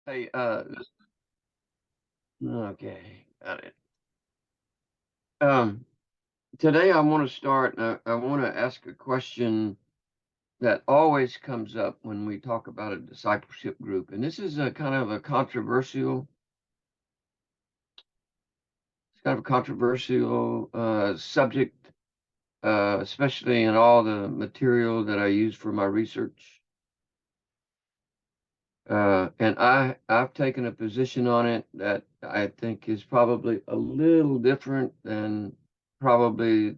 Hey, okay, got it. Um, Today I want to start, I want to ask a question that always comes up when we talk about a discipleship group. And this is a kind of a controversial, it's kind of a controversial subject, especially in all the material that I use for my research. And I've taken a position on it that I think is probably a little different than probably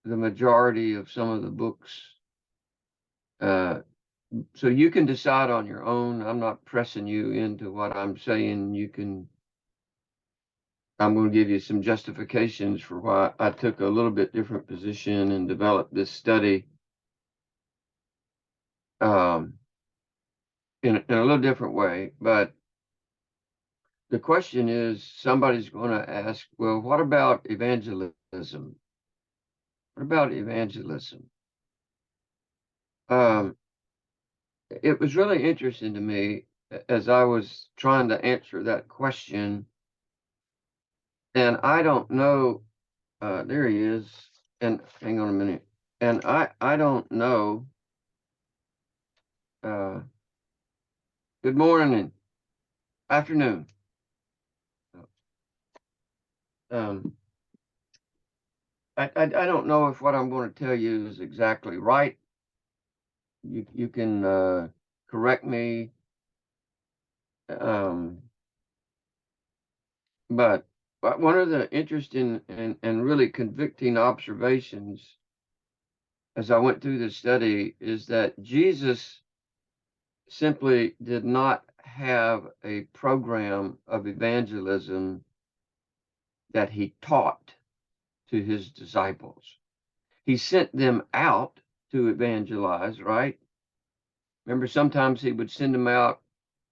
the majority of some of the books. Uh, so you can decide on your own. I'm not pressing you into what I'm saying. I'm going to give you some justifications for why I took a little bit different position and developed this study um, in a little different way. But the question is, somebody's going to ask, well, what about evangelism? What about evangelism? Um, it was really interesting to me as I was trying to answer that question. And I don't know, there he is. And hang on a minute. And I don't know, uh, good morning, afternoon. Um, I don't know if what I'm going to tell you is exactly right. You can correct me. Um, but one of the interesting and really convicting observations as I went through this study is that Jesus simply did not have a program of evangelism that he taught to his disciples. He sent them out to evangelize, right? Remember, sometimes he would send them out.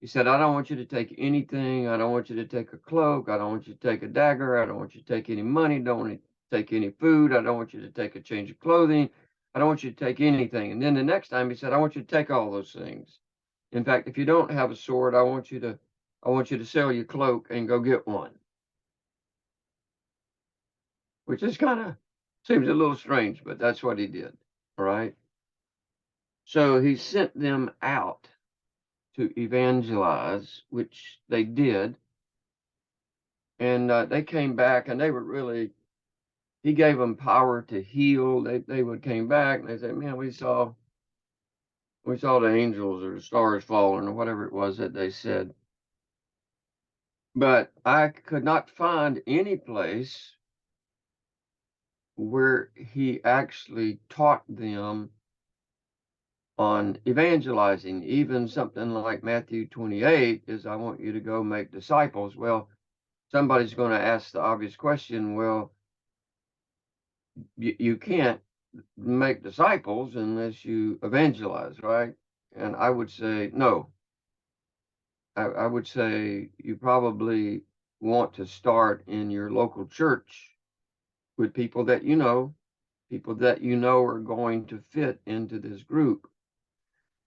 He said, I don't want you to take anything. I don't want you to take a cloak. I don't want you to take a dagger. I don't want you to take any money. Don't want you to take any food. I don't want you to take a change of clothing. I don't want you to take anything. And then the next time he said, I want you to take all those things. In fact, if you don't have a sword, I want you to sell your cloak and go get one, which is kind of seems a little strange, but that's what he did. All right. So he sent them out to evangelize, which they did. And they came back and they were really, he gave them power to heal. They would came back and they said, man, we saw the angels or the stars falling or whatever it was that they said. But I could not find any place where he actually taught them on evangelizing. Even something like Matthew 28 is, I want you to go make disciples. Well, somebody's going to ask the obvious question, well, you can't make disciples unless you evangelize, right? And I would say, no. I would say you probably want to start in your local church with people that you know are going to fit into this group.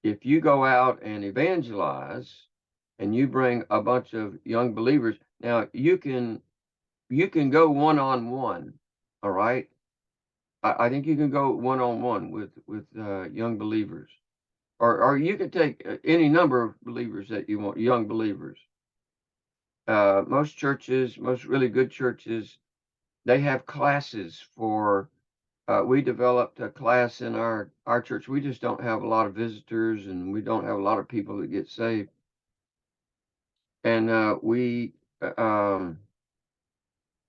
If you go out and evangelize and you bring a bunch of young believers, now you can go one on one, all right? I think you can go one on one with young believers, or you can take any number of believers that you want, young believers. Most churches, most really good churches, they have classes for. We developed a class in our church. We just don't have a lot of visitors, and we don't have a lot of people that get saved. And we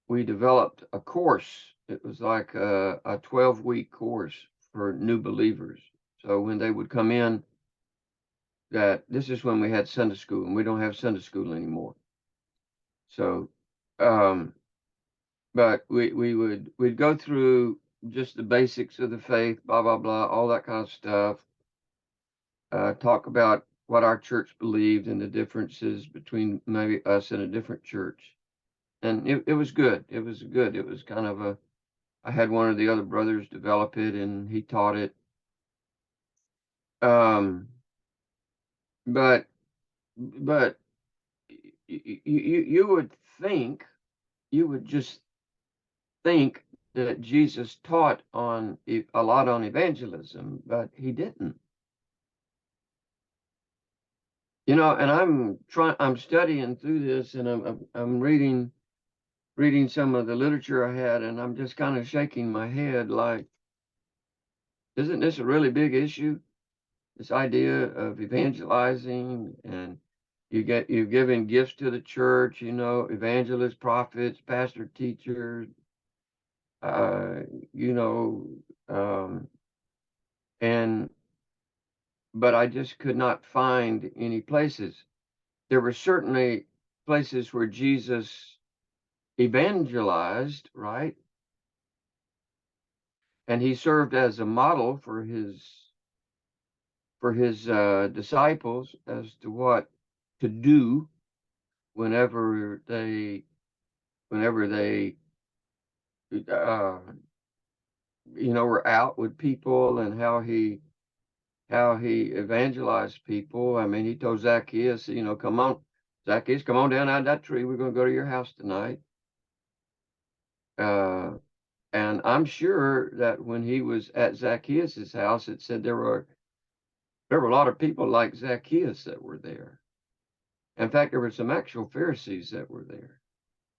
developed a course. It was like a 12-week course for new believers. So when they would come in, that this is when we had Sunday school, and we don't have Sunday school anymore. So, um, but we'd go through just the basics of the faith, blah blah blah, all that kind of stuff. Talk about what our church believed and the differences between maybe us and a different church. And it was good. It was good. It was kind of a, I had one of the other brothers develop it and he taught it. Um, but but you would think, you would just think that Jesus taught on a lot on evangelism, but he didn't. You know, and I'm studying through this, and I'm reading some of the literature I had, and I'm just kind of shaking my head like, isn't this a really big issue? This idea of evangelizing, and you're giving gifts to the church, you know, evangelists, prophets, pastor, teachers, uh, you know, um, and but I just could not find any places. There were certainly places where Jesus evangelized, right? And he served as a model for his disciples as to what to do whenever they whenever they uh, were out with people, and how he evangelized people. I mean, he told Zacchaeus, come on, Zacchaeus, come on down out of that tree. We're going to go to your house tonight. Uh, and I'm sure that when he was at Zacchaeus's house, it said there were a lot of people like Zacchaeus that were there. In fact, there were some actual Pharisees that were there,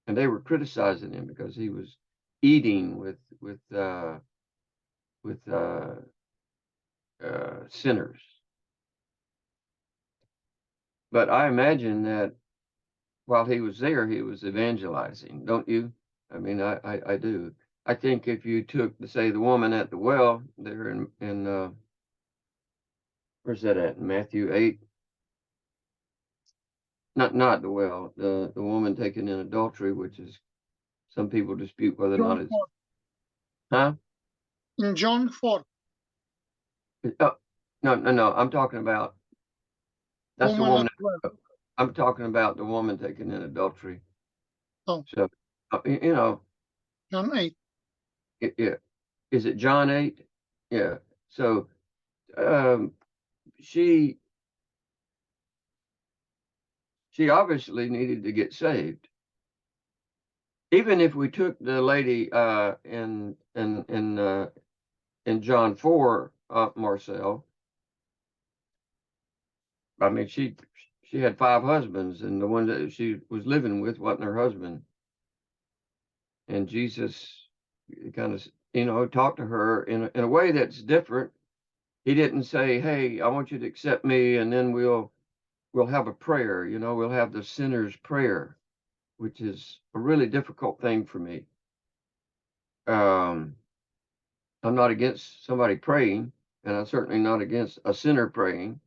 and they were criticizing him because he was eating with sinners. But I imagine that while he was there, he was evangelizing, don't you? I mean, I do. I think if you took, say, the woman at the well there in where's that at? Matthew 8. Not the well, the woman taken in adultery, which is, some people dispute whether or John not it's, 4. huh? In John 4, Oh, no. I'm talking about, that's the woman woman. at well. I'm talking about the woman taken in adultery. Oh, So, you know, John 8. yeah. Is it John 8? Yeah. So, um, she obviously needed to get saved. Even if we took the lady in John 4, Marcel, I mean, she had 5 husbands, and the one that she was living with wasn't her husband. And Jesus kind of, talked to her in a way that's different. He didn't say, "Hey, I want you to accept me, and then we'll have a prayer. We'll have the sinner's prayer," which is a really difficult thing for me. Um, I'm not against somebody praying, and I'm certainly not against a sinner praying.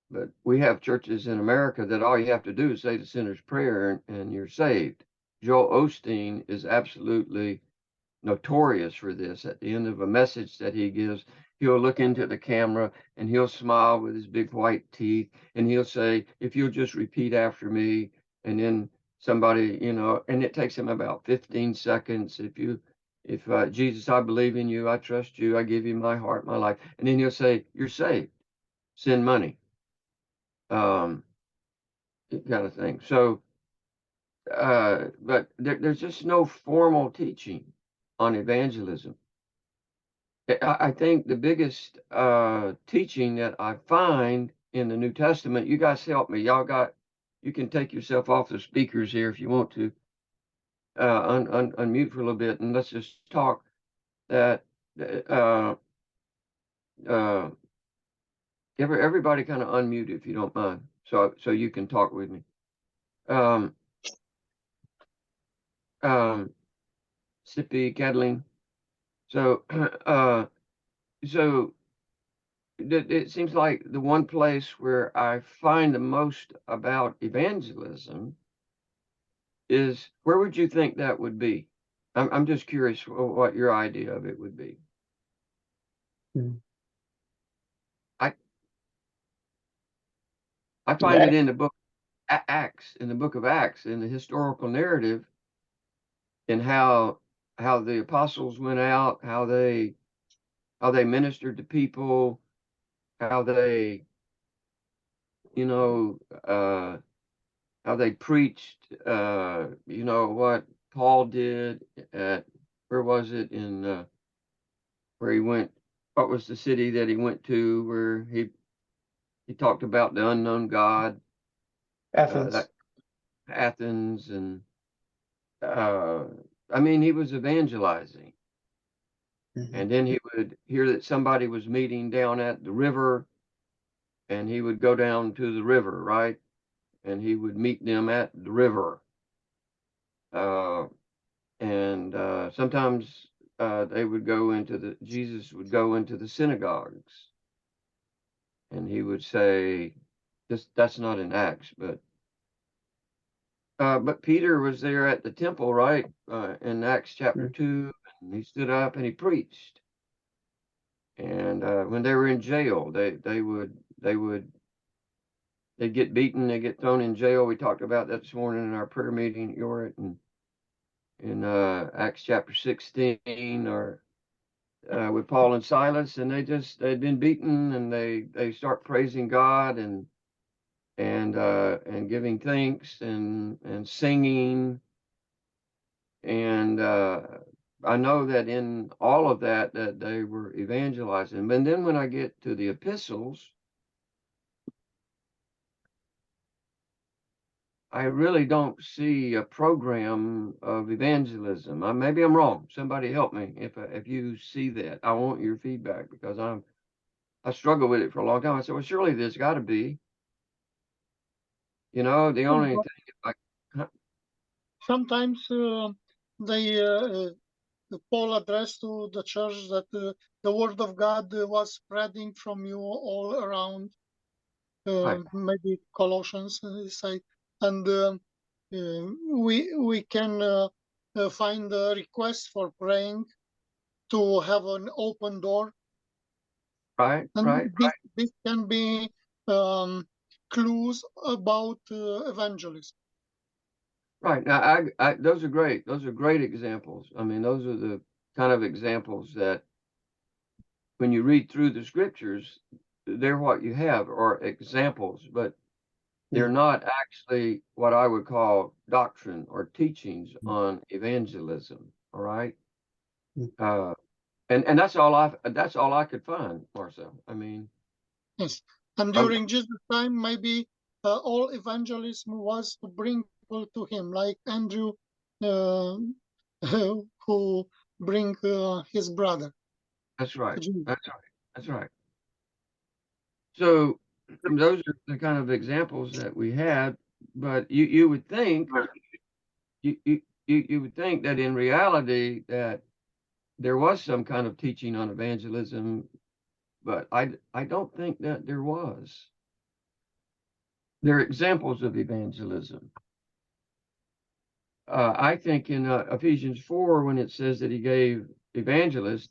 But we have churches in America that all you have to do is say the sinner's prayer, and you're saved. Joel Osteen is absolutely notorious for this. At the end of a message that he gives, he'll look into the camera and he'll smile with his big white teeth, and he'll say, "If you'll just repeat after me," and then somebody, and it takes him about 15 seconds. If Jesus, I believe in you, I trust you, I give you my heart, my life, and then he'll say, "You're saved. Send money," um, kind of thing. So, but there's just no formal teaching on evangelism. I think the biggest teaching that I find in the New Testament, you guys help me. You can take yourself off the speakers here if you want to, unmute for a little bit, and let's just talk. That uh, uh, everybody kind of unmute if you don't mind, so you can talk with me. Um, Sippy, Kathleen. So, so it seems like the one place where I find the most about evangelism is, where would you think that would be? I'm just curious what your idea of it would be. I find it in the book Acts, in the book of Acts, in the historical narrative, and how the apostles went out, how they ministered to people, how they you know, how they preached, you know, what Paul did at, where was it in, where he went, what was the city that he went to where he talked about the unknown God, Athens. that Athens, and I mean, he was evangelizing. And then he would hear that somebody was meeting down at the river, and he would go down to the river, right? And he would meet them at the river. And sometimes they would go into Jesus would go into the synagogues, and he would say, that's not in Acts, but Peter was there at the temple, right? In Acts chapter 2, and he stood up and he preached. And when they were in jail, they'd get beaten, they get thrown in jail. We talked about that this morning in our prayer meeting, Yorit, and in Acts chapter 16, or with Paul and Silas, and they'd been beaten, and they start praising God and giving thanks and singing. And I know that in all of that they were evangelizing. And then when I get to the epistles, I really don't see a program of evangelism. Maybe I'm wrong. Somebody help me if you see that. I want your feedback, because I struggled with it for a long time. I said, well, surely there's got to be. You know, the only thing, Sometimes Paul addressed to the church that the word of God was spreading from you all around. Right. Maybe Colossians side, and we can find a request for praying to have an open door. Right, And right, this can be clues about evangelism. right. Now, those are great. Those are great examples. I mean, those are the kind of examples that when you read through the scriptures, they're what you have, are examples, but they're not actually what I would call doctrine or teachings on evangelism. All right. And that's all I could find, Marcel. I mean, Yes, and during Jesus' time, maybe all evangelism was to bring people to him, like Andrew, who bring his brother. that's right. That's right. That's right. So those are the kind of examples that we had, but you would think you would think that in reality that there was some kind of teaching on evangelism, but I don't think that there was. There are examples of evangelism. I think in Ephesians 4, when it says that he gave evangelists,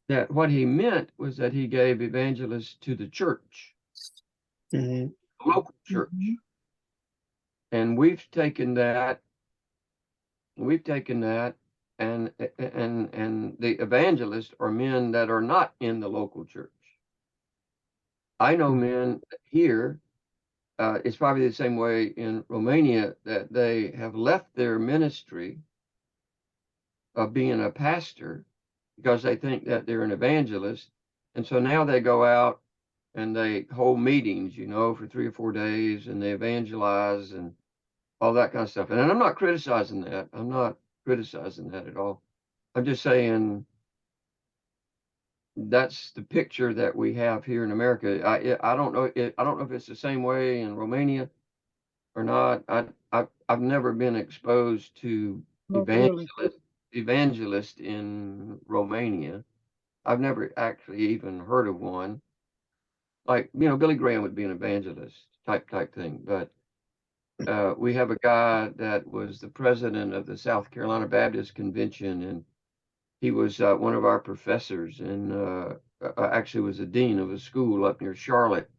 that what he meant was that he gave evangelists to the church, the local church. And we've taken that, and the evangelists are men that are not in the local church. I know men here, it's probably the same way in Romania, that they have left their ministry of being a pastor because they think that they're an evangelist. And so now they go out and they hold meetings, you know, for 3 or 4 days, and they evangelize and all that kind of stuff. And I'm not criticizing that. I'm not criticizing that at all. I'm just saying that's the picture that we have here in America. I don't know. I don't know if it's the same way in Romania or not. I've never been exposed to evangelist in Romania. I've never actually even heard of one. Like, you know, Billy Graham would be an evangelist type thing, but we have a guy that was the president of the South Carolina Baptist Convention, and he was one of our professors, and actually was a dean of a school up near Charlotte.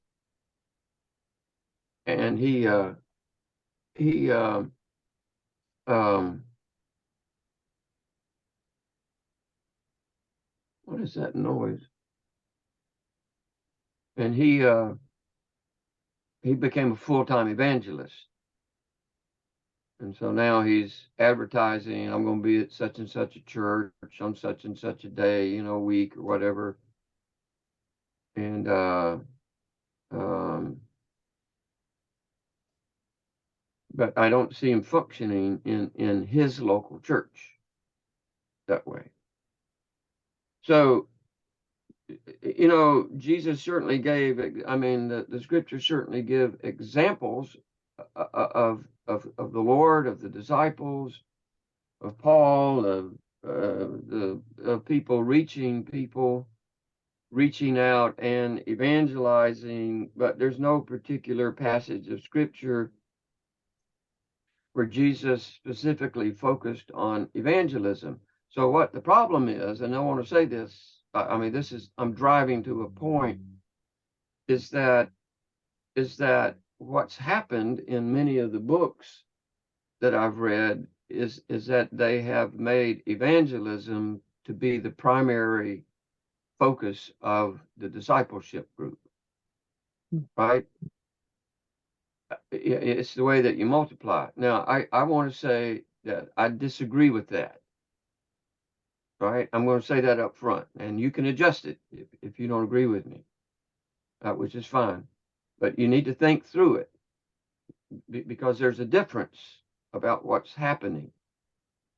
And he what is that noise? And he he became a full-time evangelist. And so now he's advertising, I'm going to be at such and such a church on such and such a day, you know, week or whatever. And but I don't see him functioning in his local church that way. So, you know, Jesus certainly gave, I mean, the scriptures certainly give examples of the Lord, of the disciples, of Paul, of people, reaching out and evangelizing, but there's no particular passage of scripture where Jesus specifically focused on evangelism. So what the problem is, and I want to say this, I mean, I'm driving to a point, is that what's happened in many of the books that I've read is that they have made evangelism to be the primary focus of the discipleship group, right? It's the way that you multiply. Now, I want to say that I disagree with that, right? I'm going to say that up front, and you can adjust it if you don't agree with me, which is fine. But you need to think through it because there's a difference about what's happening.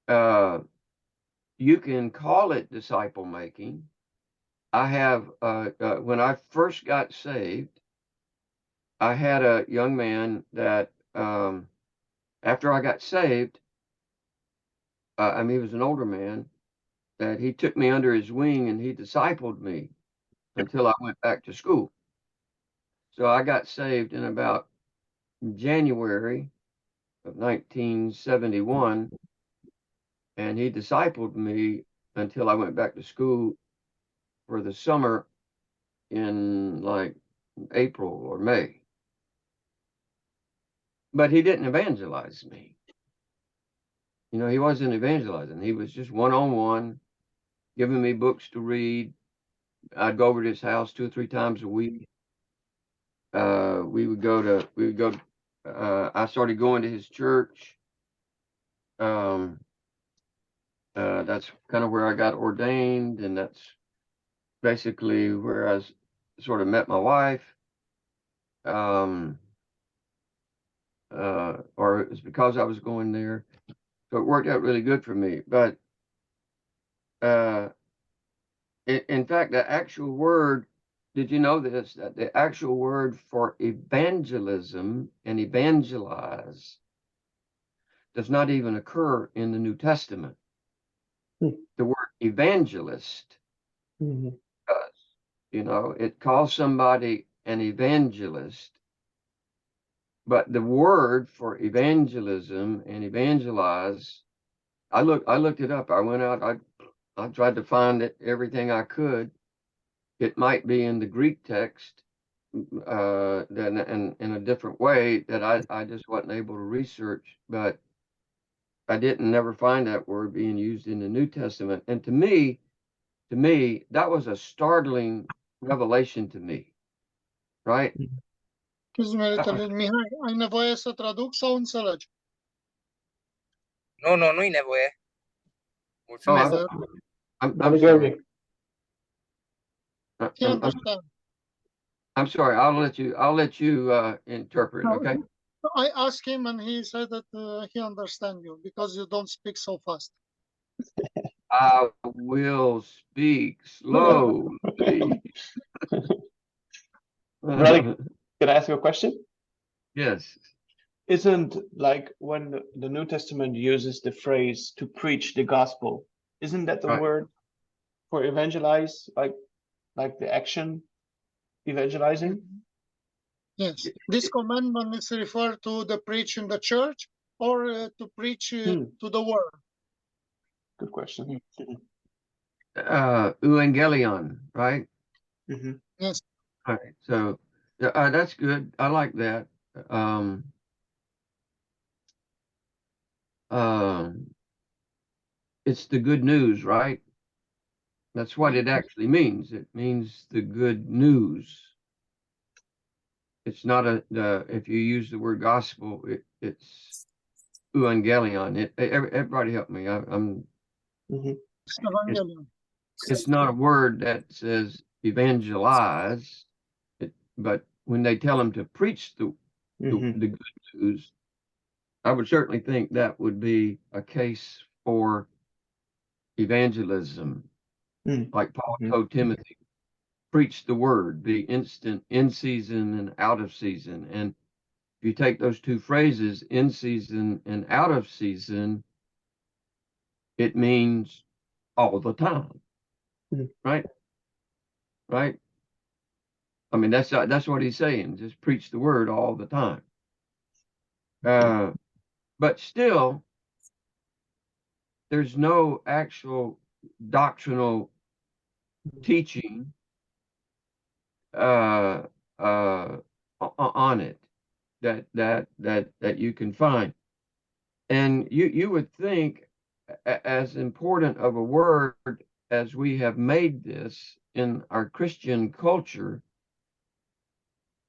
You can call it disciple making. I have, when I first got saved, I had a young man that, after I got saved, I mean, he was an older man, that he took me under his wing and he discipled me until I went back to school. So I got saved in about January of 1971, and he discipled me until I went back to school for the summer in like April or May. But he didn't evangelize me. You know, he wasn't evangelizing. He was just one-on-one, giving me books to read. I'd go over to his house 2 or 3 times a week. I started going to his church. That's kind of where I got ordained, and that's basically where I sort of met my wife. Or it was because I was going there. So it worked out really good for me. But in fact, the actual word, did you know this, that the actual word for evangelism and evangelize does not even occur in the New Testament? The word evangelist does. You know, it calls somebody an evangelist, but the word for evangelism and evangelize, I looked it up. I went out, I tried to find it, everything I could. It might be in the Greek text, then in a different way that I just wasn't able to research, but I didn't never find that word being used in the New Testament. And to me, that was a startling revelation to me, right? Mihai, ai nevoie să traduc sau înțelegi? Nu, nu-i nevoie. Mulțumesc. I'm sorry. He understands. I'm sorry. I'll let you interpret. Okay. I asked him, and he said that he understands you because you don't speak so fast. I will speak slowly. Brother, can I ask you a question? Yes. Isn't like when the New Testament uses the phrase to preach the gospel, isn't that the Right. word for evangelize, like the action evangelizing? Yes. This commandment is referred to the preach in the church or to preach to the world. Good question. Evangelion, right? Yes. All right. So that's good. I like that. It's the good news, right? That's what it actually means. It means the good news. it's not if you use the word gospel, it's evangelion. Everybody help me. I'm. Mhm. Evangelion. It's not a word that says evangelize, but when they tell them to preach the Mhm. good news, I would certainly think that would be a case for evangelism, Mm. like Paul Mhm. told Timothy, preach the word, be instant in season and out of season. And if you take those two phrases, in season and out of season, it means all the time, Mm. right? Right? I mean, that's what he's saying. Just preach the word all the time. But still, there's no actual doctrinal teaching on it that you can find. And you would think, as important of a word as we have made this in our Christian culture,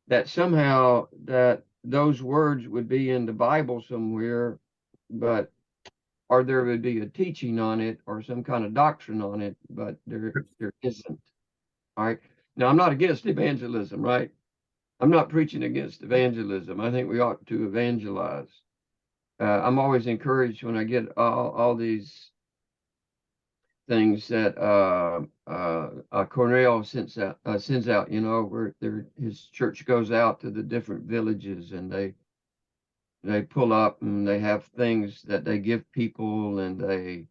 that somehow that those words would be in the Bible somewhere, but or there would be a teaching on it or some kind of doctrine on it, but there isn't. All right. Now I'm not against evangelism, right? I'm not preaching against evangelism. I think we ought to evangelize. I'm always encouraged when I get all these things that Cornell sends out, you know, where his church goes out to the different villages and they pull up and they have things that they give people and they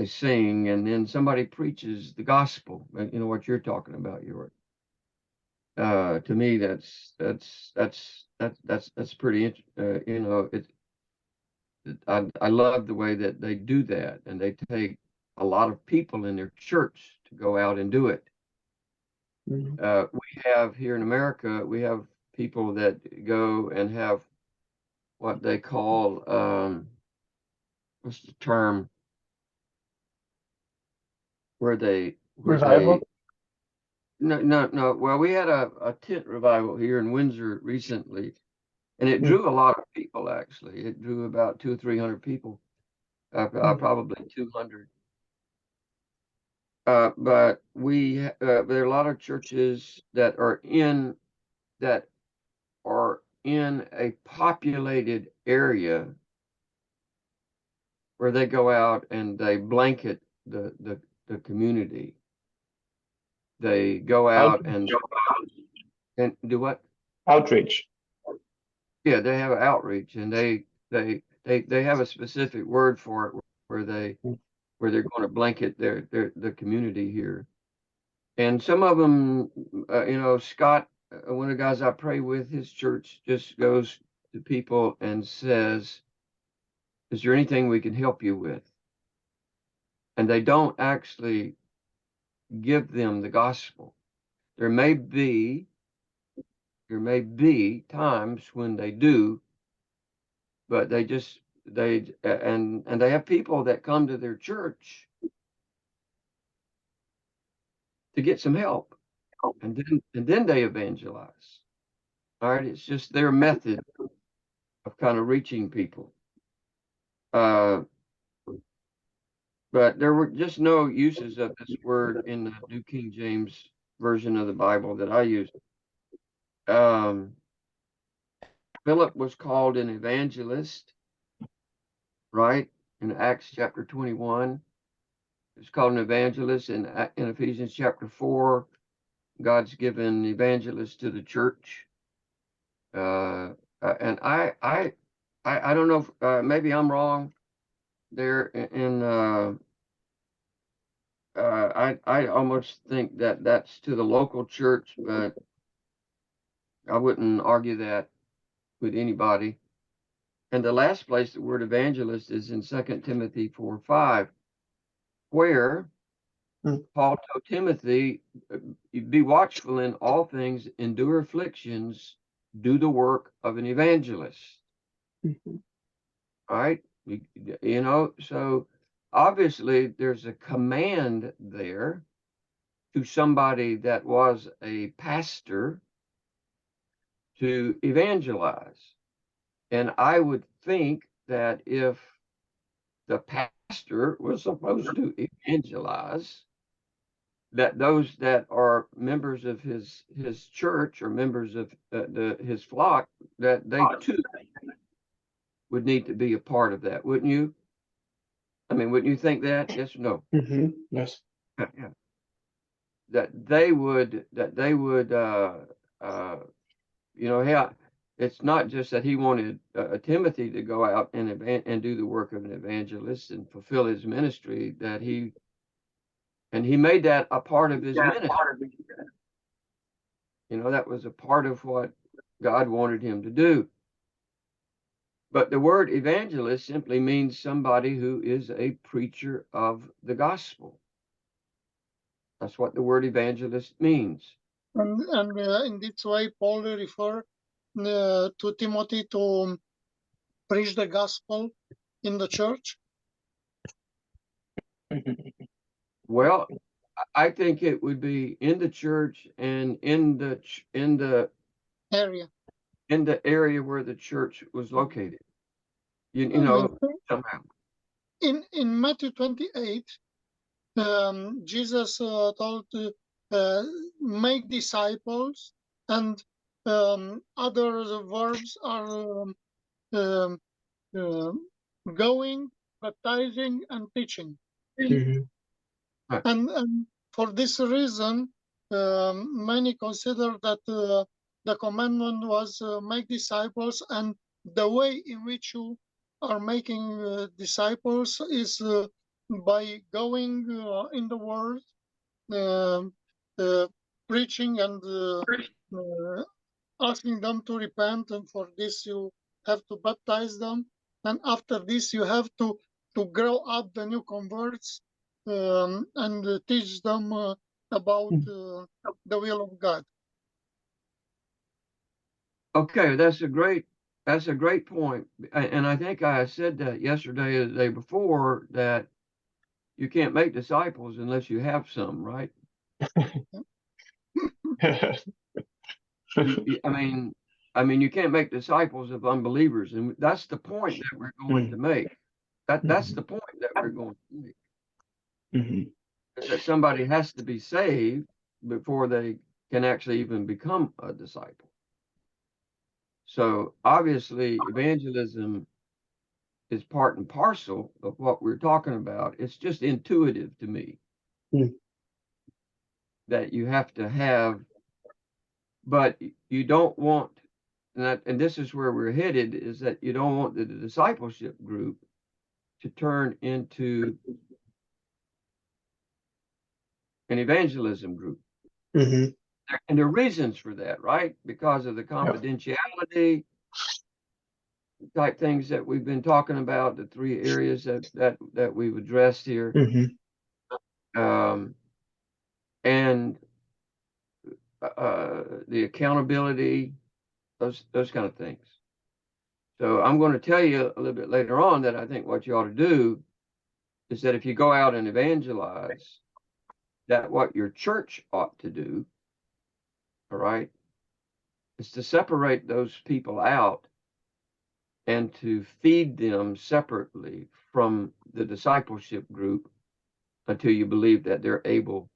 sing and then somebody preaches the gospel. You know what you're talking about, York. To me, that's pretty. You know, I love the way that they do that, and they take a lot of people in their church to go out and do it. Mhm. We have here in America, we have people that go and have what they call what's the term where they Revival. no. Well, we had a tent revival here in Windsor recently, and it Mm. drew a lot of people. Actually, it drew about 200 or 300 people, probably 200. But there are a lot of churches that are in a populated area where they go out and they blanket the community. They go out and do what? Outreach. Yeah, they have outreach, and they have a specific word for it where they're going to blanket the community here. And some of them, you know, Scott, one of the guys I pray with, his church just goes to people and says, "Is there anything we can help you with?" And they don't actually give them the gospel. There may be times when they do, but they have people that come to their church to get some help, and then they evangelize. All right, it's just their method of kind of reaching people. But there were just no uses of this word in the New King James version of the Bible that I used. Philip was called an evangelist, right? In Acts chapter 21, he was called an evangelist. In Ephesians chapter 4, God's given evangelists to the church. And I don't know if maybe I'm wrong there I almost think that that's to the local church, but I wouldn't argue that with anybody. And the last place the word evangelist is in 2 Timothy 4:5, where Paul told Timothy, be watchful in all things, endure afflictions, do the work of an evangelist. Mhm. Right? You know, so obviously there's a command there. to somebody that was a pastor to evangelize. And I would think that if the pastor was supposed to evangelize, that those that are members of his church or members of his flock, that they too would need to be a part of that, wouldn't you? I mean, wouldn't you think that? Yes or no? Yes. Yeah. That they would, you know, hey, it's not just that he wanted Timothy to go out and do the work of an evangelist and fulfill his ministry, that he made that a part of his ministry. You know, that was a part of what God wanted him to do. But the word evangelist simply means somebody who is a preacher of the gospel. That's what the word evangelist means. And in this way, Paul referred to Timothy to preach the gospel in the church. Well, I think it would be in the church and in the area where the church was located. You know, somehow. In Matthew 28, Jesus told to make disciples, and other verbs are going, baptizing, and teaching. And for this reason, many consider that the commandment was make disciples, and the way in which you are making disciples is by going in the world, preaching and asking them to repent, and for this you have to baptize them, and after this you have to grow up the new converts and teach them about the will of God. Okay, that's a great point. And I think I said that yesterday or the day before, that you can't make disciples unless you have some, right? I mean, you can't make disciples of unbelievers, and that's the point that we're going to make. That's the point that we're going to make. Is that somebody has to be saved before they can actually even become a disciple. So obviously, evangelism is part and parcel of what we're talking about. It's just intuitive to me that you have to have, but you don't want, and this is where we're headed, is that you don't want the discipleship group to turn into an evangelism group. And there are reasons for that, right? Because of the confidentiality type things that we've been talking about, the three areas that we've addressed here. And the accountability, those kind of things. So I'm going to tell you a little bit later on that I think what you ought to do is that if you go out and evangelize, that what your church ought to do, all right, is to separate those people out and to feed them separately from the discipleship group until you believe that they're able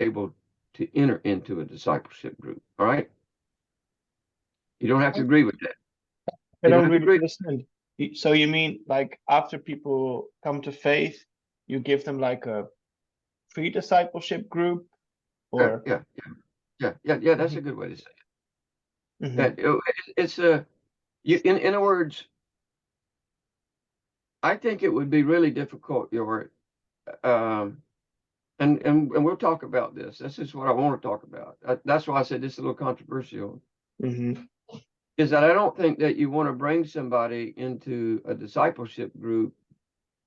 to enter into a discipleship group. All right. You don't have to agree with that. I don't really understand. So you mean like after people come to faith, you give them like a pre-discipleship group, or yeah, that's a good way to say it. That it's in other words, I think it would be really difficult, and we'll talk about this. This is what I want to talk about. That's why I said this is a little controversial. Is that I don't think that you want to bring somebody into a discipleship group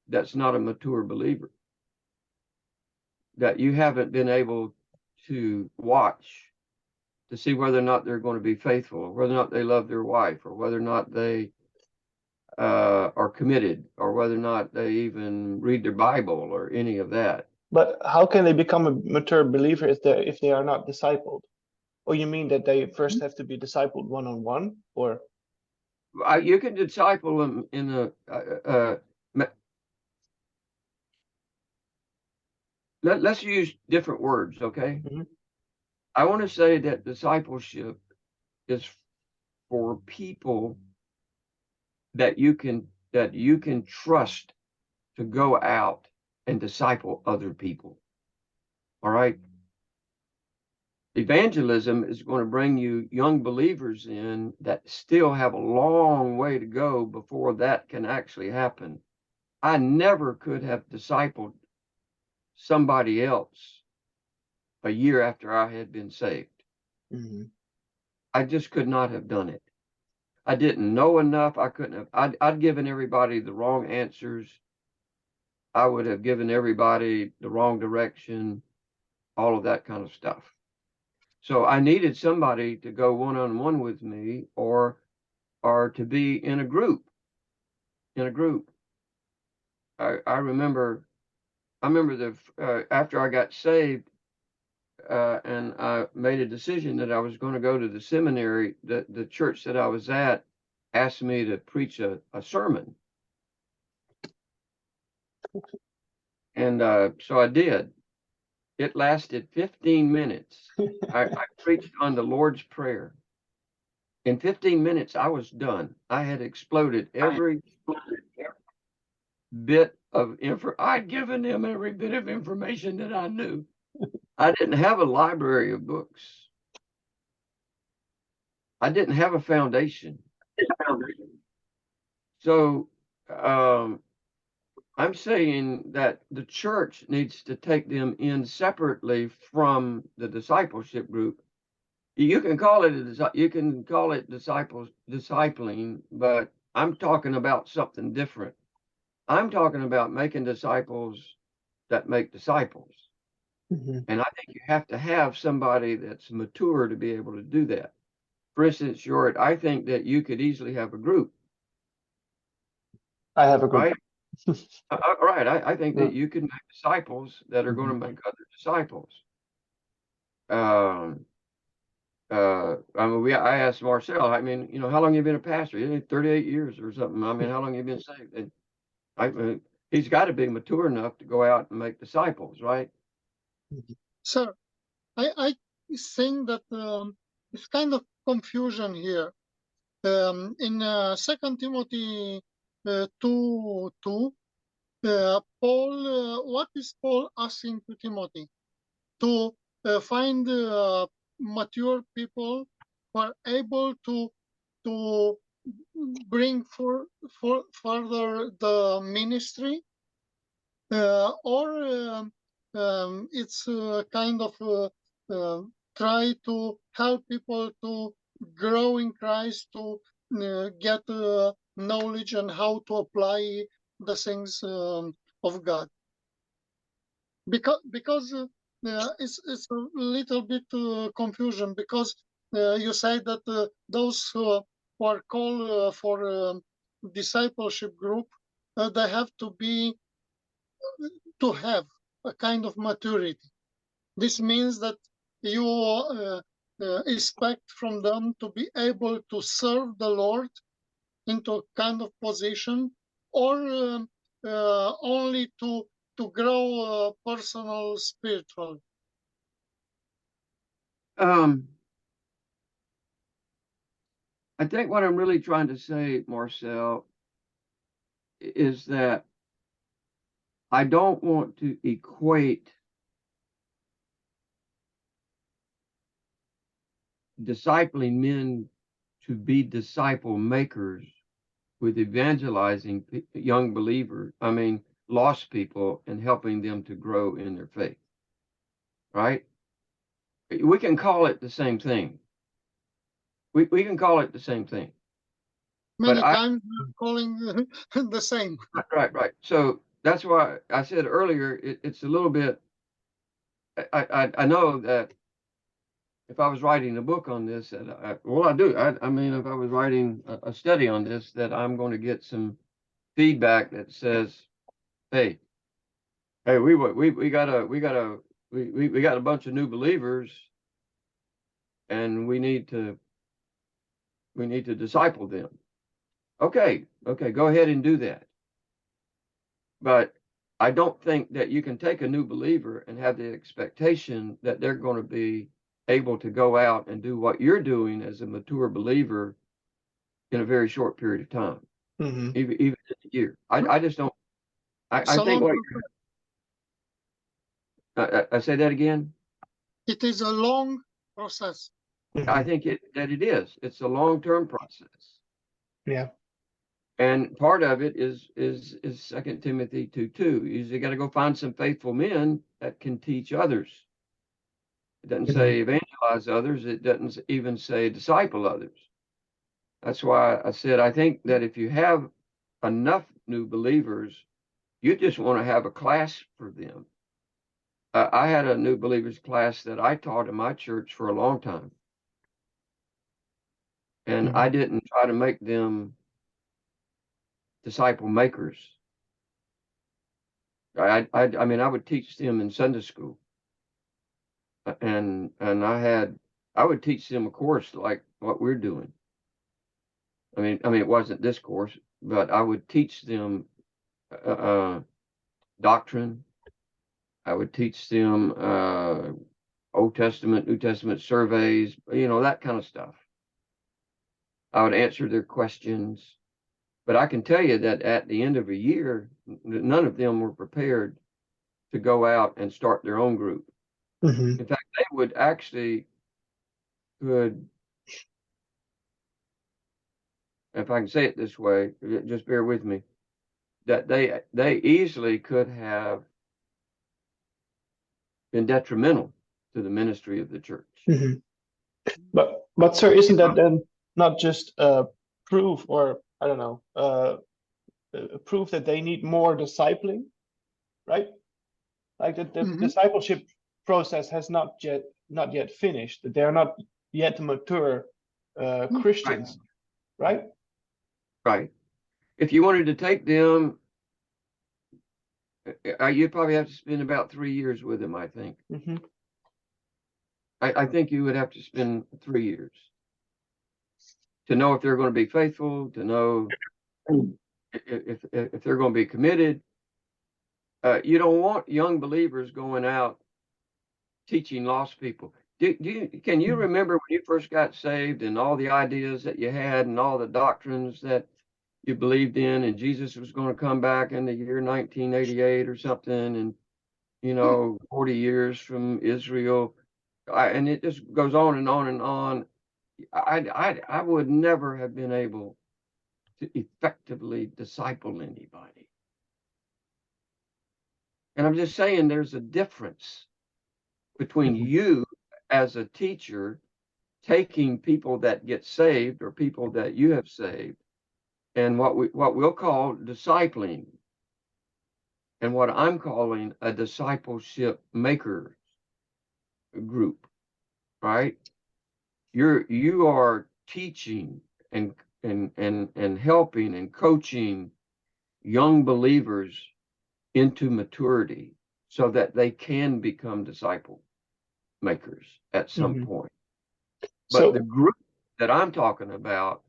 that's not a mature believer, that you haven't been able to watch to see whether or not they're going to be faithful, or whether or not they love their wife, or whether or not they are committed, or whether or not they even read their Bible or any of that. But how can they become a mature believer if they are not discipled? Or you mean that they first have to be discipled one-on-one, or? You can disciple them in let's use different words, okay? Mhm. I want to say that discipleship is for people that you can trust to go out and disciple other people. All right. Evangelism is going to bring you young believers in that still have a long way to go before that can actually happen. I never could have discipled somebody else a year after I had been saved. Mhm. I just could not have done it. I didn't know enough. I couldn't have. I'd given everybody the wrong answers. I would have given everybody the wrong direction, all of that kind of stuff. So I needed somebody to go one-on-one with me, or to be in a group. I remember after I got saved, and I made a decision that I was going to go to the seminary. The church that I was at asked me to preach a sermon. And so I did. It lasted 15 minutes. I preached on the Lord's Prayer. In 15 minutes, I was done. I had exploded every bit of info. I'd given them every bit of information that I knew. I didn't have a library of books. I didn't have a foundation. So I'm saying that the church needs to take them in separately from the discipleship group. You can call it discipling, but I'm talking about something different. I'm talking about making disciples that make disciples. Mhm. And I think you have to have somebody that's mature to be able to do that. For instance, Short, I think that you could easily have a group. I have a group. Right? Right. I think that Yeah. you can make disciples that are going to make other disciples. I mean, I asked Marcel, I mean, how long you been a pastor? 38 years or something. I mean, how long you been saved? And he's got to be mature enough to go out and make disciples, right? Sir, I think that it's kind of confusion here. In 2 Timothy 2:2, Paul, what is Paul asking to Timothy? To find mature people who are able to bring further the ministry, or it's kind of try to help people to grow in Christ, to get knowledge and how to apply the things of God. Because it's a little bit confusion, because you say that those who are called for discipleship group, they have to have a kind of maturity. This means that you expect from them to be able to serve the Lord into a kind of position, or only to grow personal spiritual. I think what I'm really trying to say, Marcel, is that I don't want to equate discipling men to be disciple makers with evangelizing young believers, lost people, and helping them to grow in their faith. Right? We can call it the same thing. We can call it the same thing. Many times we're calling the same. Right. So that's why I said earlier, it's a little bit, I know that if I was writing a book on this, if I was writing a study on this, that I'm going to get some feedback that says, hey, Hey, we got a bunch of new believers, and we need to disciple them. Okay, go ahead and do that. But I don't think that you can take a new believer and have the expectation that they're going to be able to go out and do what you're doing as a mature believer in a very short period of time, even in a year. I just don't. I think what I say that again. It is a long process. I think that it is. It's a long-term process. Yeah. And part of it is 2 Timothy 2:2. You got to go find some faithful men that can teach others. It doesn't say evangelize others. It doesn't even say disciple others. That's why I said I think that if you have enough new believers, you just want to have a class for them. I had a new believers class that I taught in my church for a long time. And I didn't try to make them disciple makers. I mean, I would teach them in Sunday school. And I would teach them a course like what we're doing. I mean, it wasn't this course, but I would teach them doctrine. I would teach them Old Testament, New Testament surveys, that kind of stuff. I would answer their questions. But I can tell you that at the end of a year, none of them were prepared to go out and start their own group. In fact, they would actually could, if I can say it this way, just bear with me, that they easily could have been detrimental to the ministry of the church. But sir, isn't that then not just proof, or I don't know, proof that they need more discipling, right? Like the discipleship process has not yet finished. That they are not yet mature Christians, right? Right. If you wanted to take them, you'd probably have to spend about 3 years with them, I think. I think you would have to spend 3 years to know if they're going to be faithful, to know if they're going to be committed. You don't want young believers going out teaching lost people. Can you remember when you first got saved and all the ideas that you had and all the doctrines that you believed in, and Jesus was going to come back in the year 1988 or something, and 40 years from Israel, and it just goes on and on and on. I would never have been able to effectively disciple anybody. And I'm just saying there's a difference between you as a teacher taking people that get saved or people that you have saved and what we'll call discipling, and what I'm calling a discipleship maker group, right? You are teaching and helping and coaching young believers into maturity so that they can become disciple makers at some point. But the group that I'm talking about,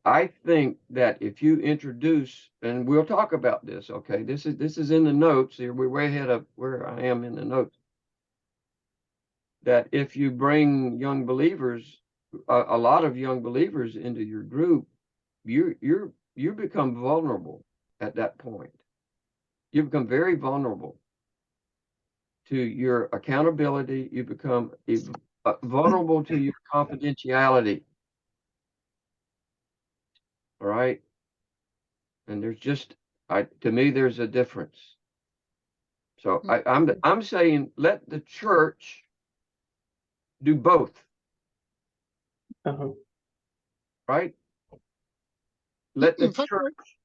I think that if you introduce, and we'll talk about this, okay, this is in the notes here, we're way ahead of where I am in the notes, that if you bring young believers, a lot of young believers into your group, you become vulnerable at that point. You become very vulnerable to your accountability. You become vulnerable to your confidentiality. All right. And there's just, to me, there's a difference. So I'm saying let the church do both. Right? Let the church.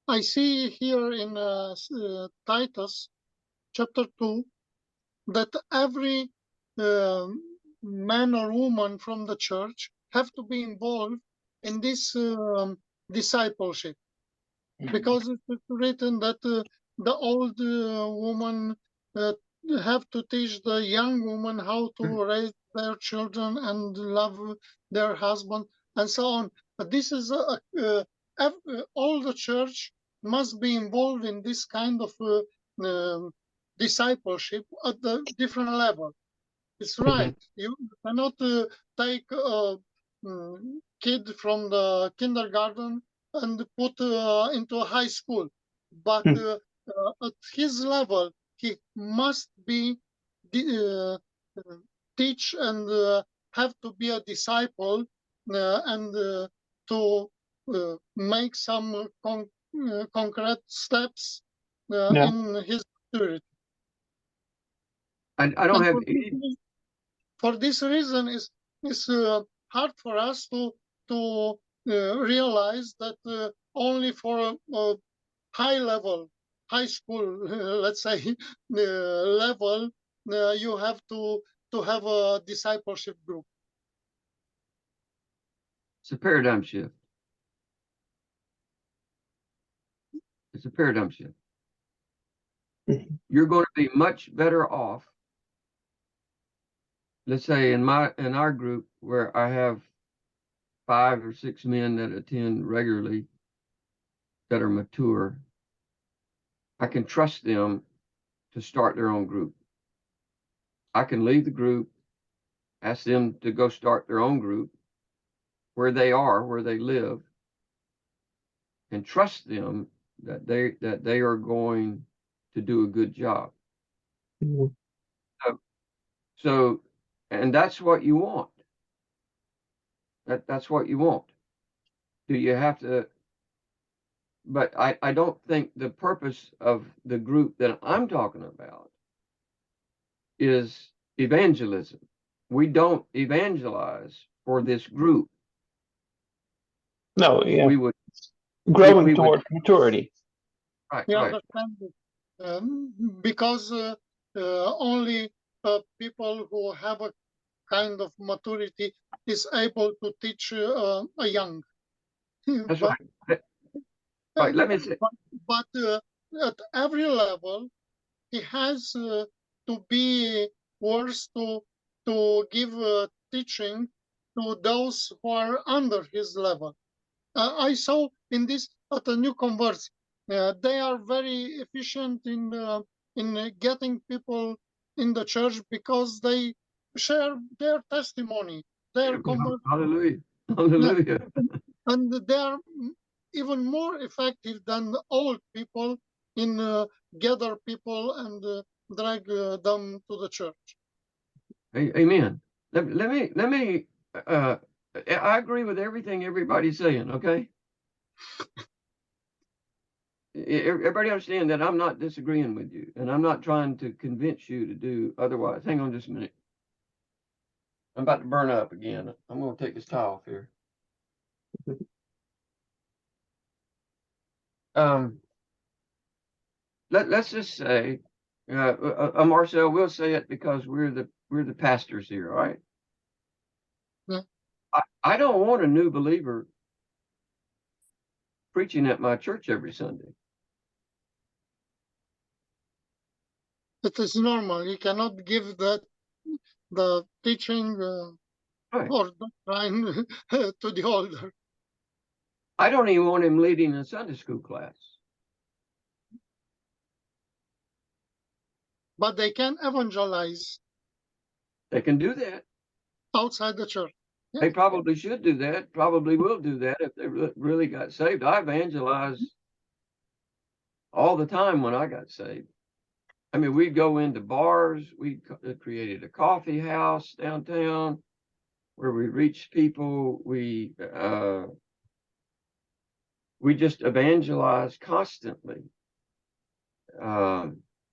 I see here in Titus chapter 2 that every man or woman from the church have to be involved in this discipleship, because it's written that the old woman have to teach the young woman how to raise their children and love their husband and so on. But this is all the church must be involved in this kind of discipleship at the different level. It's right. You cannot take a kid from the kindergarten and put into a high school, but at his level, he must be teach and have to be a disciple and to make some concrete steps in his maturity. I don't have for this reason it's hard for us to realize that only for a high school, let's say, level, you have to have a discipleship group. It's a paradigm shift. It's a paradigm shift. You're going to be much better off. Let's say in our group where I have 5 or 6 men that attend regularly that are mature, I can trust them to start their own group. I can leave the group, ask them to go start their own group where they are, where they live, and trust them that they are going to do a good job. So, and that's what you want. That's what you want. Do you have to? But I don't think the purpose of the group that I'm talking about is evangelism. We don't evangelize for this group. No, yeah. We would growing toward maturity. Right. Yeah, right. Because only people who have a kind of maturity is able to teach a young. That's right. Right. Let me say. But at every level, he has to be worth to give teaching to those who are under his level. I saw in this at the new converts, they are very efficient in getting people in the church because they share their testimony. Hallelujah, hallelujah. And they are even more effective than the old people in gather people and drag them to the church. Amen. Let me. I agree with everything everybody's saying. Okay. Everybody understand that I'm not disagreeing with you, and I'm not trying to convince you to do otherwise. Hang on just a minute. I'm about to burn up again. I'm going to take this towel off here. Let's just say, Marcel, we'll say it because we're the pastors here, all right? Yeah. I don't want a new believer preaching at my church every Sunday. It is normal. You cannot give the teaching Right. or doctrine to the older. I don't even want him leading a Sunday school class. But they can evangelize. They can do that. Outside the church. Yeah. They probably should do that, probably will do that if they really got saved. I evangelized all the time when I got saved. I mean, we'd go into bars. We created a coffee house downtown where we reached people. We just evangelized constantly.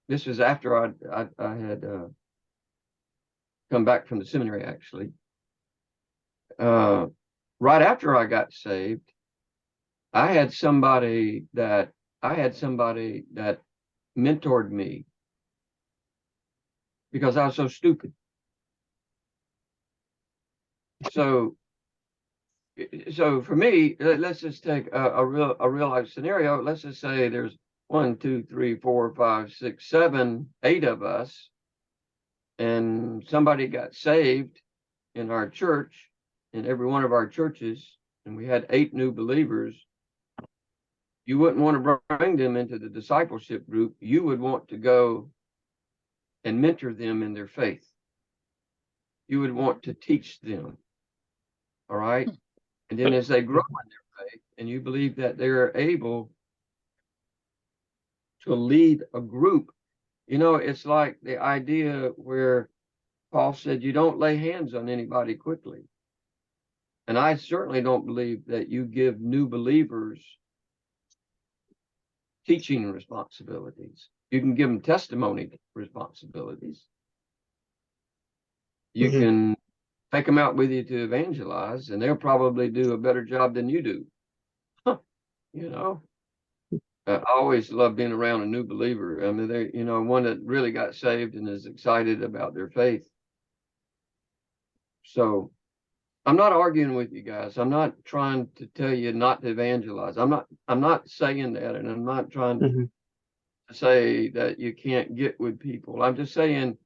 This was after I had come back from the seminary, actually. Right after I got saved, I had somebody that mentored me because I was so stupid. So for me, let's just take a real life scenario. Let's just say there's 1, 2, 3, 4, 5, 6, 7, 8 of us, and somebody got saved in our church, in every one of our churches, and we had 8 new believers, you wouldn't want to bring them into the discipleship group. You would want to go and mentor them in their faith. You would want to teach them. All right. And then as they grow in their faith, and you believe that they're able to lead a group, you know, it's like the idea where Paul said, you don't lay hands on anybody quickly. And I certainly don't believe that you give new believers teaching responsibilities. You can give them testimony responsibilities. You can take them out with you to evangelize, and they'll probably do a better job than you do. You know, I always love being around a new believer. I mean, they, you know, one that really got saved and is excited about their faith. So I'm not arguing with you guys. I'm not trying to tell you not to evangelize. I'm not saying that, and I'm not trying to say that you can't get with people. I'm just saying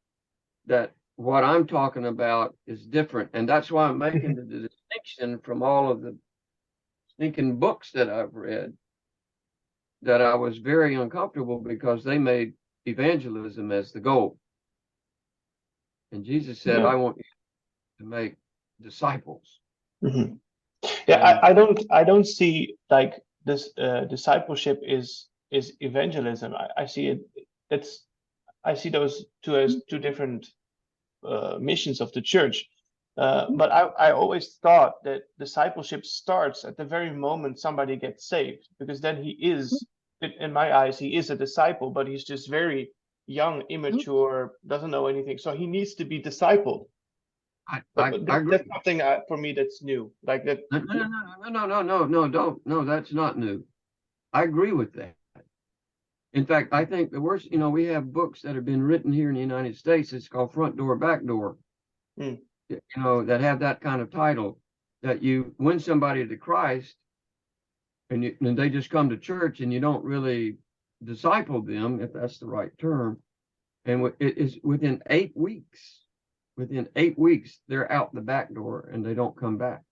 that what I'm talking about is different, and that's why I'm making the distinction from all of the stinking books that I've read, that I was very uncomfortable because they made evangelism as the goal. And Jesus said, I want you to make disciples. Yeah, I don't see like this discipleship is evangelism. I see it, I see those two as two different missions of the church. But I always thought that discipleship starts at the very moment somebody gets saved, because then he is, in my eyes, he is a disciple, but he's just very young, immature, doesn't know anything. So he needs to be discipled. I That's something for me that's new. Like that. No, that's not new. I agree with that. In fact, I think the worst, you know, we have books that have been written here in the United States. It's called Front Door, Back Door. You know, that have that kind of title, that you win somebody to Christ and they just come to church and you don't really disciple them, if that's the right term. And it is within 8 weeks. Within 8 weeks, they're out the back door and they don't come back.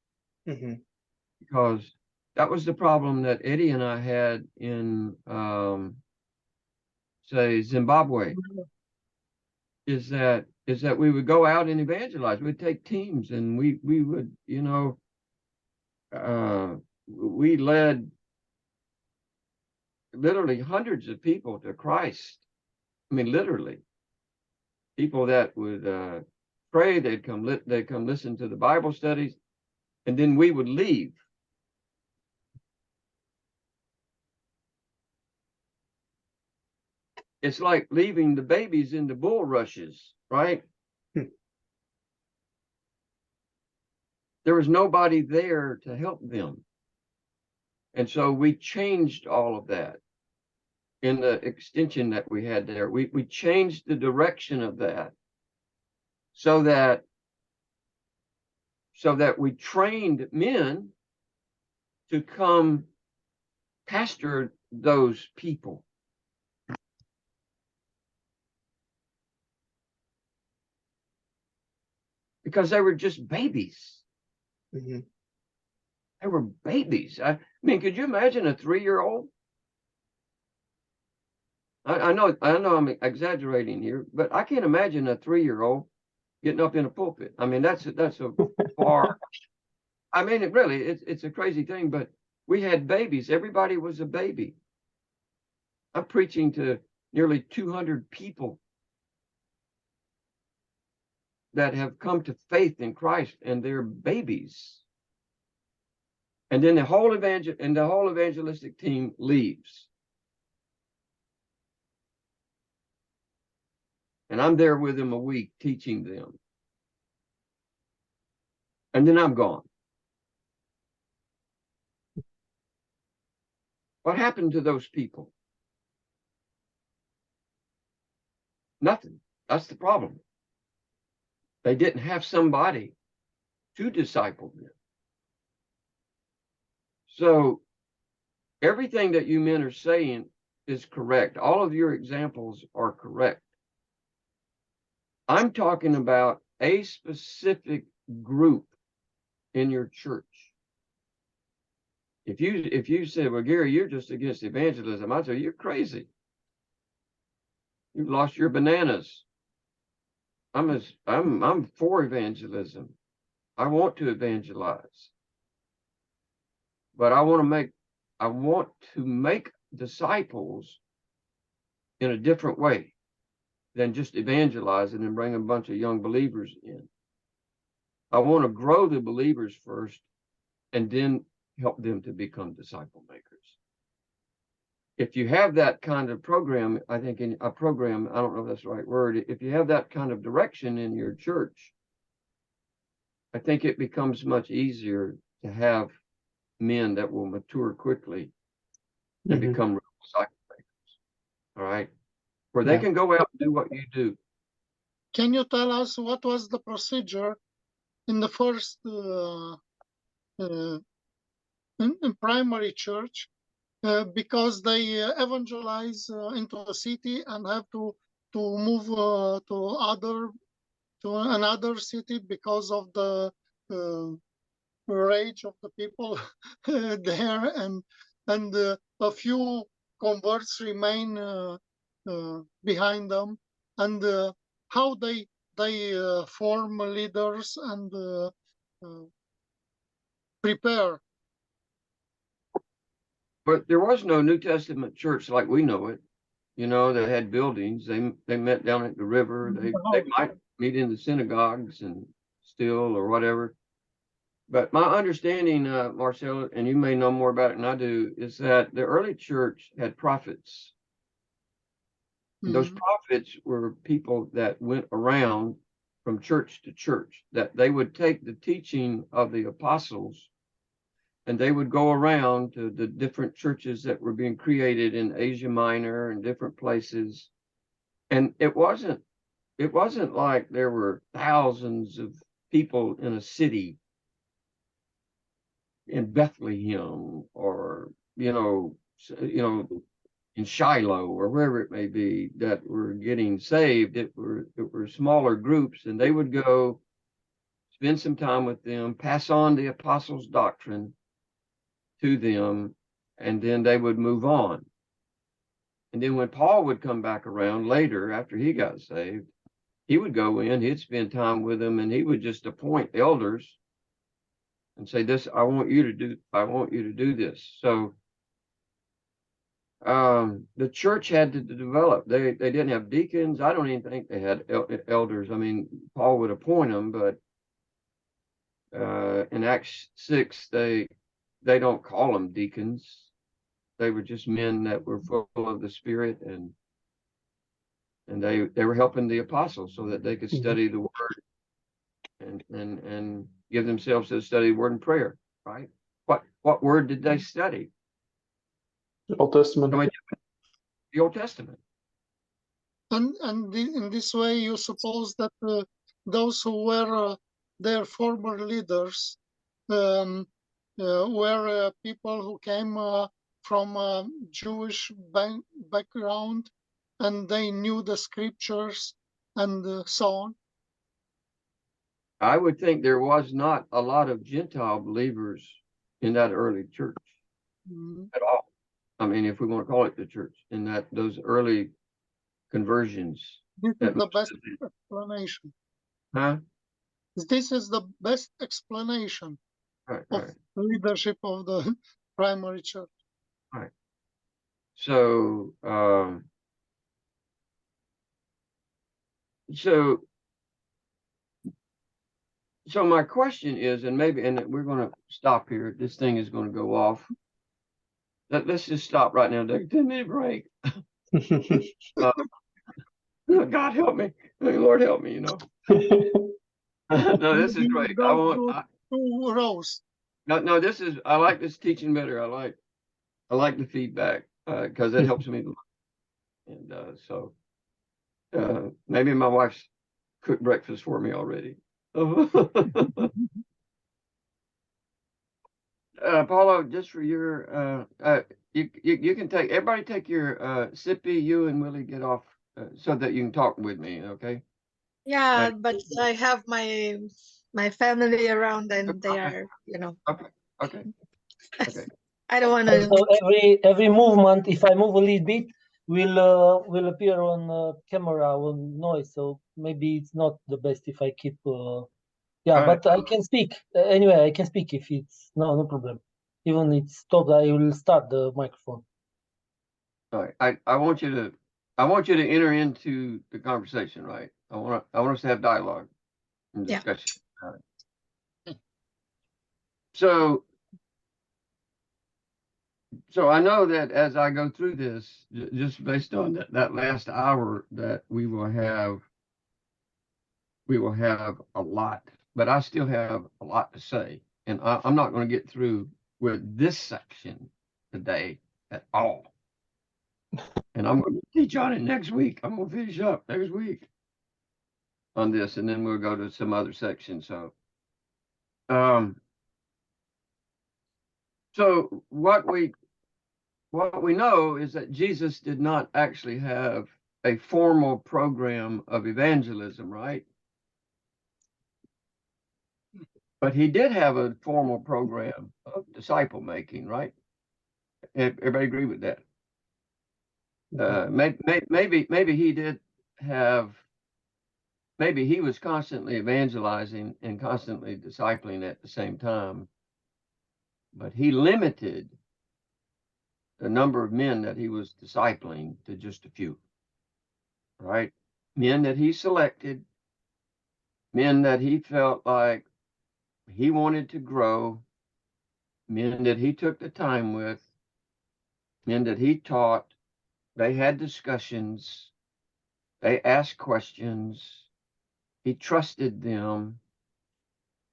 Because that was the problem that Eddie and I had in, say, Zimbabwe, is that we would go out and evangelize. We'd take teams and we would, you know, we led literally hundreds of people to Christ. I mean, literally. People that would pray, they'd come listen to the Bible studies, and then we would leave. It's like leaving the babies in the bulrushes, right? There was nobody there to help them. And so we changed all of that in the extension that we had there. We changed the direction of that so that we trained men to come pastor those people. Because they were just babies. They were babies. I mean, could you imagine a 3-year-old? I know I'm exaggerating here, but I can't imagine a 3-year-old getting up in a pulpit. I mean, that's a far. I mean, it's a crazy thing, but we had babies. Everybody was a baby. I'm preaching to nearly 200 people that have come to faith in Christ, and they're babies. And then the whole evangelistic team leaves. And I'm there with them a week teaching them. And then I'm gone. What happened to those people? Nothing. That's the problem. They didn't have somebody to disciple them. So everything that you men are saying is correct. All of your examples are correct. I'm talking about a specific group in your church. If you say, well, Gary, you're just against evangelism, I tell you, you're crazy. You've lost your bananas. I'm for evangelism. I want to evangelize. But I want to make disciples in a different way than just evangelizing and bring a bunch of young believers in. I want to grow the believers first and then help them to become disciple makers. If you have that kind of program, I think in a program, I don't know if that's the right word, if you have that kind of direction in your church, I think it becomes much easier to have men that will mature quickly and become real disciple makers. All right. Where they can go out and do what you do. Can you tell us what was the procedure in the first in primary church? Because they evangelize into a city and have to move to another city because of the rage of the people there, and a few converts remain behind them, and how they form leaders and prepare. But there was no New Testament church like we know it. You know, they had buildings. They met down at the river. They might meet in the synagogues and still or whatever. But my understanding, Marcel, and you may know more about it than I do, is that the early church had prophets. And those prophets were people that went around from church to church, that they would take the teaching of the apostles and they would go around to the different churches that were being created in Asia Minor and different places. And it wasn't like there were thousands of people in a city in Bethlehem or, in Shiloh or wherever it may be that were getting saved. It were smaller groups, and they would go spend some time with them, pass on the apostles' doctrine to them, and then they would move on. And then when Paul would come back around later after he got saved, he would go in, he'd spend time with them, and he would just appoint elders and say, this, I want you to do this. So the church had to develop. They didn't have deacons. I don't even think they had elders. I mean, Paul would appoint them, but in Acts 6, they don't call them deacons. They were just men that were full of the Spirit, and they were helping the apostles so that they could study the word and give themselves to the study of the word and prayer. Right? What word did they study? The Old Testament. The Old Testament. And in this way, you suppose that those who were their former leaders were people who came from a Jewish background, and they knew the scriptures and so on? I would think there was not a lot of Gentile believers in that early church at all. I mean, if we want to call it the church, in those early conversions. This is the best explanation. Huh? This is the best explanation of leadership of the primary church. Right. So, so my question is, and we're going to stop here. This thing is going to go off. Let's just stop right now. Take a 10-minute break. God help me. Lord help me, No, this is great. Two rows. No, I like this teaching better. I like the feedback because it helps me. And so maybe my wife's cooked breakfast for me already. Paulo, just for your you can take, everybody take your sippy, you and Willie get off so that you can talk with me, okay? Yeah, Right. but I have my family around and they are, you know, Okay. I don't want Also, to. every movement, if I move a little bit, will appear on camera on noise. So maybe it's not the best if I keep. Yeah, All right. but I can speak anyway. I can speak if it's no problem. Even it's stopped, I will start the microphone. All right. I want you to enter into the conversation, right? I want us to have dialogue and Yeah. discussion. All right. So I know that as I go through this, just based on that last hour, that we will have a lot, but I still have a lot to say, and I'm not going to get through with this section today at all. And I'm going to teach on it next week. I'm going to finish up next week on this, and then we'll go to some other sections. So what we know is that Jesus did not actually have a formal program of evangelism, right? But he did have a formal program of disciple making, right? Everybody agree with that? Maybe he did have. Maybe he was constantly evangelizing and constantly discipling at the same time, but he limited the number of men that he was discipling to just a few, right? Men that he selected, men that he felt like he wanted to grow, men that he took the time with, men that he taught. They had discussions, they asked questions, he trusted them,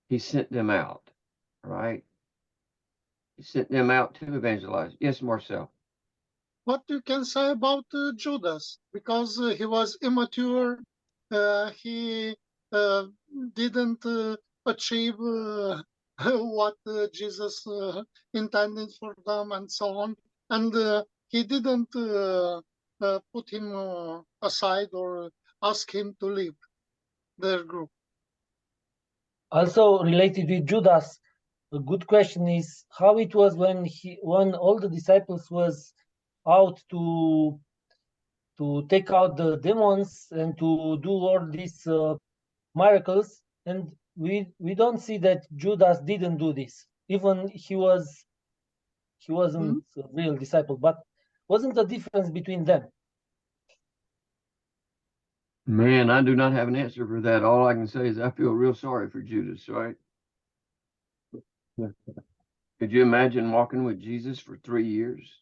he sent them out, right? He sent them out to evangelize. Yes, Marcel. What you can say about Judas? Because he was immature, he didn't achieve what Jesus intended for them, and so on. And he didn't put him aside or ask him to leave their group. Also related with Judas, a good question is how it was when all the disciples was out to take out the demons and to do all these miracles, and we don't see that Judas didn't do this. Even he wasn't a real disciple, but wasn't the difference between them? Man, I do not have an answer for that. All I can say is I feel real sorry for Judas, right? Could you imagine walking with Jesus for 3 years?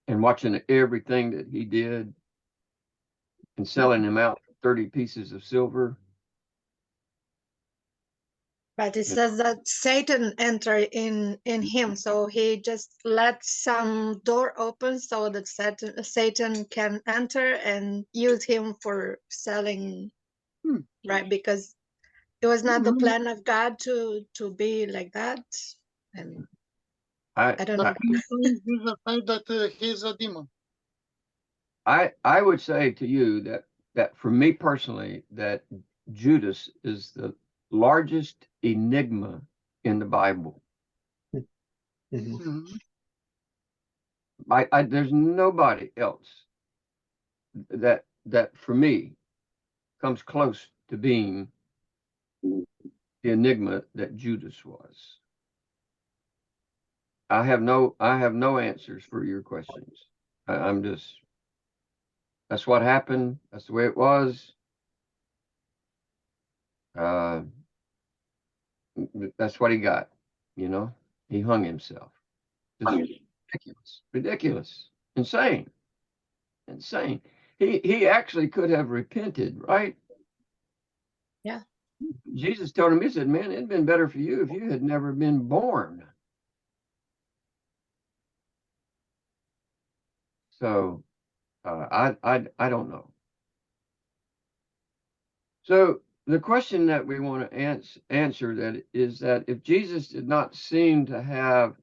And watching everything that he did and selling him out for 30 pieces of silver? But it says that Satan entered in him, so he just let some door open so that Satan can enter and use him for selling, right? Because it was not the plan of God to be like that. And I don't know. Jesus said that he's a demon. I would say to you that for me personally, that Judas is the largest enigma in the Bible. There's nobody else that for me comes close to being the enigma that Judas was. I have no answers for your questions. I'm just, that's what happened. That's the way it was. That's what he got, you know. He hung himself. Just ridiculous, insane. He actually could have repented, right? Yeah. Jesus told him, he said, man, it'd been better for you if you had never been born. So I don't know. So the question that we want to answer that is that if Jesus did not seem to have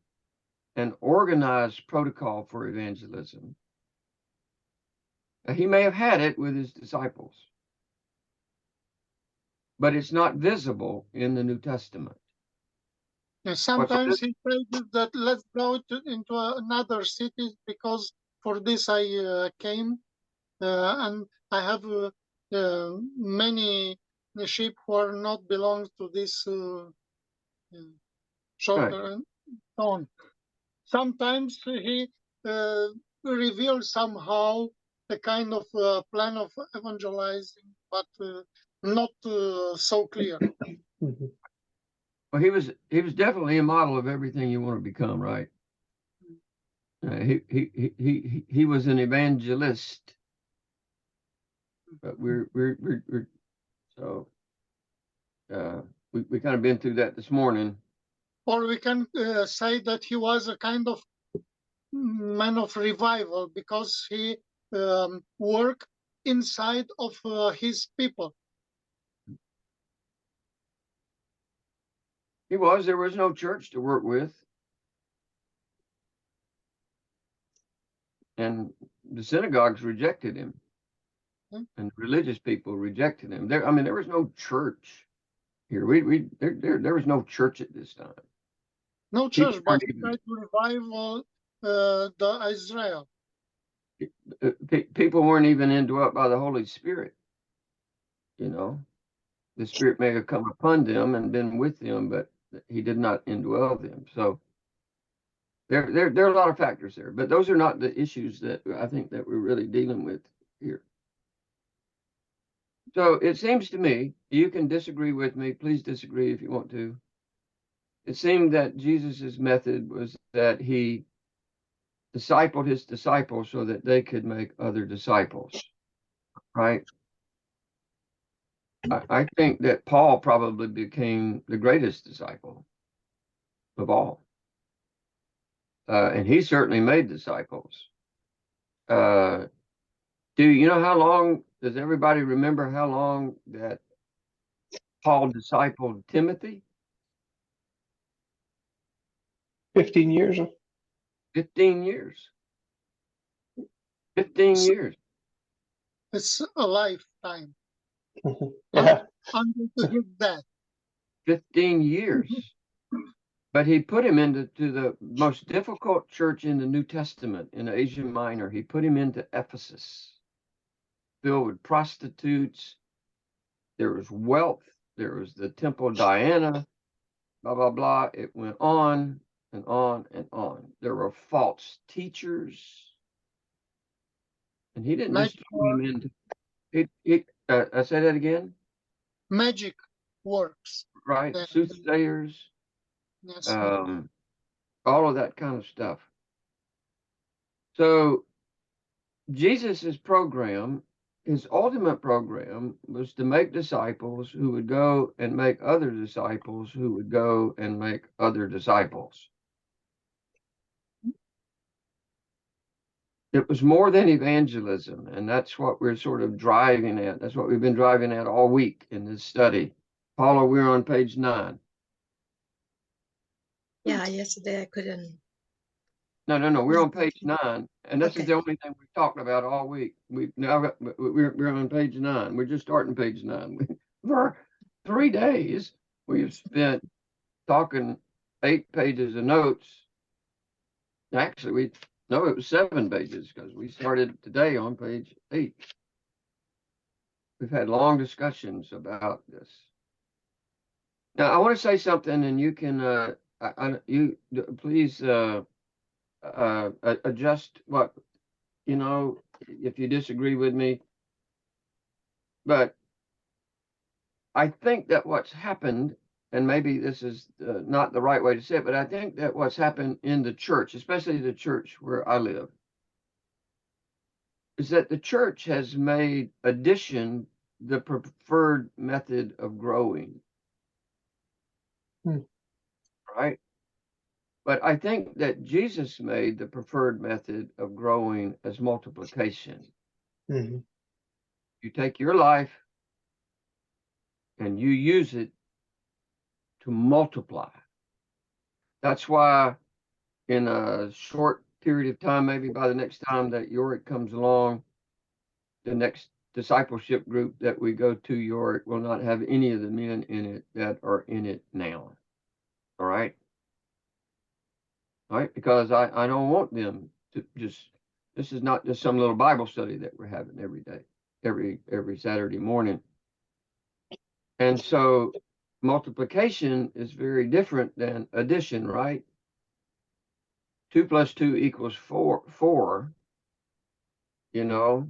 an organized protocol for evangelism, he may have had it with his disciples, but it's not visible in the New Testament. Yeah, sometimes he says that let's go into another city because for this I came, and I have many sheep who are not belong to this shoulder and so on. Sometimes he reveals somehow a kind of plan of evangelizing, but not so clear. Mhm. Well, he was definitely a model of everything you want to become, right? He was an evangelist, but we're so we kind of been through that this morning. Or we can say that he was a kind of man of revival because he worked inside of his people. He was. There was no church to work with, and the synagogues rejected him, and religious people rejected him. There was no church here. There was no church at this time. No church, but he tried to revive the Israel. People weren't even indwelt by the Holy Spirit. You know, the Spirit may have come upon them and been with them, but he did not indwell them. So there are a lot of factors there, but those are not the issues that I think that we're really dealing with here. So it seems to me, you can disagree with me, please disagree if you want to. It seemed that Jesus's method was that he discipled his disciples so that they could make other disciples, right? I think that Paul probably became the greatest disciple of all. And he certainly made disciples. Do you know how long, does everybody remember how long that Paul discipled Timothy? 15 years. 15 years. 15 years. It's a lifetime. Yeah. Until his death. 15 years. But he put him into the most difficult church in the New Testament in Asia Minor. He put him into Ephesus, filled with prostitutes. There was wealth. There was the Temple of Diana, blah, blah, blah. It went on and on and on. There were false teachers. And he didn't just throw him into I say that again? Magic works. Right. Yeah. Soothsayers. Yes. All of that kind of stuff. So Jesus's program, his ultimate program, was to make disciples who would go and make other disciples who would go and make other disciples. It was more than evangelism, and that's what we're sort of driving at. That's what we've been driving at all week in this study. Paula, we're on page 9. Yeah, yesterday I couldn't. No. We're on page 9, and this Okay. is the only thing we've talked about all week. We're on page 9. We're just starting page 9. For 3 days, we've spent talking 8 pages of notes. Actually, it was 7 pages because we started today on page 8. We've had long discussions about this. Now, I want to say something, and you can, please adjust what, if you disagree with me. But I think that what's happened, and maybe this is not the right way to say it, but I think that what's happened in the church, especially the church where I live, is that the church has made addition the preferred method of growing. Right? But I think that Jesus made the preferred method of growing as multiplication. Mm-hmm. You take your life and you use it to multiply. That's why in a short period of time, maybe by the next time that Yorick comes along, the next discipleship group that we go to Yorick will not have any of the men in it that are in it now. All right? All right? Because I don't want them to just, this is not just some little Bible study that we're having every day, every Saturday morning. And so multiplication is very different than addition, right? 2 + 2 = 4, you know,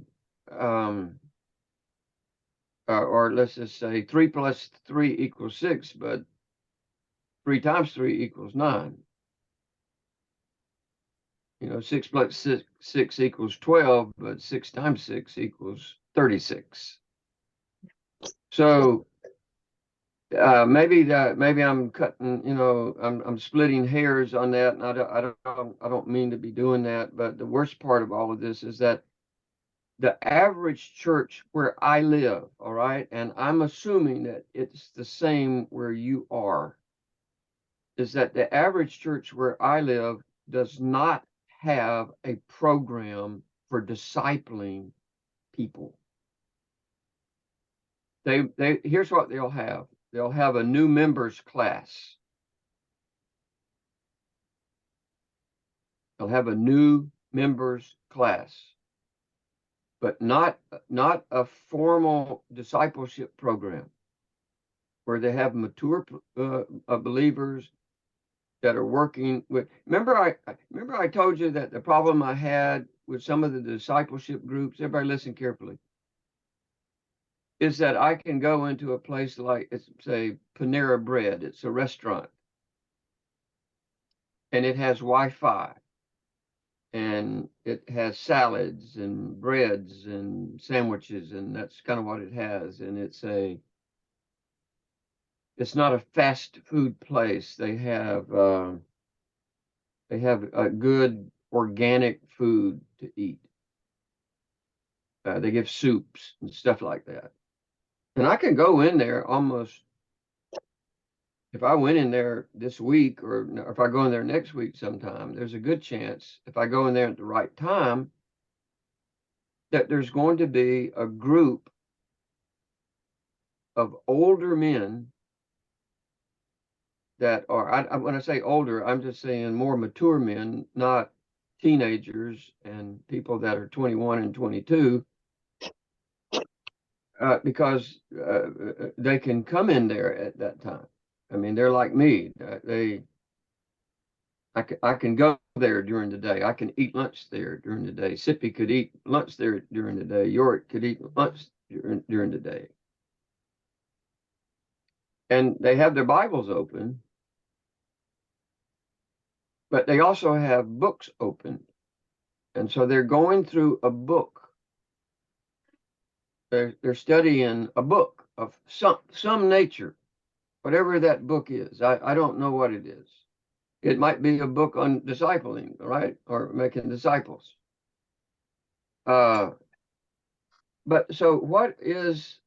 or let's just say 3 + 3 = 6, but 3 × 3 = 9. You know, 6 + 6 = 12, but 6 × 6 = 36. So maybe I'm cutting, you know, I'm splitting hairs on that, and I don't mean to be doing that. But the worst part of all of this is that the average church where I live, all right, and I'm assuming that it's the same where you are, is that the average church where I live does not have a program for discipling people. Here's what they'll have. They'll have a new members class. They'll have a new members class, but not a formal discipleship program where they have mature believers that are working with. Remember I told you that the problem I had with some of the discipleship groups, everybody listen carefully, is that I can go into a place like, it's, say, Panera Bread. It's a restaurant, and it has Wi-Fi, and it has salads and breads and sandwiches, and that's kind of what it has. And it's not a fast food place. They have a good organic food to eat. They give soups and stuff like that. And I can go in there almost, if I went in there this week, or if I go in there next week sometime, there's a good chance, if I go in there at the right time, that there's going to be a group of older men that are, when I say older, I'm just saying more mature men, not teenagers and people that are 21 and 22, because they can come in there at that time. I mean, they're like me. I can go there during the day. I can eat lunch there during the day. Sippy could eat lunch there during the day. Yorick could eat lunch during the day. And they have their Bibles open, but they also have books open. And so they're going through a book. They're studying a book of some nature, whatever that book is. I don't know what it is. It might be a book on discipling, right? Or making disciples. But so what is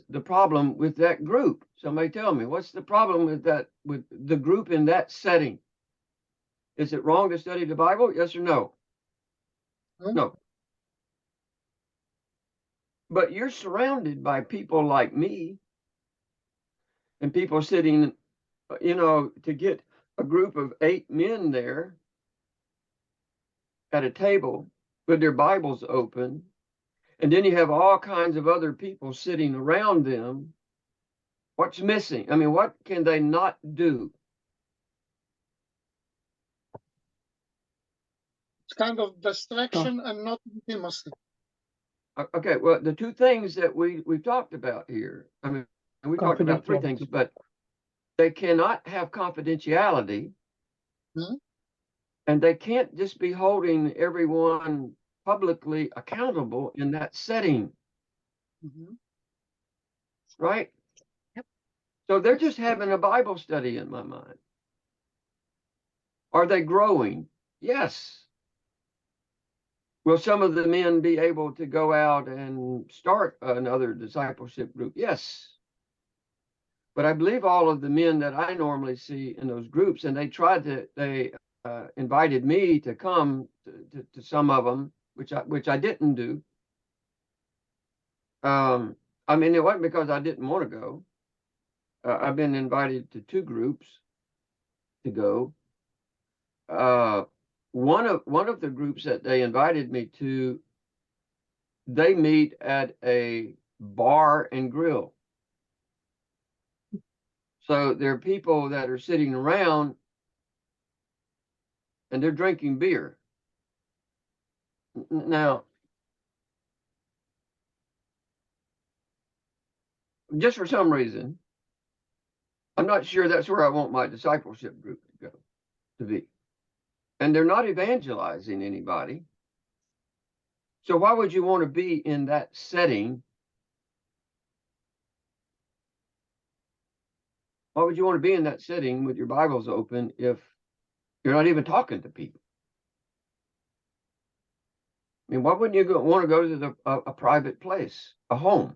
the problem with that group? Somebody tell me, what's the problem with the group in that setting? Is it wrong to study the Bible? Yes or no? No. But you're surrounded by people like me and people sitting, you know, to get a group of 8 men there at a table with their Bibles open, and then you have all kinds of other people sitting around them. What's missing? I mean, what can they not do? It's kind of distraction and not intimacy. Okay, well, the 2 things that we've talked about here, I mean, we talked about 3 things, but they cannot have confidentiality, and they can't just be holding everyone publicly accountable in that setting. Right? Yep. So they're just having a Bible study in my mind. Are they growing? Yes. Will some of the men be able to go out and start another discipleship group? Yes. But I believe all of the men that I normally see in those groups, and they invited me to come to some of them, which I didn't do. I mean, it wasn't because I didn't want to go. I've been invited to 2 groups to go. One of the groups that they invited me to, they meet at a bar and grill. So there are people that are sitting around and they're drinking beer. Now, just for some reason, I'm not sure that's where I want my discipleship group to be. And they're not evangelizing anybody. So why would you want to be in that setting? Why would you want to be in that setting with your Bibles open if you're not even talking to people? I mean, why wouldn't you want to go to a private place, a home?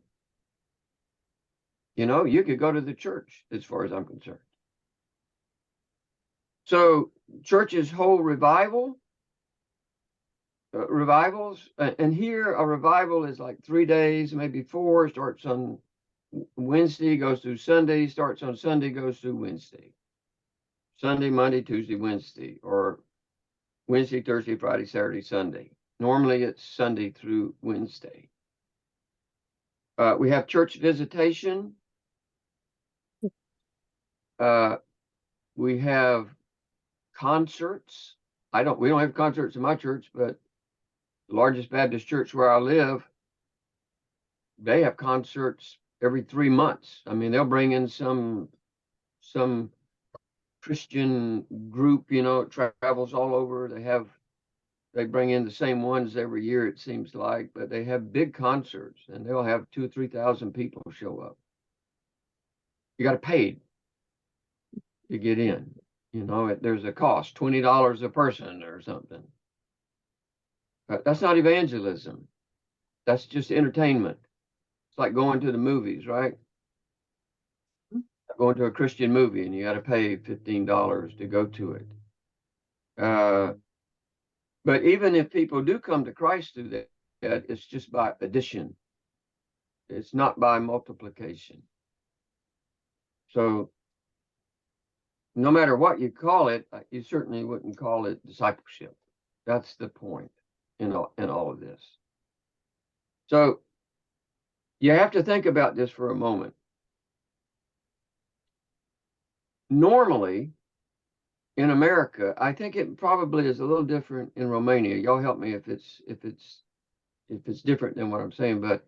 You know, you could go to the church as far as I'm concerned. So churches hold revivals, and here a revival is like 3 days, maybe 4, starts on Wednesday, goes through Sunday, starts on Sunday, goes through Wednesday. Sunday, Monday, Tuesday, Wednesday, or Wednesday, Thursday, Friday, Saturday, Sunday. Normally it's Sunday through Wednesday. We have church visitation. We have concerts. We don't have concerts in my church, but the largest Baptist church where I live, they have concerts every 3 months. I mean, they'll bring in some Christian group, you know, it travels all over. They bring in the same ones every year, it seems like, but they have big concerts and they'll have 2,000 or 3,000 people show up. You got to pay to get in. You know, there's a cost, $20 a person or something. But that's not evangelism. That's just entertainment. It's like going to the movies, right? Going to a Christian movie and you got to pay $15 to go to it. But even if people do come to Christ through that, it's just by addition. It's not by multiplication. So no matter what you call it, you certainly wouldn't call it discipleship. That's the point in all of this. So you have to think about this for a moment. Normally, in America, I think it probably is a little different in Romania. Y'all help me if it's different than what I'm saying. But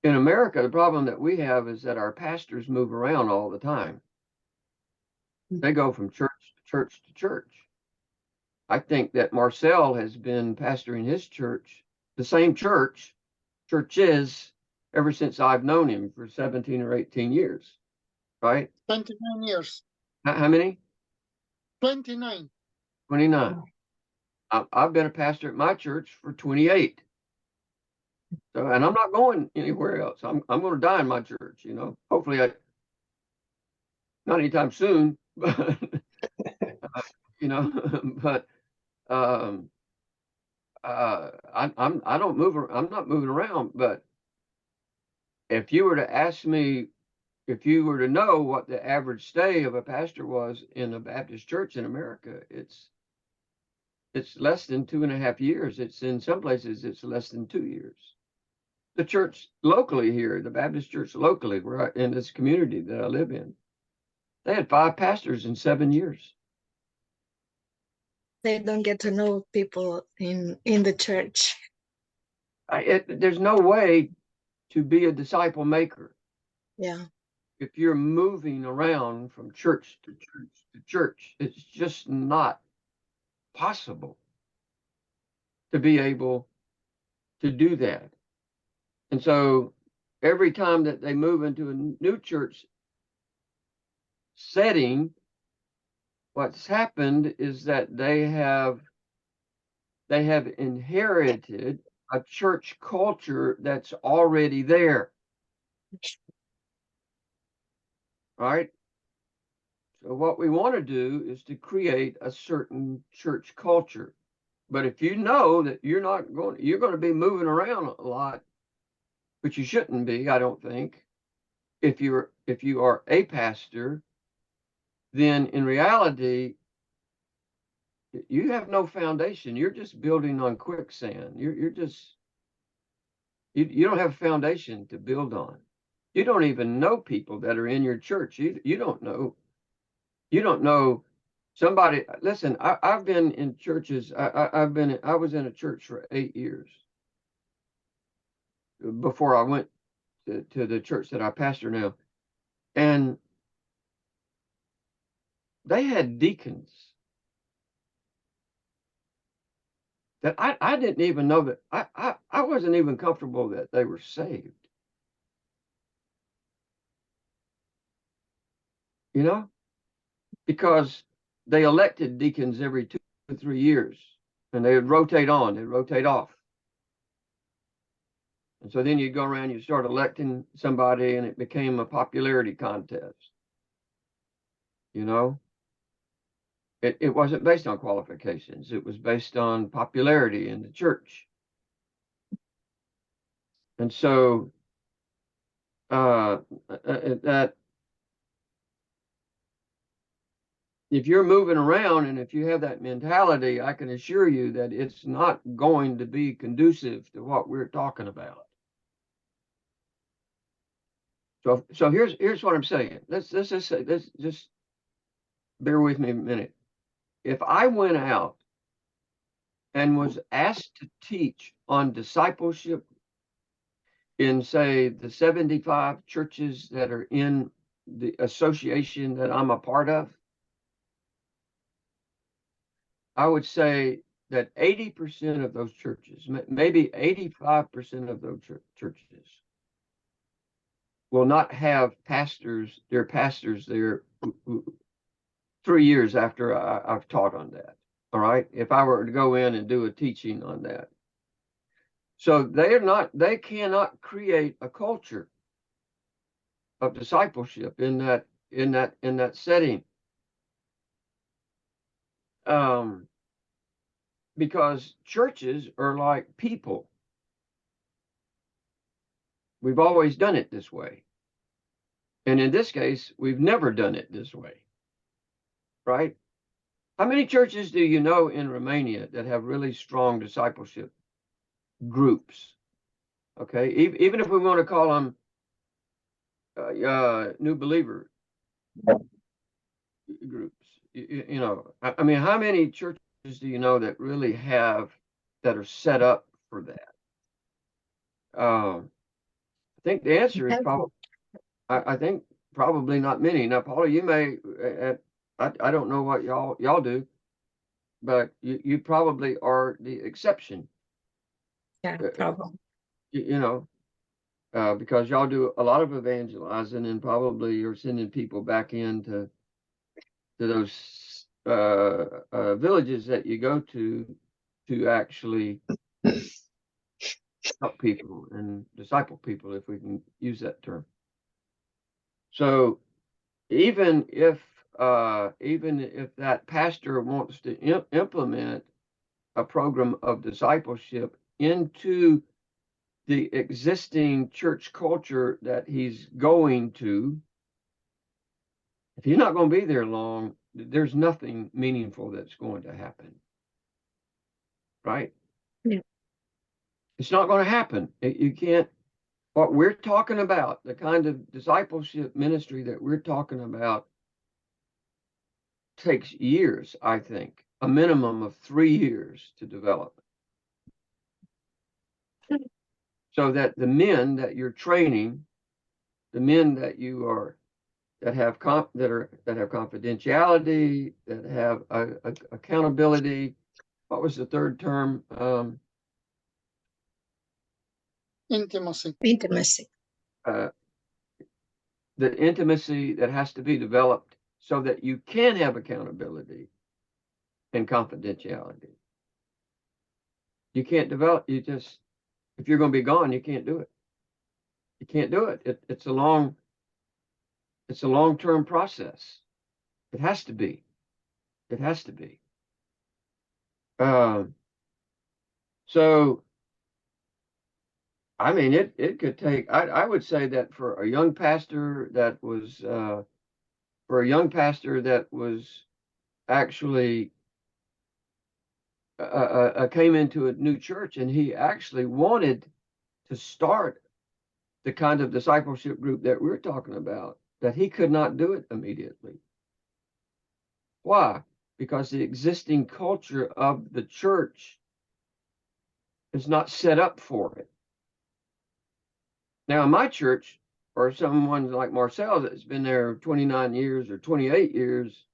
in America, the problem that we have is that our pastors move around all the time. They go from church to church to church. I think that Marcel has been pastoring his church, the same churches, ever since I've known him for 17 or 18 years, right? 29 years. How many? 29. 29. I've been a pastor at my church for 28. So, and I'm not going anywhere else. I'm going to die in my church, you know. Hopefully, not anytime soon, but you know. But I don't move. I'm not moving around. But if you were to ask me, if you were to know what the average stay of a pastor was in a Baptist church in America, it's less than 2.5 years. It's in some places it's less than 2 years. The church locally here, the Baptist church locally, where in this community that I live in, they had 5 pastors in 7 years. They don't get to know people in the church. There's no way to be a disciple maker. Yeah. If you're moving around from church to church to church, it's just not possible to be able to do that. And so every time that they move into a new church setting, what's happened is that they have They have inherited a church culture that's already there. Right? So what we want to do is to create a certain church culture. But if you know that you're going to be moving around a lot, which you shouldn't be, I don't think. If you are a pastor, then in reality, you have no foundation. You're just building on quicksand. You don't have a foundation to build on. You don't even know people that are in your church. You don't know. You don't know somebody. Listen, I've been in churches. I was in a church for 8 years before I went to the church that I pastor now, and they had deacons that I didn't even know that I wasn't even comfortable that they were saved. You know, because they elected deacons every 2 or 3 years, and they would rotate on, they'd rotate off. And so then you'd go around, you start electing somebody, and it became a popularity contest. You know, it wasn't based on qualifications. It was based on popularity in the church. And so that if you're moving around and if you have that mentality, I can assure you that it's not going to be conducive to what we're talking about. So here's what I'm saying. Let's just bear with me a minute. If I went out and was asked to teach on discipleship in, say, the 75 churches that are in the association that I'm a part of, I would say that 80% of those churches, maybe 85% of those churches, will not have their pastors there 3 years after I've taught on that. All right. If I were to go in and do a teaching on that. So they cannot create a culture of discipleship in that setting. Because churches are like people. We've always done it this way. And in this case, we've never done it this way. Right? How many churches do you know in Romania that have really strong discipleship groups? Okay, even if we want to call them new believer groups, you know, I mean, how many churches do you know that really that are set up for that? I think the answer is probably, I think probably not many. Now, Paula, you may, I don't know what y'all do, but you probably are the exception. Yeah, probably. You know, because y'all do a lot of evangelizing, and probably you're sending people back into those villages that you go to actually help people and disciple people, if we can use that term. So even if that pastor wants to implement a program of discipleship into the existing church culture that he's going to, if he's not going to be there long, there's nothing meaningful that's going to happen. Right? Yeah. It's not going to happen. You can't. What we're talking about, the kind of discipleship ministry that we're talking about, takes years, I think, a minimum of 3 years to develop. So that the men that you're training, the men that you are, that have confidentiality, that have accountability. What was the third term? Intimacy. Intimacy. The intimacy that has to be developed so that you can have accountability and confidentiality. You can't develop, if you're going to be gone, you can't do it. You can't do it. It's a long-term process. It has to be. It has to be. So, I mean, it could take, I would say that for a young pastor that was, actually came into a new church, and he actually wanted to start the kind of discipleship group that we're talking about, that he could not do it immediately. Why? Because the existing culture of the church is not set up for it. Now, in my church, or someone like Marcel that's been there 29 years or 28 years,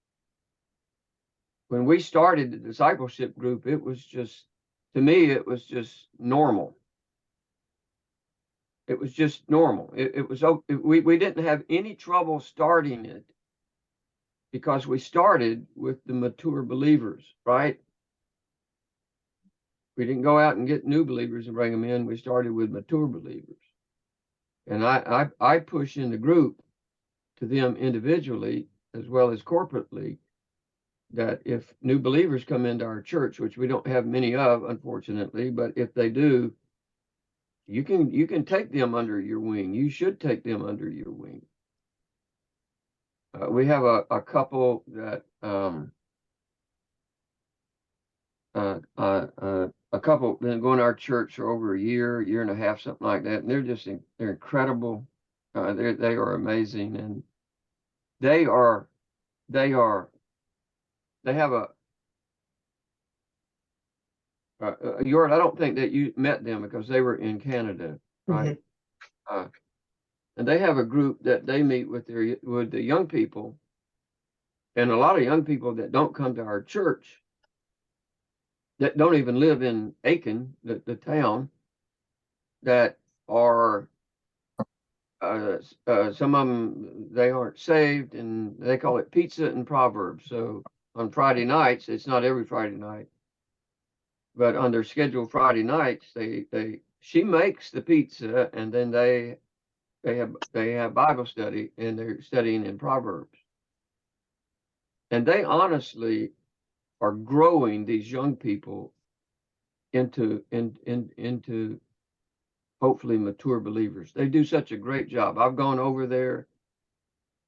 when we started the discipleship group, it was just, to me, it was just normal. It was just normal. We didn't have any trouble starting it because we started with the mature believers, right? We didn't go out and get new believers and bring them in. We started with mature believers. And I push in the group to them individually as well as corporately that if new believers come into our church, which we don't have many of, unfortunately, but if they do, you can take them under your wing. You should take them under your wing. We have a couple that a couple been going to our church for over a year and a half, something like that, and they're incredible. They are amazing, and they have a Jort, I don't think that you met them because they were in Canada, right? Mm-hmm. And they have a group that they meet with the young people, and a lot of young people that don't come to our church, that don't even live in Aiken, the town, that are some of them, they aren't saved, and they call it pizza and Proverbs. So on Friday nights, it's not every Friday night, but on their scheduled Friday nights, she makes the pizza, and then they have Bible study, and they're studying in Proverbs. And they honestly are growing these young people into hopefully mature believers. They do such a great job. I've gone over there.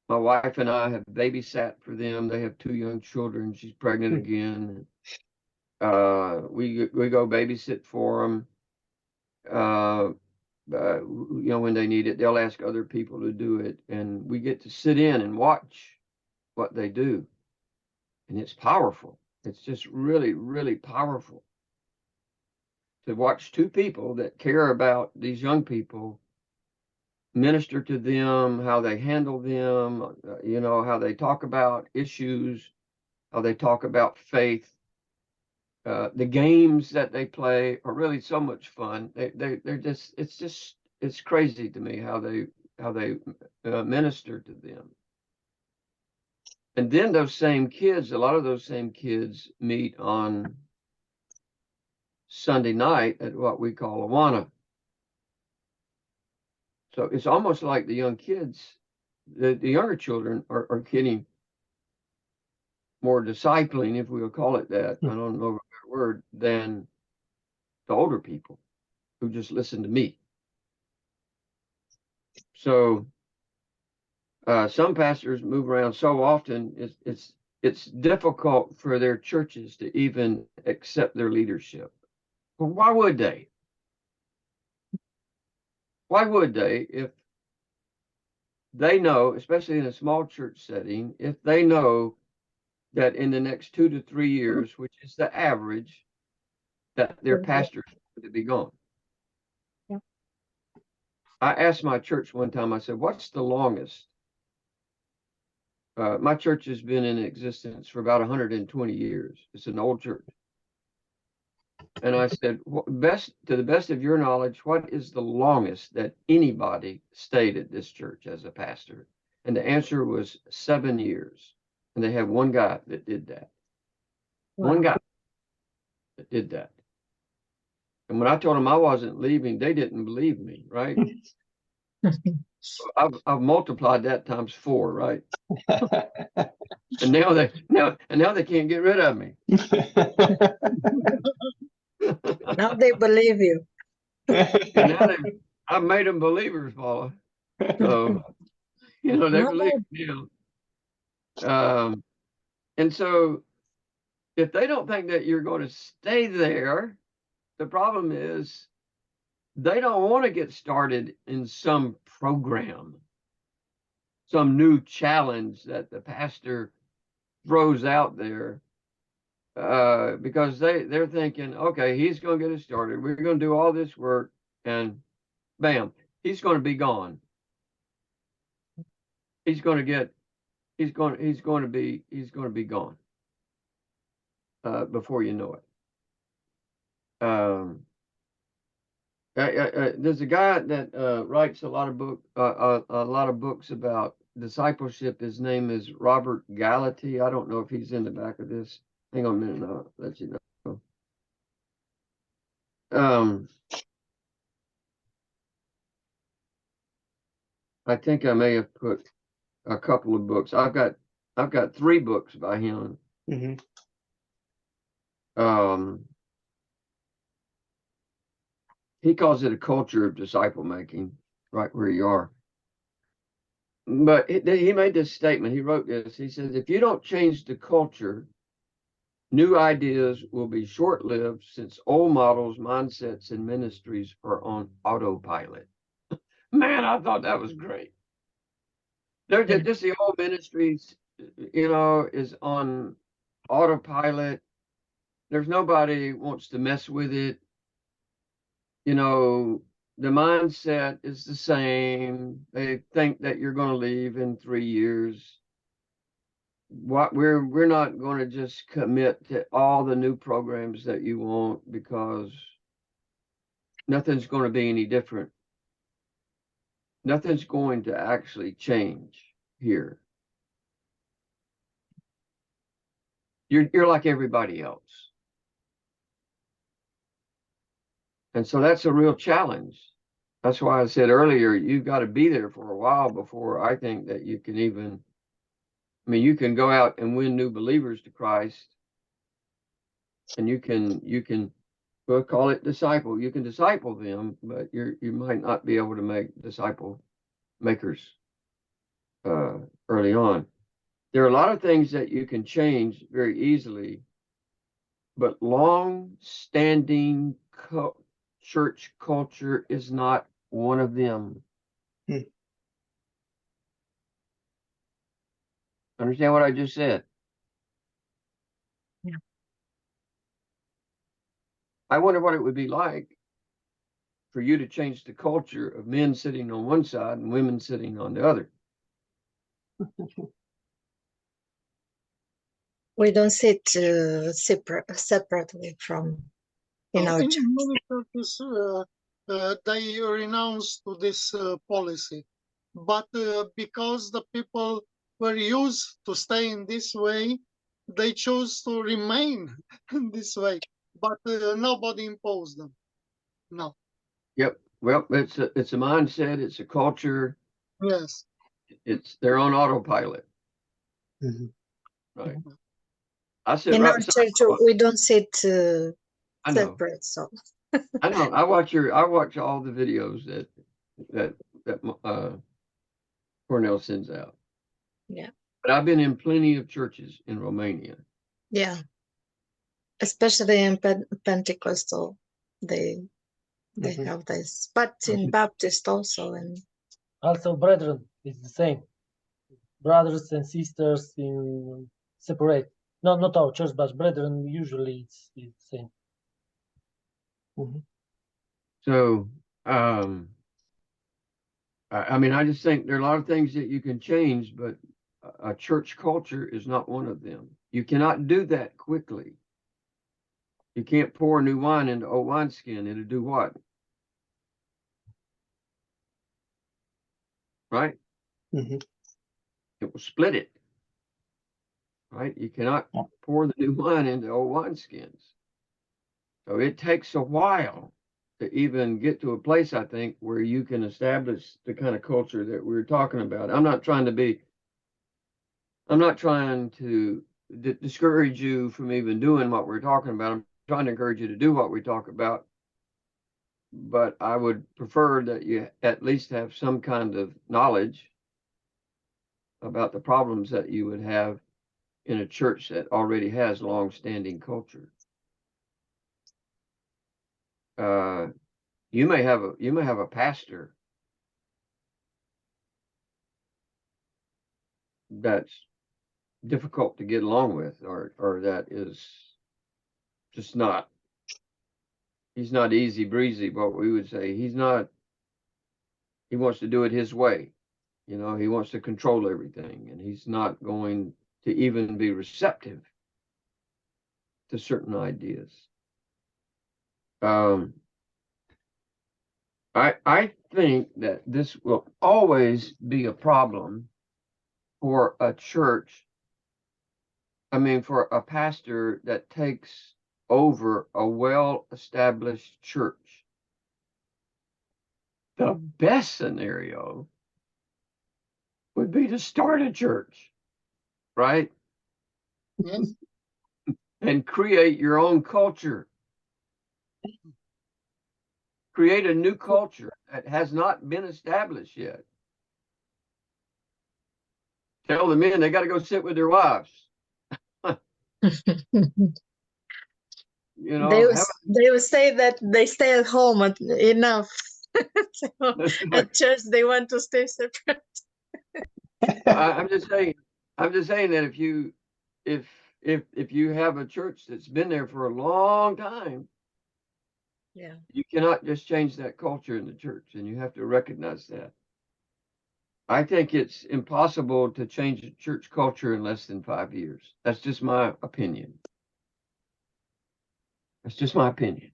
My wife and I have babysat for them. They have 2 young children. She's pregnant again. We go babysit for them. When they need it, they'll ask other people to do it, and we get to sit in and watch what they do, and it's powerful. It's just really, really powerful to watch 2 people that care about these young people minister to them, how they handle them, how they talk about issues, how they talk about faith. The games that they play are really so much fun. They're just, it's crazy to me how they minister to them. And then those same kids, a lot of those same kids meet on Sunday night at what we call Awana. So it's almost like the young kids, the younger children are getting more discipling, if we will call it that. I don't know a better word, than the older people who just listen to me. So some pastors move around so often, it's difficult for their churches to even accept their leadership. Well, why would they? Why would they if they know, especially in a small church setting, if they know that in the next 2 to 3 years, which is the average, that their pastor is going to be gone? Yeah. I asked my church one time, I said, what's the longest? My church has been in existence for about 120 years. It's an old church. And I said, to the best of your knowledge, what is the longest that anybody stayed at this church as a pastor? And the answer was 7 years. And they have one guy that did that. Wow. One guy that did that. And when I told them I wasn't leaving, they didn't believe me, right? So I've multiplied that times 4, right? And now they can't get rid of me. Now they believe you. And now I've made them believers, Paula. So they No, believe me now. And so if they don't think that you're going to stay there, the problem is they don't want to get started in some program, some new challenge that the pastor throws out there, because they're thinking, okay, he's going to get us started. We're going to do all this work, and bam, he's going to be gone. He's going to be gone before you know it. There's a guy that writes a lot of books about discipleship. His name is Robert Gallaty. I don't know if he's in the back of this. Hang on a minute, and I'll let you know. I think I may have put a couple of books. I've got 3 books by him. He calls it a culture of disciple making, right where you are. But he made this statement. He wrote this. He says, if you don't change the culture, new ideas will be short-lived, since old models, mindsets, and ministries are on autopilot. Man, I thought that was great. They're just the old ministries, is on autopilot. There's nobody wants to mess with it. The mindset is the same. They think that you're going to leave in 3 years. We're not going to just commit to all the new programs that you want, because nothing's going to be any different. Nothing's going to actually change here. You're like everybody else. And so that's a real challenge. That's why I said earlier, you've got to be there for a while before I think that you can even, you can go out and win new believers to Christ, and you can we'll call it disciple. You can disciple them, but you might not be able to make disciple makers early on. There are a lot of things that you can change very easily, but long-standing church culture is not one of them. Understand what I just said? Yeah. I wonder what it would be like for you to change the culture of men sitting on one side and women sitting on the other. We don't sit separately from in our church. In many churches, they renounce to this policy, but because the people were used to stay in this way, they chose to remain in this way. But nobody imposed them. No. Yep. Well, it's a mindset. It's a culture. Yes. They're on autopilot. Right. I said, In our church, we don't sit I know. separate. So I know. I watch all the videos that Cornell sends out. Yeah. But I've been in plenty of churches in Romania. Yeah. Especially in Pentecostal, they have this, but in Baptist also, and also brethren, it's the same. Brothers and sisters in separate. No, not our church, but brethren, usually it's the same. So, I just think there are a lot of things that you can change, but a church culture is not one of them. You cannot do that quickly. You can't pour new wine into old wineskin. It'll do what? Right? It will split it. Right? You cannot pour the new wine into old wineskins. So it takes a while to even get to a place, I think, where you can establish the kind of culture that we're talking about. I'm not trying to discourage you from even doing what we're talking about. I'm trying to encourage you to do what we talk about. But I would prefer that you at least have some kind of knowledge about the problems that you would have in a church that already has long-standing culture. You may have a pastor that's difficult to get along with, or that is just not, he's not easy breezy, what we would say. He wants to do it his way. You know, he wants to control everything, and he's not going to even be receptive to certain ideas. I think that this will always be a problem for a church. I mean, for a pastor that takes over a well-established church. The best scenario would be to start a church, right? Yes. And create your own culture. Create a new culture that has not been established yet. Tell the men they got to go sit with their wives. You know, they will say that they stay at home enough. So at church they want to stay separate. I'm just saying that if you have a church that's been there for a long time, yeah, you cannot just change that culture in the church, and you have to recognize that. I think it's impossible to change a church culture in less than 5 years. That's just my opinion. That's just my opinion.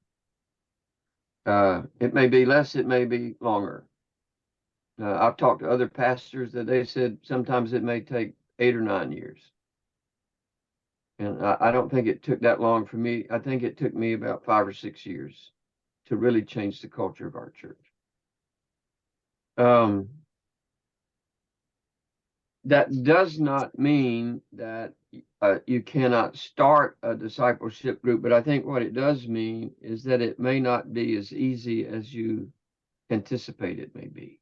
It may be less, it may be longer. I've talked to other pastors that they said sometimes it may take 8 or 9 years. And I don't think it took that long for me. I think it took me about 5 or 6 years to really change the culture of our church. That does not mean that you cannot start a discipleship group, but I think what it does mean is that it may not be as easy as you anticipate it may be.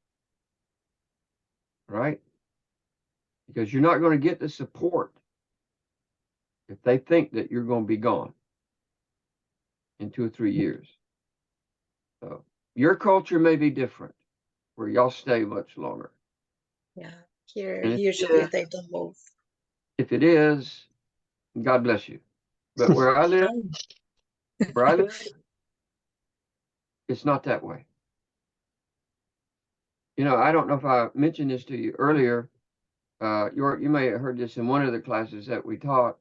Right? Because you're not going to get the support if they think that you're going to be gone in 2 or 3 years. So your culture may be different, where y'all stay much longer. Yeah, here And usually they don't move. If it is, God bless you. But where I live, it's not that way. You know, I don't know if I mentioned this to you earlier. You may have heard this in one of the classes that we taught.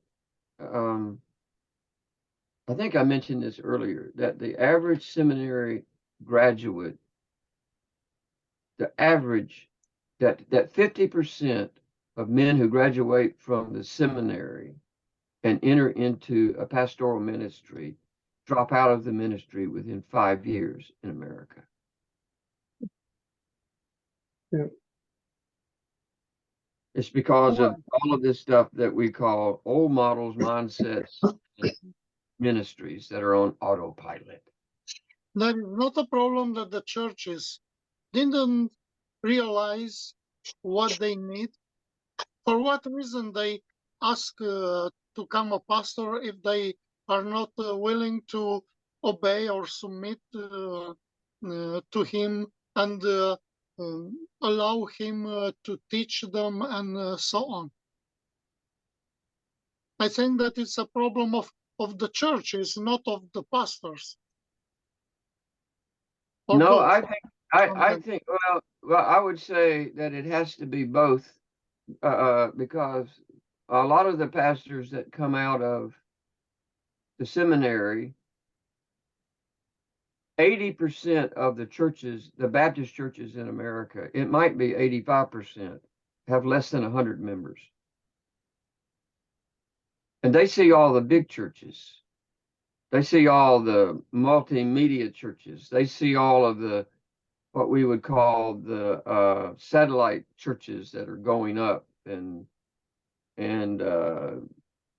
I think I mentioned this earlier, that the average seminary graduate, that 50% of men who graduate from the seminary and enter into a pastoral ministry drop out of the ministry within 5 years in America. Yeah. It's because of all of this stuff that we call old models, mindsets, ministries that are on autopilot. There is not a problem that the churches didn't realize what they need. For what reason they ask to come a pastor if they are not willing to obey or submit to him and allow him to teach them and so on. I think that it's a problem of the churches, not of the pastors. Or No, both. I think, well, I would say that it has to be both, because a lot of the pastors that come out of the seminary, 80% of the churches, the Baptist churches in America, it might be 85%, have less than 100 members. And they see all the big churches. They see all the multimedia churches. They see all of the, what we would call the satellite churches that are going up, and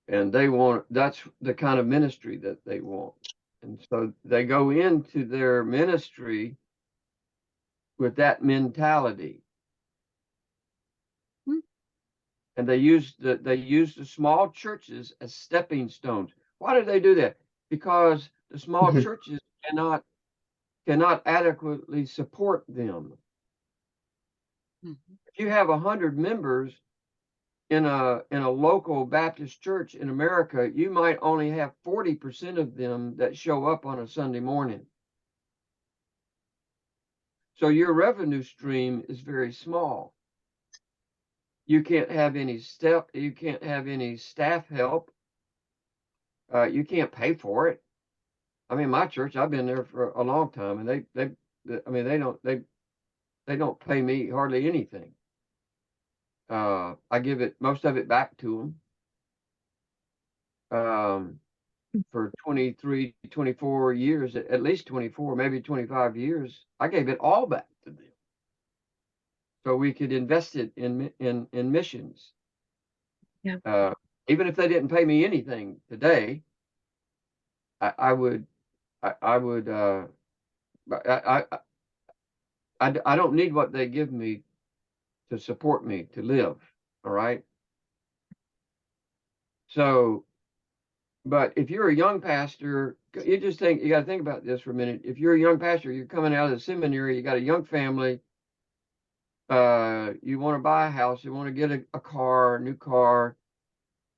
they want, that's the kind of ministry that they want. And so they go into their ministry with that mentality. And they use the small churches as stepping stones. Why do they do that? Because the small churches cannot adequately support them. If you have 100 members in a local Baptist church in America, you might only have 40% of them that show up on a Sunday morning. So your revenue stream is very small. You can't have any staff help. You can't pay for it. I mean, my church, I've been there for a long time, and they don't pay me hardly anything. I give most of it back to them. For 23, 24 years, at least 24, maybe 25 years, I gave it all back to them, so we could invest it in missions. Yeah. Even if they didn't pay me anything today, I don't need what they give me to support me to live. All right. So, but if you're a young pastor, you got to think about this for a minute. If you're a young pastor, you're coming out of the seminary, you got a young family, you want to buy a house, you want to get a car, a new car,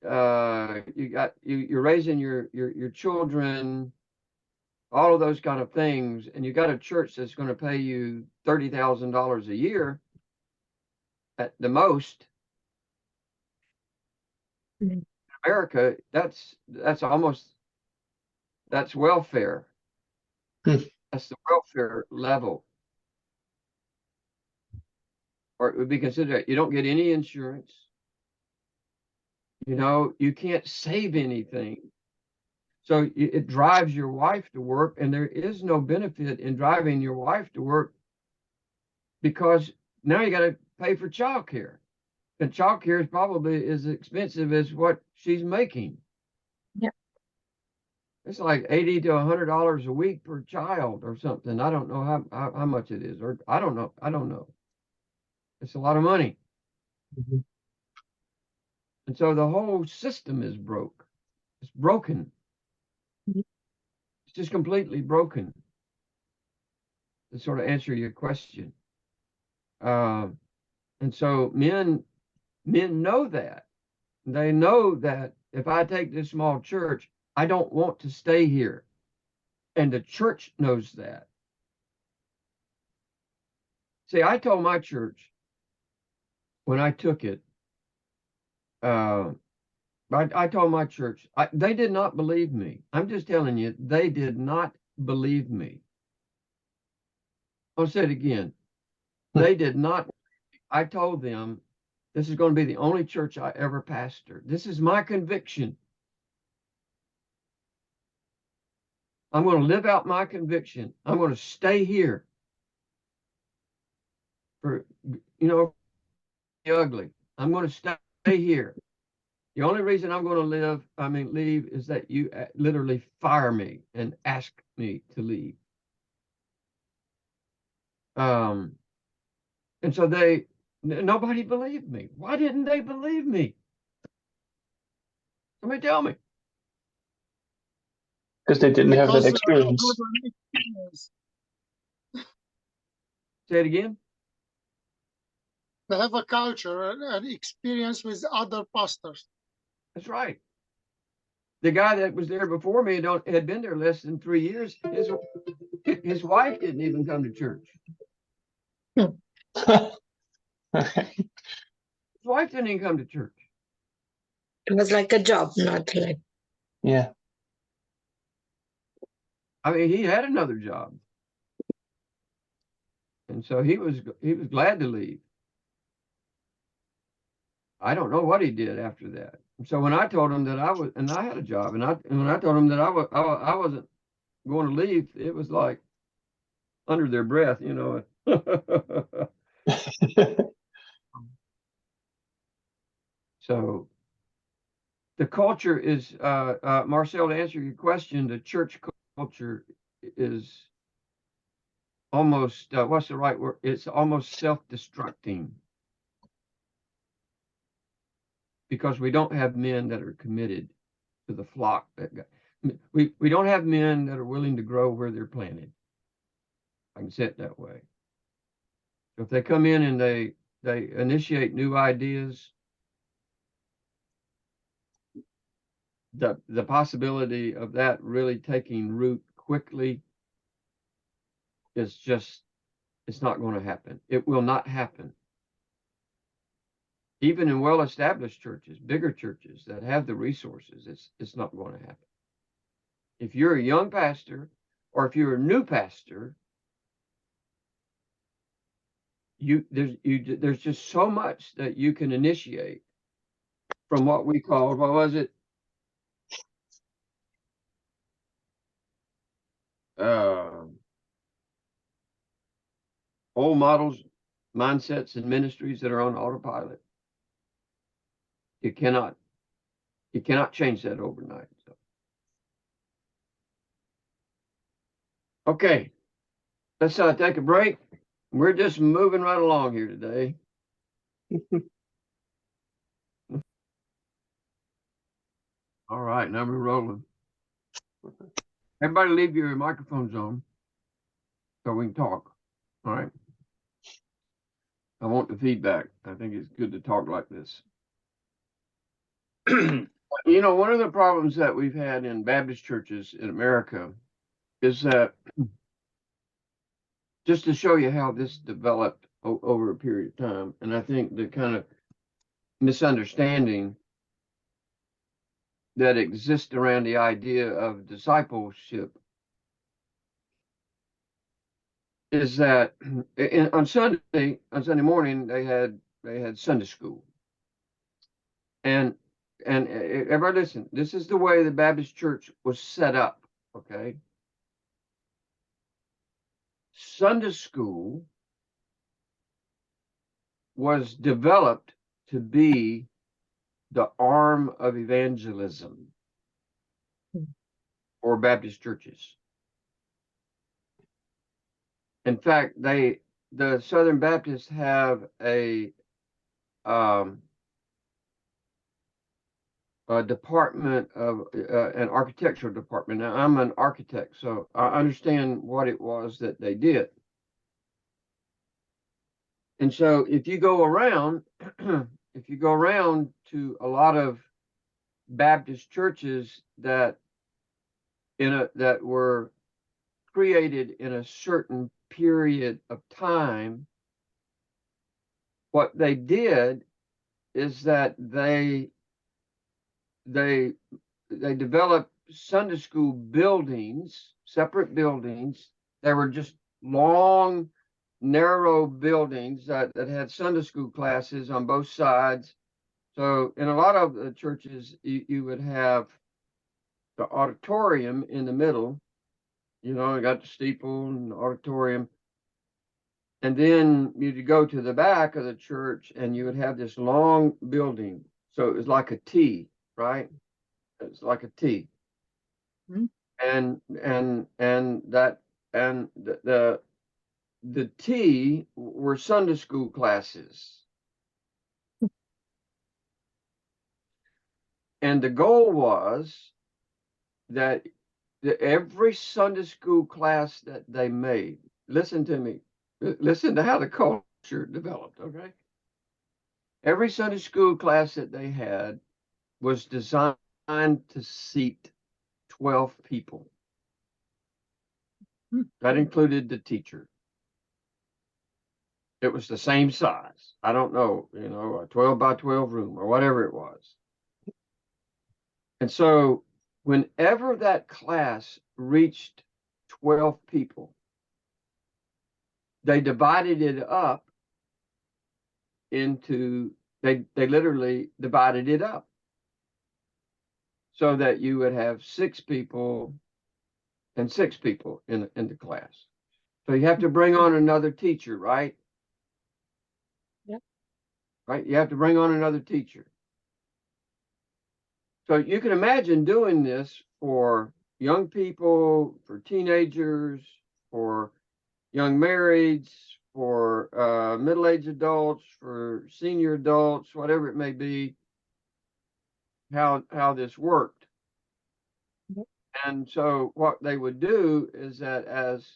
you're raising your children, all of those kind of things, and you got a church that's going to pay you $30,000 a year at the most. In America, that's welfare. That's the welfare level. Or it would be considered, you don't get any insurance. You know, you can't save anything. So it drives your wife to work, and there is no benefit in driving your wife to work, because now you got to pay for childcare. And childcare is probably as expensive as what she's making. Yeah. It's like $80 to $100 a week per child or something. I don't know how much it is, or I don't know. It's a lot of money. And so the whole system is broke. It's broken. It's just completely broken. To sort of answer your question. And so men know that. They know that if I take this small church, I don't want to stay here. And the church knows that. See, I told my church when I took it, I told my church, they did not believe me. I'm just telling you, they did not believe me. I'll say it again. They did not. I told them, this is going to be the only church I ever pastored. This is my conviction. I'm going to live out my conviction. I'm going to stay here. For, ugly. I'm going to stay here. The only reason I'm going to leave is that you literally fire me and ask me to leave. And so nobody believed me. Why didn't they believe me? Somebody tell me. Because they didn't have that experience. Say it again. They have a culture and experience with other pastors. That's right. The guy that was there before me had been there less than 3 years. His wife didn't even come to church. His wife didn't even come to church. It was like a job, not like. Yeah. I mean, he had another job, and so he was glad to leave. I don't know what he did after that. So when I told him that I was, and I had a job, and when I told him that I wasn't going to leave, it was like under their breath, you know. So the culture is, Marcel, to answer your question, the church culture is almost, what's the right word? It's almost self-destructing, because we don't have men that are committed to the flock. We don't have men that are willing to grow where they're planted. I can say it that way. So if they come in and they initiate new ideas, the possibility of that really taking root quickly is just, it's not going to happen. It will not happen. Even in well-established churches, bigger churches that have the resources, it's not going to happen. If you're a young pastor, or if you're a new pastor, there's just so much that you can initiate from what we called, what was it? Old models, mindsets, and ministries that are on autopilot. You cannot change that overnight. So. Okay, let's take a break. We're just moving right along here today. All right, now we're rolling. Everybody leave your microphones on so we can talk. All right. I want the feedback. I think it's good to talk like this. You know, one of the problems that we've had in Baptist churches in America is that, just to show you how this developed over a period of time, and I think the kind of misunderstanding that exists around the idea of discipleship is that on Sunday morning they had Sunday school, and everybody listen, this is the way the Baptist church was set up. Okay, Sunday school was developed to be the arm of evangelism for Baptist churches. In fact, the Southern Baptists have a department of an architectural department. Now, I'm an architect, so I understand what it was that they did. And so if you go around, to a lot of Baptist churches that were created in a certain period of time, what they did is that they developed Sunday school buildings, separate buildings. They were just long, narrow buildings that had Sunday school classes on both sides. So in a lot of the churches, you would have the auditorium in the middle. You know, you got the steeple and the auditorium. And then you'd go to the back of the church and you would have this long building. So it was like a T, right? It's like a T. Mm-hmm. And the T were Sunday school classes. And the goal was that every Sunday school class that they made, listen to me, listen to how the culture developed, okay? Every Sunday school class that they had was designed to seat 12 people. That included the teacher. It was the same size. I don't know, you know, a 12 by 12 room or whatever it was. And so whenever that class reached 12 people, they divided it up into they literally divided it up so that you would have 6 people and 6 people in the class. So you have to bring on another teacher, right? Yep. Right? You have to bring on another teacher. So you can imagine doing this for young people, for teenagers, for young marrieds, for middle-aged adults, for senior adults, whatever it may be, how this worked. Yep. And so what they would do is that as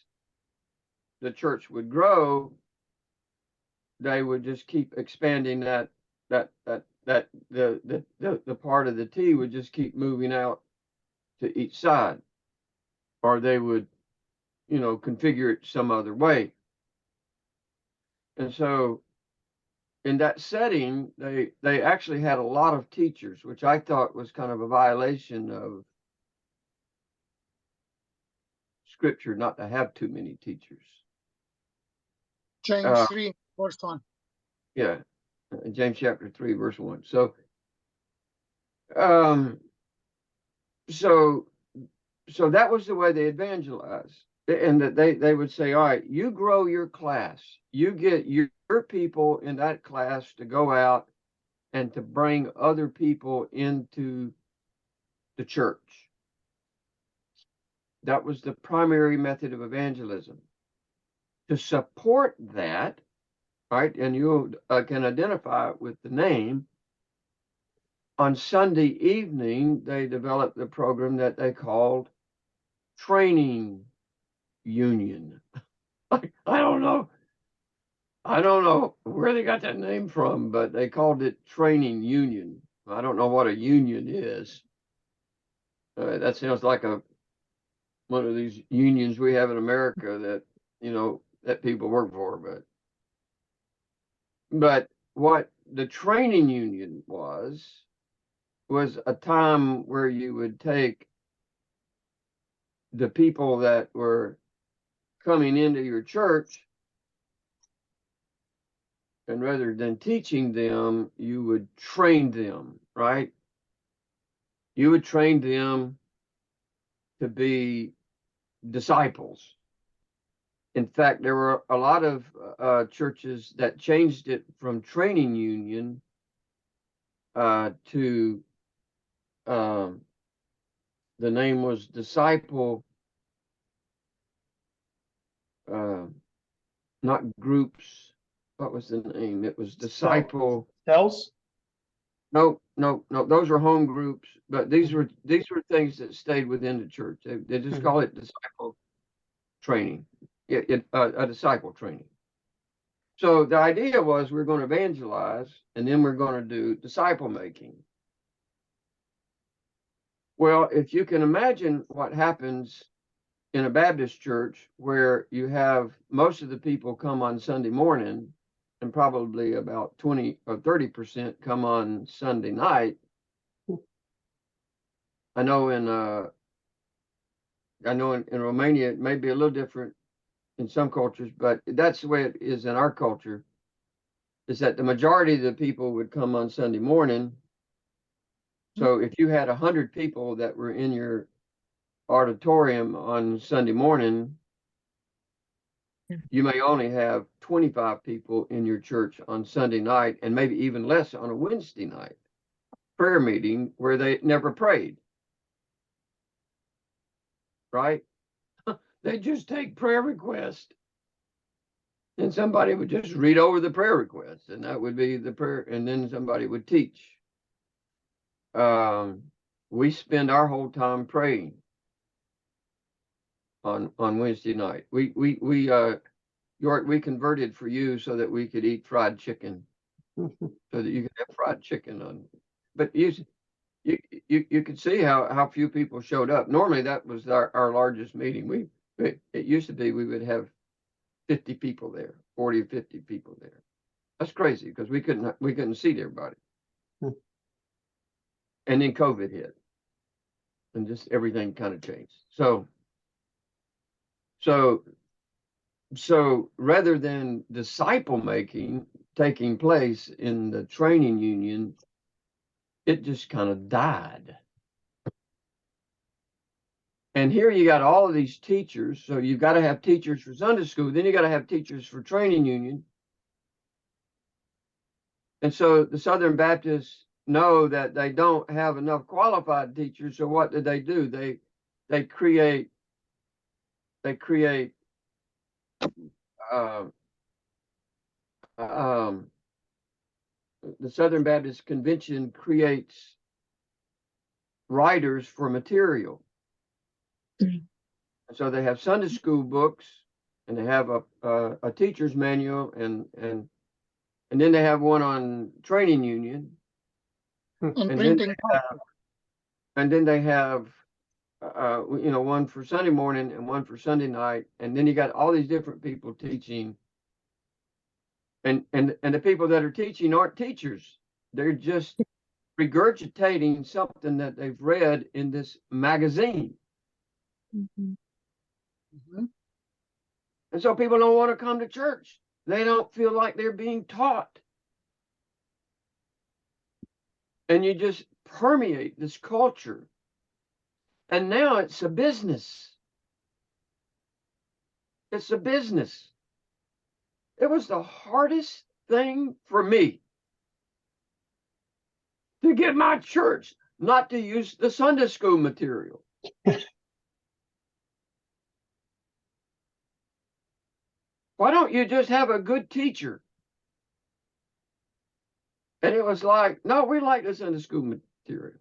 the church would grow, they would just keep expanding the part of the T would just keep moving out to each side, or they would, configure it some other way. And so in that setting, they actually had a lot of teachers, which I thought was kind of a violation of Scripture not to have too many teachers. James 3, verse 1. Yeah, James chapter 3, verse 1. So, so that was the way they evangelized, and that they would say, all right, you grow your class, you get your people in that class to go out and to bring other people into the church. That was the primary method of evangelism. To support that, right, and you can identify it with the name, on Sunday evening, they developed the program that they called Training Union. I don't know where they got that name from, but they called it Training Union. I don't know what a union is. That sounds like one of these unions we have in America that, that people work for. But what the training union was a time where you would take the people that were coming into your church, and rather than teaching them, you would train them, right? You would train them to be disciples. In fact, there were a lot of churches that changed it from training union to the name was disciple, not groups. What was the name? It was disciple. Cells? No. Those were home groups, but these were things that stayed within the church. They just call it disciple training. A disciple training. So the idea was we're going to evangelize, and then we're going to do disciple making. Well, if you can imagine what happens in a Baptist church where you have most of the people come on Sunday morning and probably about 20 or 30% come on Sunday night. I know in Romania it may be a little different in some cultures, but that's the way it is in our culture, is that the majority of the people would come on Sunday morning. So if you had 100 people that were in your auditorium on Sunday morning, you may only have 25 people in your church on Sunday night, and maybe even less on a Wednesday night prayer meeting where they never prayed. Right? They just take prayer requests, and somebody would just read over the prayer requests, and that would be the prayer, and then somebody would teach. We spend our whole time praying on Wednesday night. York, we converted for you so that we could eat fried chicken, so that you could have fried chicken on. But you could see how few people showed up. Normally that was our largest meeting. It used to be we would have 50 people there, 40 or 50 people there. That's crazy because we couldn't seat everybody. And then COVID hit, and just everything kind of changed. So rather than disciple making, taking place in the training union, it just kind of died. And here you got all of these teachers. So you've got to have teachers for Sunday school. Then you got to have teachers for training union. And so the Southern Baptists know that they don't have enough qualified teachers. So what do? They create the Southern Baptist Convention creates writers for material. Mm. So they have Sunday school books, and they have a teacher's manual, and then they have one on training union, And and printing. then they have one for Sunday morning and one for Sunday night, and then you got all these different people teaching, and the people that are teaching aren't teachers. They're just regurgitating something that they've read in this magazine. Mhm. Mhm. And so people don't want to come to church. They don't feel like they're being taught. And you just permeate this culture. And now it's a business. It's a business. It was the hardest thing for me to get my church not to use the Sunday school material. Why don't you just have a good teacher? And it was like, no, we like the Sunday school material.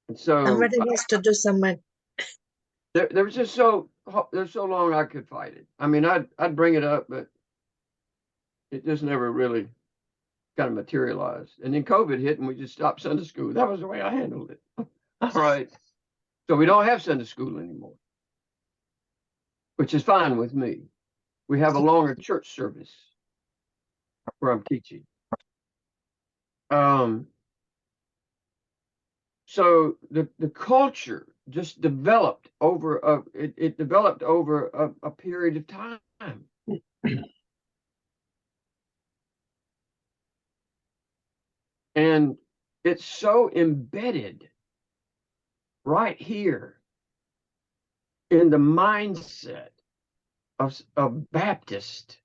And so Somebody has to do some money. there was just there's so long I could fight it. I mean, I'd bring it up, but it just never really kind of materialized. And then COVID hit, and we just stopped Sunday school. That was the way I handled it. All right. So we don't have Sunday school anymore, which is fine with me. We have a longer church service where I'm teaching. So the culture just developed over a period of time. And it's so embedded right here in the mindset of Baptist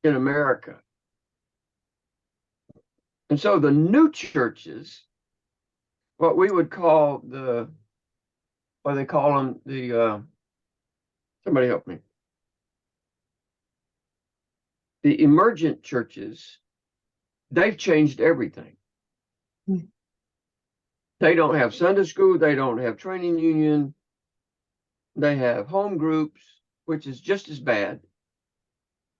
in America. And so the new churches, what we would call they call them somebody help me. The emergent churches, they've changed everything. They don't have Sunday school. They don't have training union. They have home groups, which is just as bad.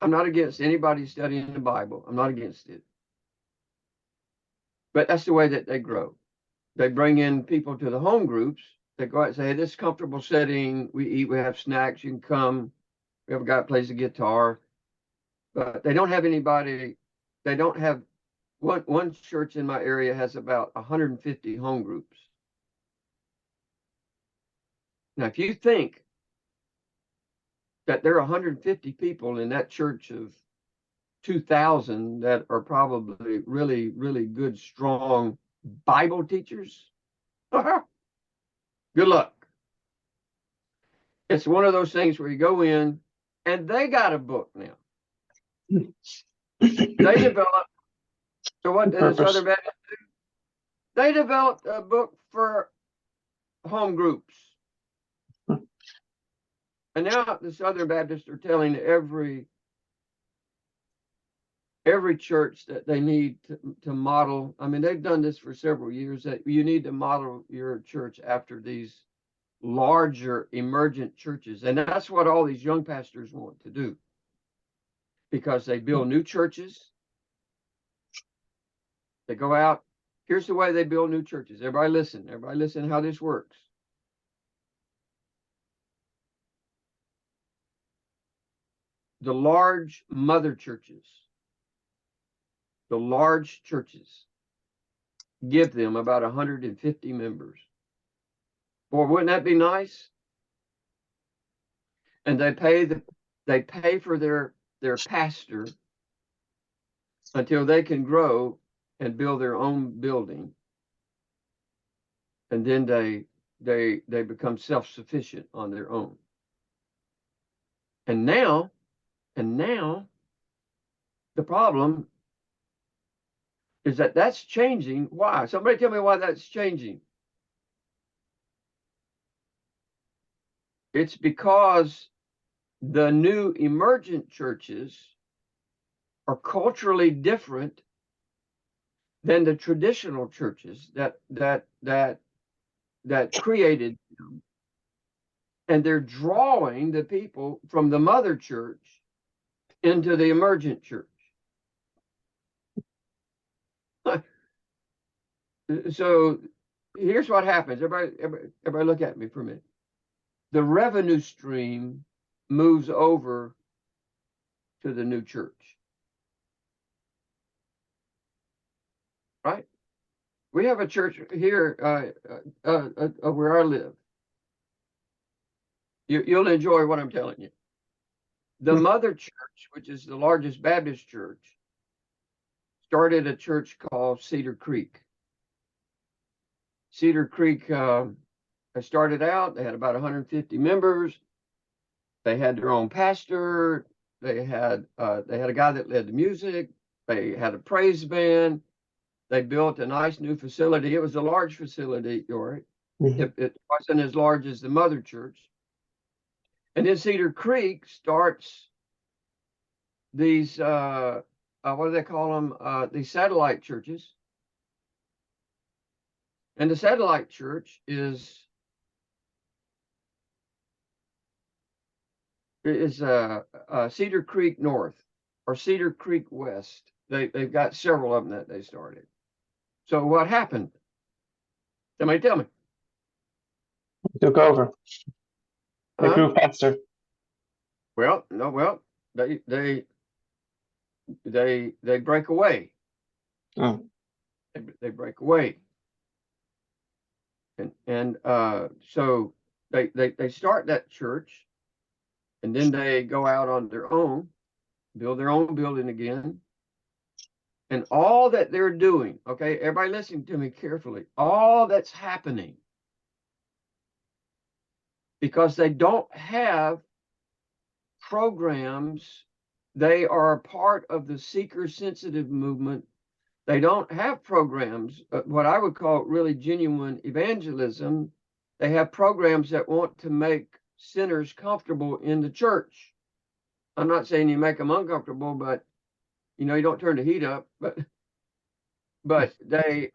I'm not against anybody studying the Bible. I'm not against it. But that's the way that they grow. They bring in people to the home groups. They go out and say, hey, this is a comfortable setting. We eat, we have snacks. You can come. We have a guy that plays the guitar. But they don't have anybody. They don't have one church in my area has about 150 home groups. Now, if you think that there are 150 people in that church of 2,000 that are probably really, really good, strong Bible teachers, good luck. It's one of those things where you go in and they got a book now. They developed. So what did the Southern Baptists do? They developed a book for home groups. And now the Southern Baptists are telling every church that they need to model. I mean, they've done this for several years, that you need to model your church after these larger emergent churches. And that's what all these young pastors want to do, because they build new churches. They go out. Here's the way they build new churches. Everybody listen how this works. The large mother churches, the large churches, give them about 150 members. Boy, wouldn't that be nice? And they pay for their their pastor until they can grow and build their own building. And then they become self-sufficient on their own. And now the problem is that that's changing. Why? Somebody tell me why that's changing. It's because the new emergent churches are culturally different than the traditional churches that created them. And they're drawing the people from the mother church into the emergent church. So here's what happens. Everybody look at me for a minute. The revenue stream moves over to the new church. Right? We have a church here where I live. You'll enjoy what I'm telling you. The mother church, which is the largest Baptist church, started a church called Cedar Creek. Cedar Creek started out, they had about 150 members. They had their own pastor. They had a guy that led the music. They had a praise band. They built a nice new facility. It was a large facility, Yorick. It wasn't as large as the mother church. And then Cedar Creek starts these, what do they call them? These satellite churches. And the satellite church is Cedar Creek North or Cedar Creek West. They've got several of them that they started. So what happened? Somebody tell me. Took over. They grew faster. Well, no, well, they break away. Oh. They break away. And so they start that church, and then they go out on their own, build their own building again. And all that they're doing, okay, everybody listen to me carefully, all that's happening because they don't have programs. They are a part of the seeker-sensitive movement. They don't have programs, what I would call really genuine evangelism. They have programs that want to make sinners comfortable in the church. I'm not saying you make them uncomfortable, but you know, you don't turn the heat up, but they've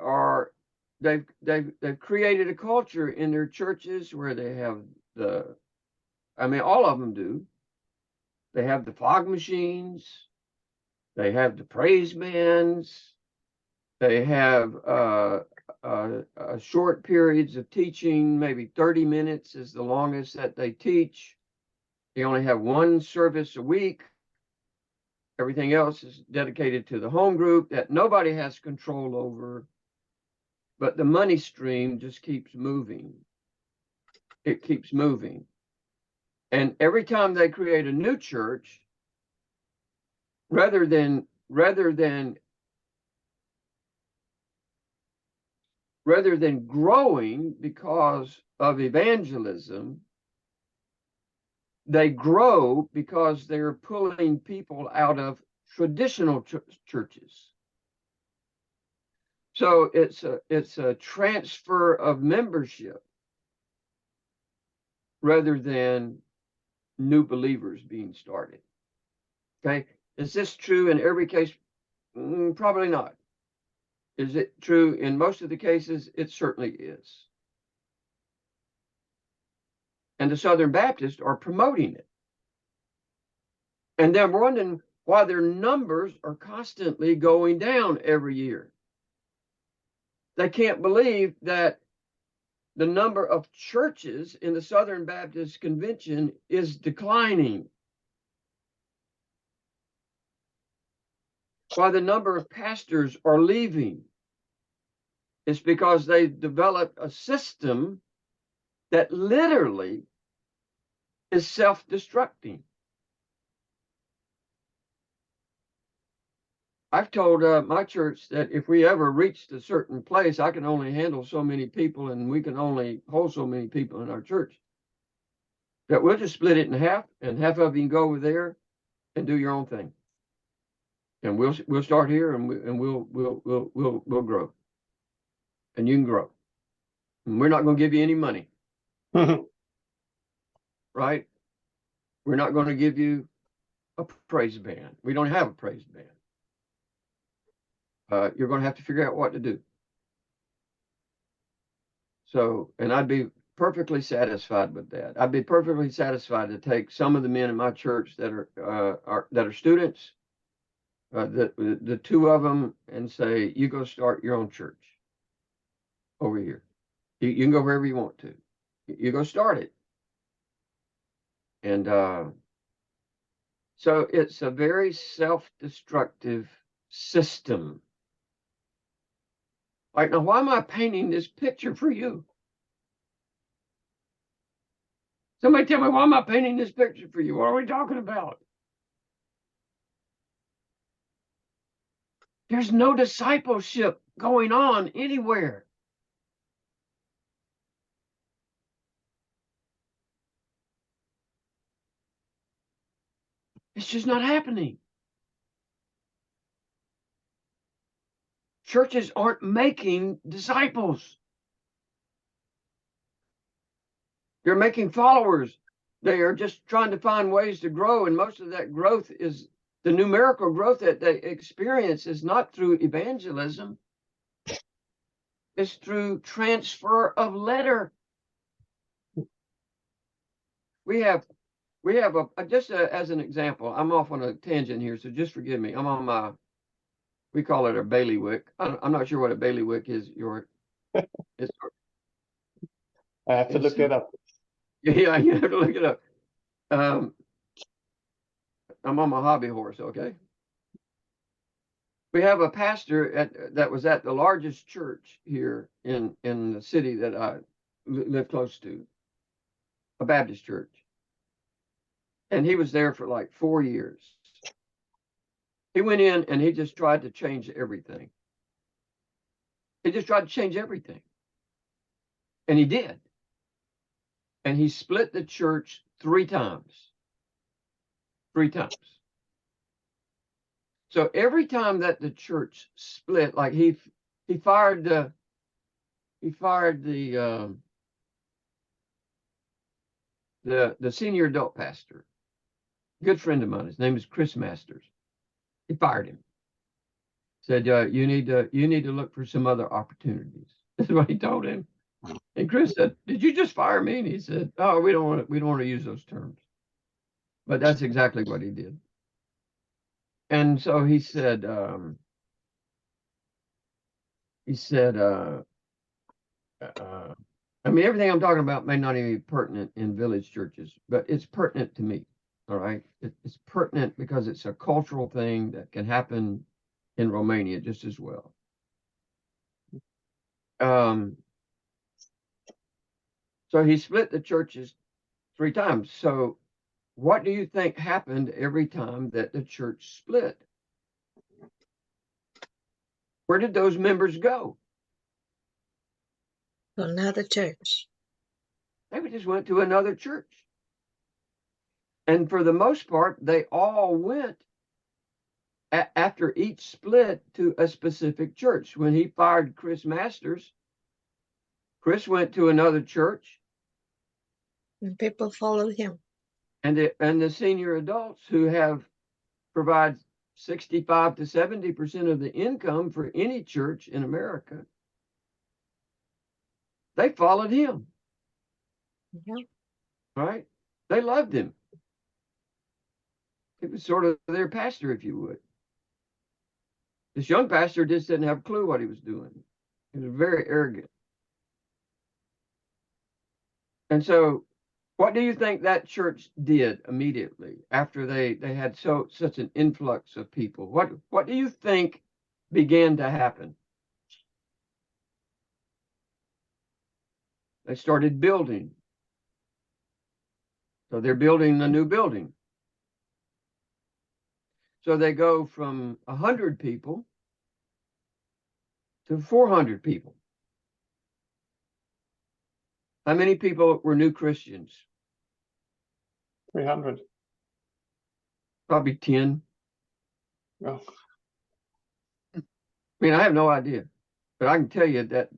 created a culture in their churches where they have all of them do. They have the fog machines, they have the praise bands, they have short periods of teaching, maybe 30 minutes is the longest that they teach. They only have one service a week. Everything else is dedicated to the home group that nobody has control over, but the money stream just keeps moving. It keeps moving. And every time they create a new church, rather than growing because of evangelism, they grow because they're pulling people out of traditional churches. So it's a transfer of membership rather than new believers being started. Okay, is this true in every case? Probably not. Is it true in most of the cases? It certainly is. And the Southern Baptists are promoting it. And they're wondering why their numbers are constantly going down every year. They can't believe that the number of churches in the Southern Baptist Convention is declining. Why the number of pastors are leaving. It's because they've developed a system that literally is self-destructing. I've told my church that if we ever reached a certain place, I can only handle so many people and we can only hold so many people in our church. That we'll just split it in half, and half of you can go over there and do your own thing. And we'll start here, and we'll grow. And you can grow. And we're not going to give you any money. Right? We're not going to give you a praise band. We don't have a praise band. You're going to have to figure out what to do. So, and I'd be perfectly satisfied with that. I'd be perfectly satisfied to take some of the men in my church that are students, the two of them, and say, you go start your own church over here. You can go wherever you want to. You go start it. And so it's a very self-destructive system. Like, now, why am I painting this picture for you? Somebody tell me, why am I painting this picture for you? What are we talking about? There's no discipleship going on anywhere. It's just not happening. Churches aren't making disciples. They're making followers. They are just trying to find ways to grow. And most of that growth is the numerical growth that they experience is not through evangelism. It's through transfer of letter. We have just as an example, I'm off on a tangent here, so just forgive me. I'm on my, we call it a bailiwick. I'm not sure what a bailiwick is. It's, I have to look it up. yeah, you have to look it up. I'm on my hobby horse, okay? We have a pastor that was at the largest church here in the city that I live close to, a Baptist church. And he was there for like 4 years. He went in and he just tried to change everything. He just tried to change everything. And he did. And he split the church 3 times. 3 times. So every time that the church split, like he fired the senior adult pastor, good friend of mine. His name is Chris Masters. He fired him. Said, you need to look for some other opportunities. That's what he told him. And Chris said, did you just fire me? And he said, oh, we don't want to use those terms. But that's exactly what he did. And so he said, I mean, everything I'm talking about may not even be pertinent in village churches, but it's pertinent to me. All right. It's pertinent because it's a cultural thing that can happen in Romania just as well. So he split the churches 3 times. So what do you think happened every time that the church split? Where did those members go? Another church. They just went to another church. And for the most part, they all went after each split to a specific church. When he fired Chris Masters, Chris went to another church. And people followed him. And the senior adults who provide 65 to 70% of the income for any church in America, they followed him. Yeah. Right? They loved him. He was sort of their pastor, if you would. This young pastor just didn't have a clue what he was doing. He was very arrogant. And so what do you think that church did immediately after they had such an influx of people? What do you think began to happen? They started building. So they're building a new building. So they go from 100 people to 400 people. How many people were new Christians? 300. Probably 10. Oh. I mean, I have no idea, but I can tell you that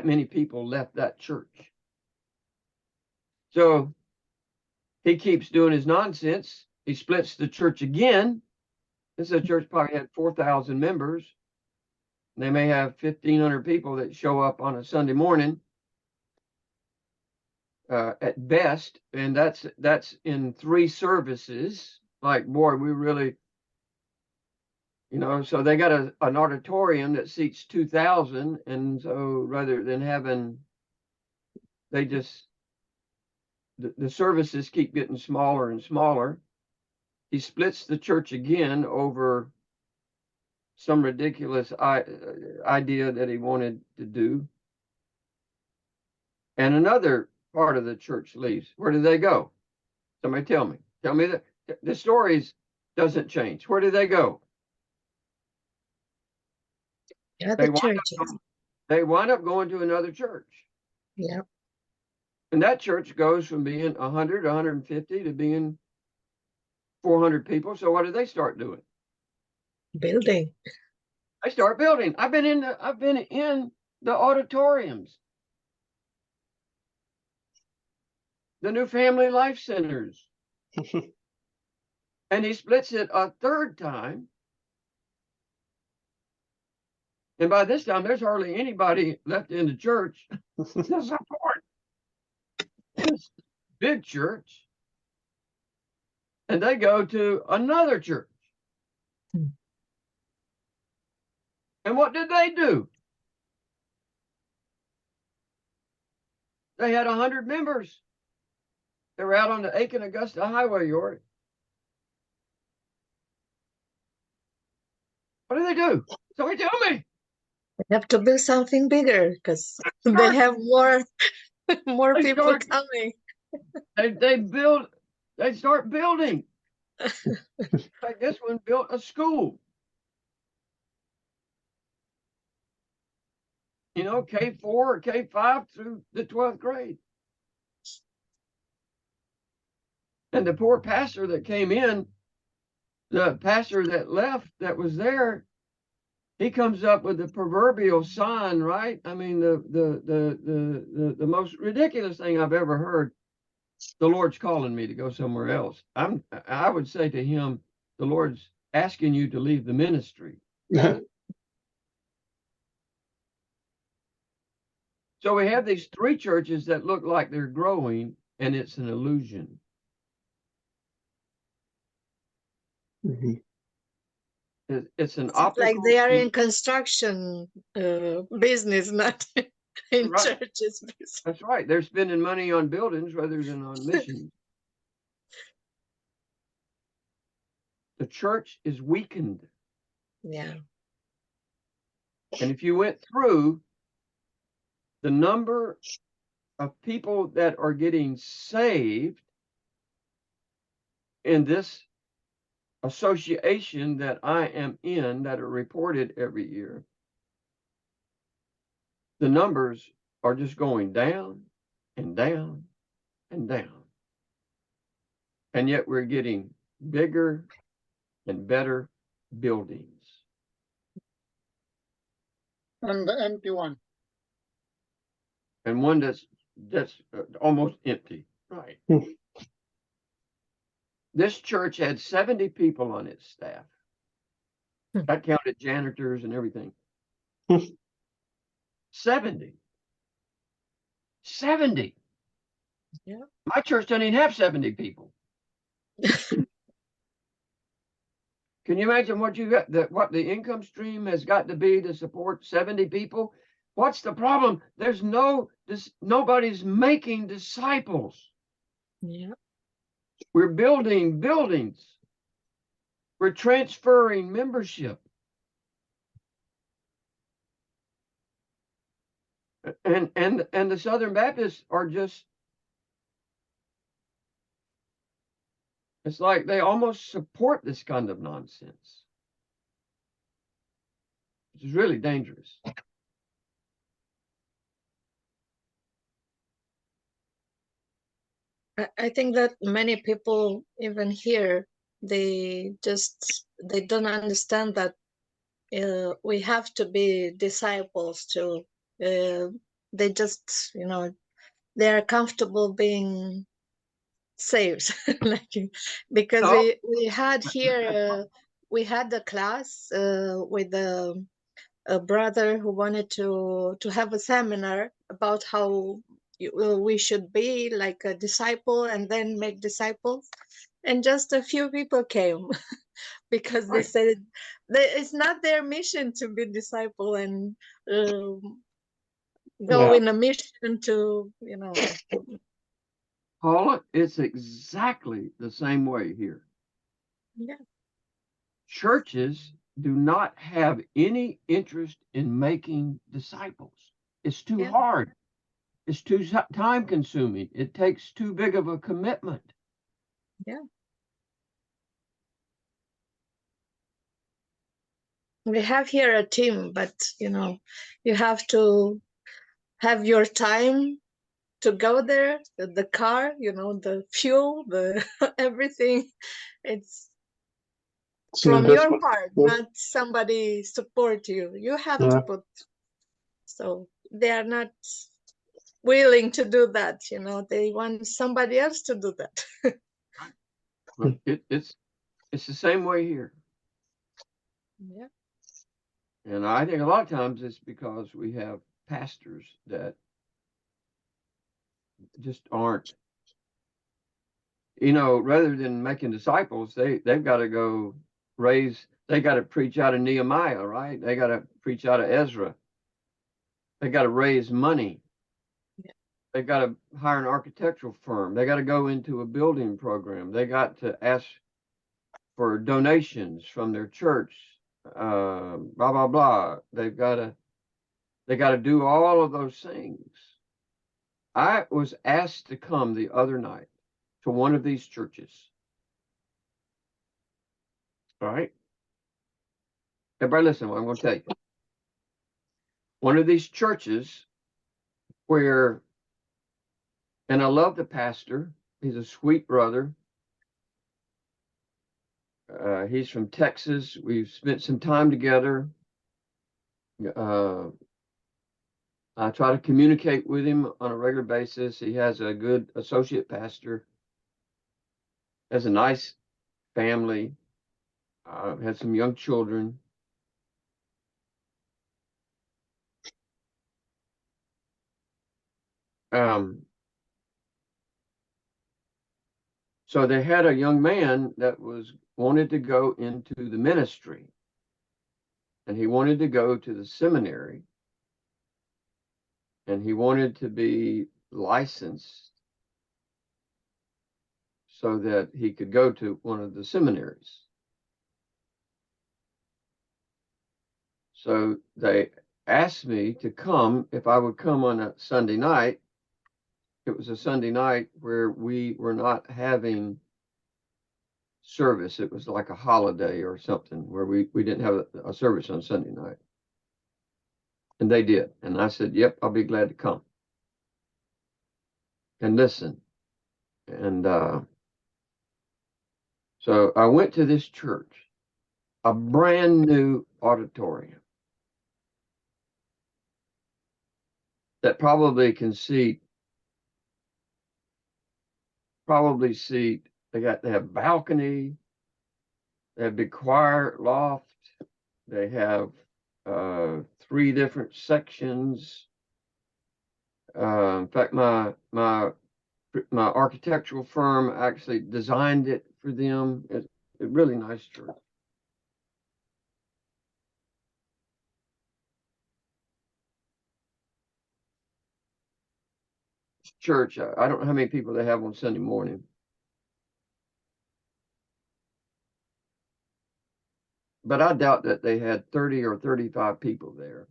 many people left that church. So he keeps doing his nonsense. He splits the church again. This is a church probably had 4,000 members. They may have 1,500 people that show up on a Sunday morning at best, and that's in 3 services. Like, boy, we really, so they got an auditorium that seats 2,000, and so rather than having, they just, the services keep getting smaller and smaller. He splits the church again over some ridiculous idea that he wanted to do. And another part of the church leaves. Where do they go? Somebody tell me. Tell me that the stories doesn't change. Where do they go? Other churches. They wind up going to another church. Yeah. And that church goes from being 100, 150 to being 400 people. So what do they start doing? Building. They start building. I've been in the auditoriums, the new family life centers. And he splits it a 3rd time. And by this time, there's hardly anybody left in the church to support this big church. And they go to another church. And what did they do? They had 100 members. They were out on the Aiken-Augusta Highway, York. What do they do? Somebody tell me. They have to build something bigger because they have more people coming. They start building. Like this one built a school. K4 or K5 through the 12th grade. And the poor pastor that came in, the pastor that left that was there, he comes up with the proverbial sign, right? I mean, the most ridiculous thing I've ever heard. The Lord's calling me to go somewhere else. I would say to him, the Lord's asking you to leave the ministry. So we have these 3 churches that look like they're growing, and it's an illusion. Mm-hmm. It's an It's optical. like they are in construction business, not in Right. churches business. That's right. They're spending money on buildings rather than on missions. The church is weakened. Yeah. And if you went through the number of people that are getting saved in this association that I am in, that are reported every year, the numbers are just going down and down and down. And yet we're getting bigger and better buildings. And the empty one. And one that's almost empty. Right. This church had 70 people on its staff. That counted janitors and everything. 70. 70. Yeah. My church doesn't even have 70 people. Can you imagine what you got? What the income stream has got to be to support 70 people? What's the problem? There's nobody's making disciples. Yeah. We're building buildings. We're transferring membership. And the Southern Baptists are just, It's like they almost support this kind of nonsense. It's really dangerous. I think that many people, even here, they don't understand that we have to be disciples too. They just, they're comfortable being saved, like, because No. we had here, we had a class with a brother who wanted to have a seminar about how we should be like a disciple and then make disciples, and just a few people came because they Right. said that it's not their mission to be disciple and go Yeah. in a mission to, Paula, it's exactly the same way here. Yeah. Churches do not have any interest in making disciples. It's too Yeah. hard. It's too time consuming. It takes too big of a commitment. Yeah. We have here a team, but you have to have your time to go there, the car, the fuel, the everything. It's So from that's your what. part, Yeah. not somebody support you. You have to Yeah. put, so they are not willing to do that, they want somebody else to do that. But it's the same way here. Yeah. And I think a lot of times it's because we have pastors that just aren't, rather than making disciples, they've got to go they got to preach out of Nehemiah, right? They got to preach out of Ezra. They got to raise money. Yeah. They got to hire an architectural firm. They got to go into a building program. They got to ask for donations from their church, blah, blah, blah. They got to do all of those things. I was asked to come the other night to one of these churches. All right. Everybody listen, what I'm going to tell you. One of these churches where, and I love the pastor. He's a sweet brother. He's from Texas. We've spent some time together. I try to communicate with him on a regular basis. He has a good associate pastor, has a nice family, has some young children. So they had a young man that wanted to go into the ministry, and he wanted to go to the seminary, and he wanted to be licensed so that he could go to one of the seminaries. So they asked me to come, if I would come on a Sunday night. It was a Sunday night where we were not having service. It was like a holiday or something where we didn't have a service on Sunday night. And they did. And I said, yep, I'll be glad to come and listen. And so I went to this church, a brand new auditorium that probably can seat, they have balcony, they have big choir loft, they have 3 different sections. In fact, my architectural firm actually designed it for them. It's a really nice church. Church, I don't know how many people they have on Sunday morning. But I doubt that they had 30 or 35 people there.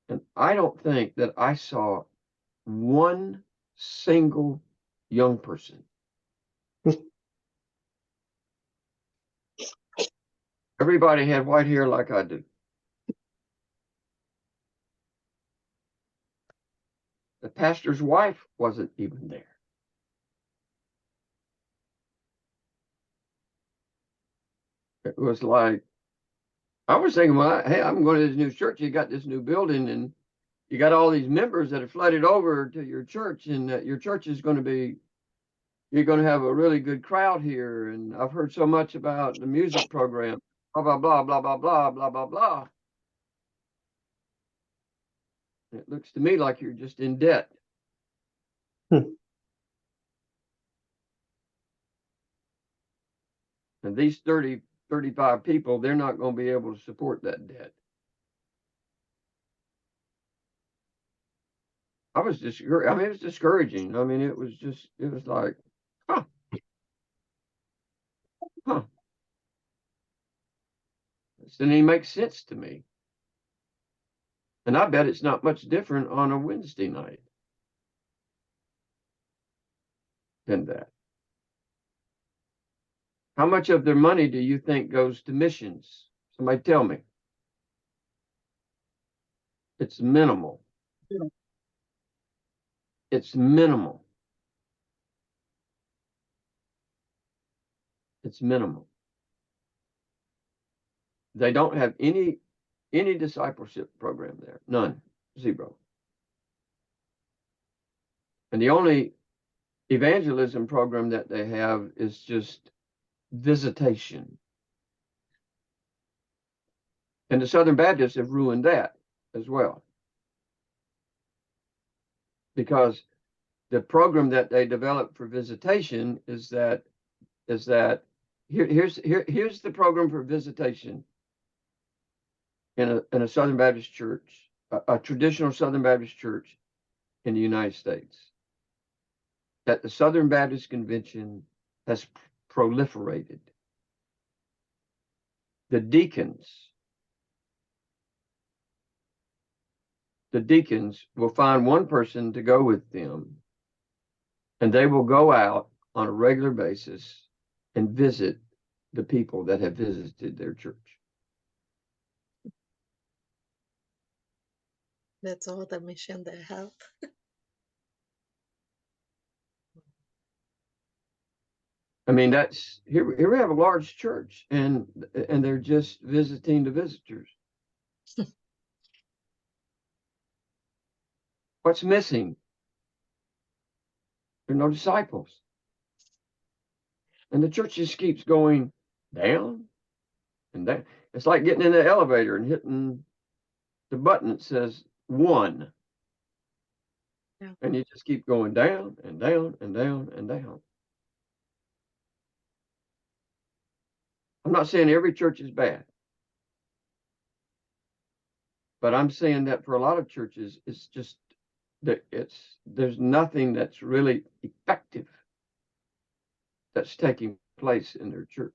And I don't think that I saw one single young person. Everybody had white hair like I do. The pastor's wife wasn't even there. It was like, I was thinking, well, hey, I'm going to this new church. You got this new building and you got all these members that have flooded over to your church, and your church is going to be, you're going to have a really good crowd here. And I've heard so much about the music program, blah, blah, blah, blah, blah, blah, blah, blah, blah. It looks to me like you're just in debt. And these 30, 35 people, they're not going to be able to support that debt. I was discouraged. I mean, it was discouraging. I mean, it was like, huh. This didn't even make sense to me. And I bet it's not much different on a Wednesday night than that. How much of their money do you think goes to missions? Somebody tell me. It's minimal. It's minimal. It's minimal. They don't have any discipleship program there. None. Zero. And the only evangelism program that they have is just visitation. And the Southern Baptists have ruined that as well. Because the program that they developed for visitation is that here's the program for visitation in a Southern Baptist church, a traditional Southern Baptist church in the United States, that the Southern Baptist Convention has proliferated. The deacons will find one person to go with them, and they will go out on a regular basis and visit the people that have visited their church. That's all the mission they have. I mean, that's here we have a large church, and they're just visiting the visitors. What's missing? There are no disciples. And the church just keeps going down and down. It's like getting in the elevator and hitting the button that says 1. Yeah. And you just keep going down and down and down and down. I'm not saying every church is bad. But I'm saying that for a lot of churches, it's just that there's nothing that's really effective that's taking place in their church.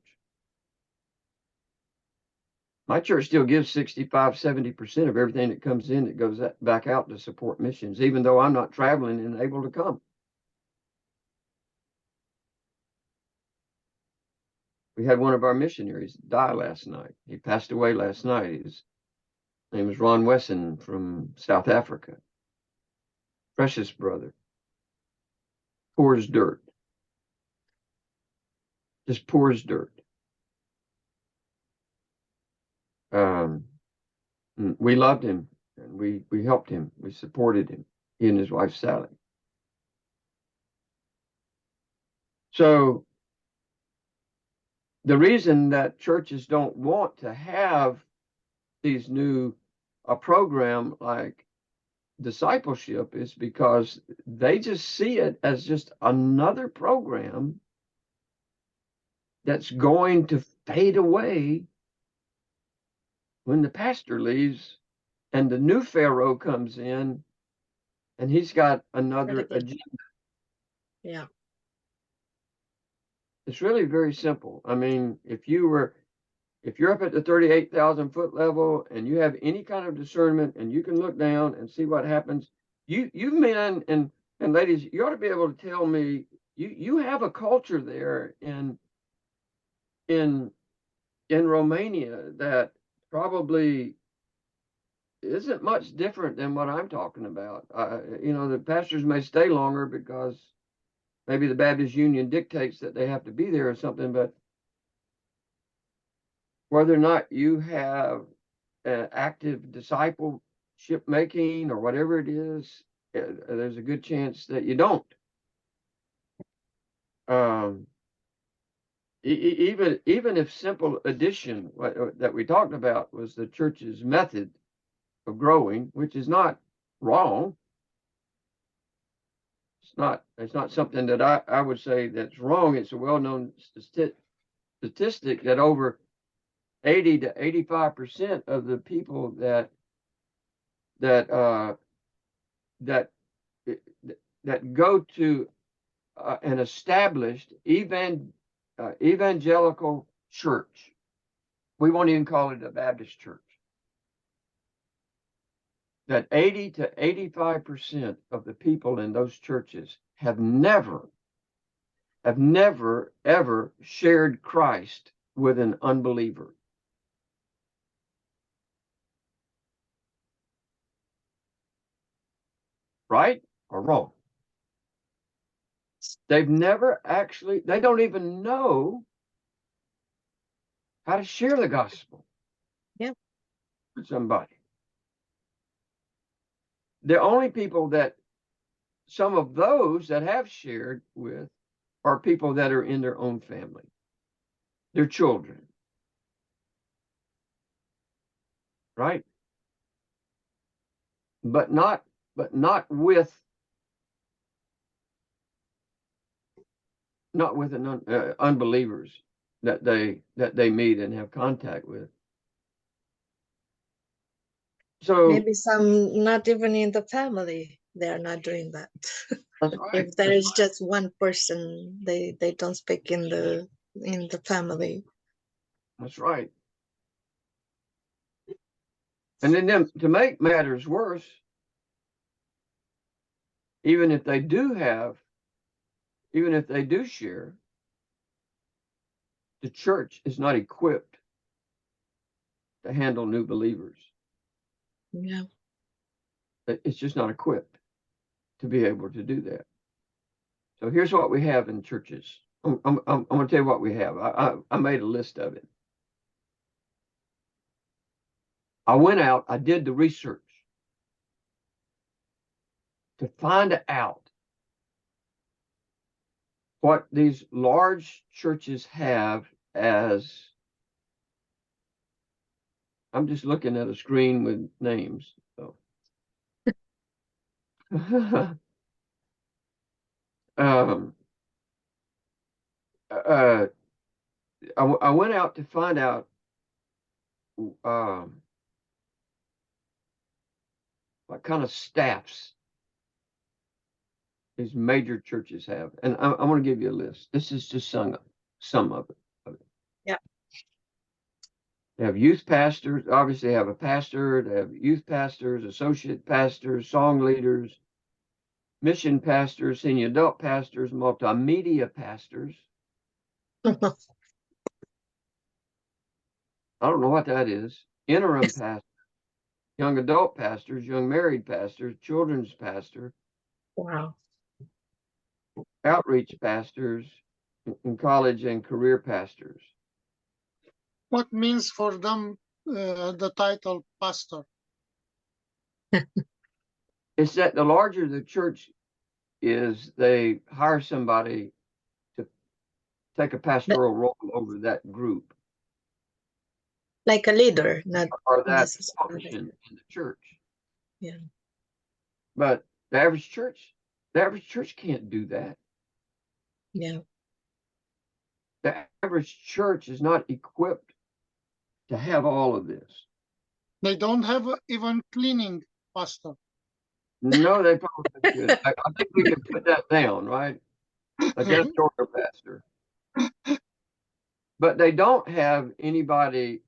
My church still gives 65–70% of everything that comes in that goes back out to support missions, even though I'm not traveling and able to come. We had one of our missionaries die last night. He passed away last night. His name was Ron Wesson from South Africa. Precious brother. Poor as dirt. Just poor as dirt. We loved him, and we helped him. We supported him, he and his wife, Sally. So the reason that churches don't want to have these a program like discipleship is because they just see it as just another program that's going to fade away when the pastor leaves and the new Pharaoh comes in and he's got another agenda. Yeah. It's really very simple. I mean, if you're up at the 38,000 foot level and you have any kind of discernment and you can look down and see what happens, you men and ladies, you ought to be able to tell me you have a culture there in Romania that probably isn't much different than what I'm talking about. You know, the pastors may stay longer because maybe the Baptist Union dictates that they have to be there or something, but whether or not you have active discipleship making or whatever it is, there's a good chance that you don't. Even if simple addition that we talked about was the church's method of growing, which is not wrong. It's not something that I would say that's wrong. It's a well-known statistic that over 80 to 85% of the people that go to an established evangelical church, we won't even call it a Baptist church, that 80 to 85% of the people in those churches have never ever shared Christ with an unbeliever. Right or wrong? They've never actually, they don't even know how to share the gospel. Yeah. With somebody. The only people that some of those that have shared with are people that are in their own family, their children. Right? But not with unbelievers that they meet and have contact with. So maybe some not even in the family, they're not doing that. that's right. If there is just one person, they don't speak in the family. That's right. And then to make matters worse, even if they do share, the church is not equipped to handle new believers. Yeah. It's just not equipped to be able to do that. So here's what we have in churches. I'm going to tell you what we have. I made a list of it. I went out, I did the research to find out what these large churches have as, I'm just looking at a screen with names. So. I went out to find out what kind of staffs these major churches have, and I'm going to give you a list. This is just some of it. Yeah. They have youth pastors. Obviously, they have a pastor. They have youth pastors, associate pastors, song leaders, mission pastors, senior adult pastors, multimedia pastors. I don't know what that is. Interim pastors, young adult pastors, young married pastors, children's pastor. Wow. Outreach pastors, and college and career pastors. What means for them the title pastor? It's that the larger the church is, they hire somebody to take a pastoral role over that group. Like a leader, not or that necessarily. function in the church. Yeah. But the average church can't do that. Yeah. The average church is not equipped to have all of this. They don't have even cleaning pastor. No, they probably should. I think we can put that down, right? A janitorial pastor. But they don't have anybody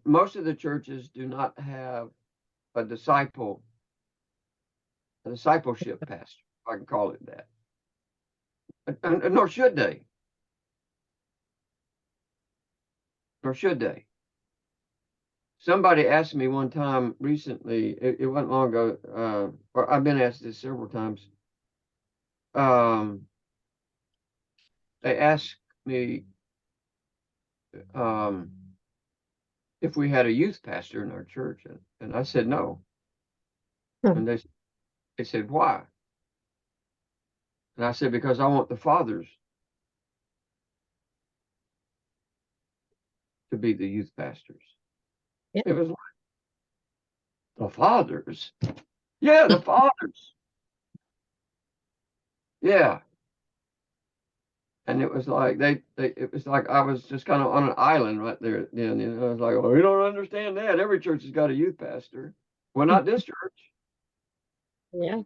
most of the churches do not have a discipleship pastor, if I can call it that. And nor should they. Nor should they. Somebody asked me one time recently, it wasn't long ago, or I've been asked this several times. They asked me if we had a youth pastor in our church, and I said no. And they said, why? And I said, because I want the fathers to be the youth pastors. Yeah. It was like, the fathers? Yeah, the fathers. Yeah. And it was like it was like I was just kind of on an island right there then. You know, I was like, well, we don't understand that. Every church has got a youth pastor. Well, not this church. Yeah.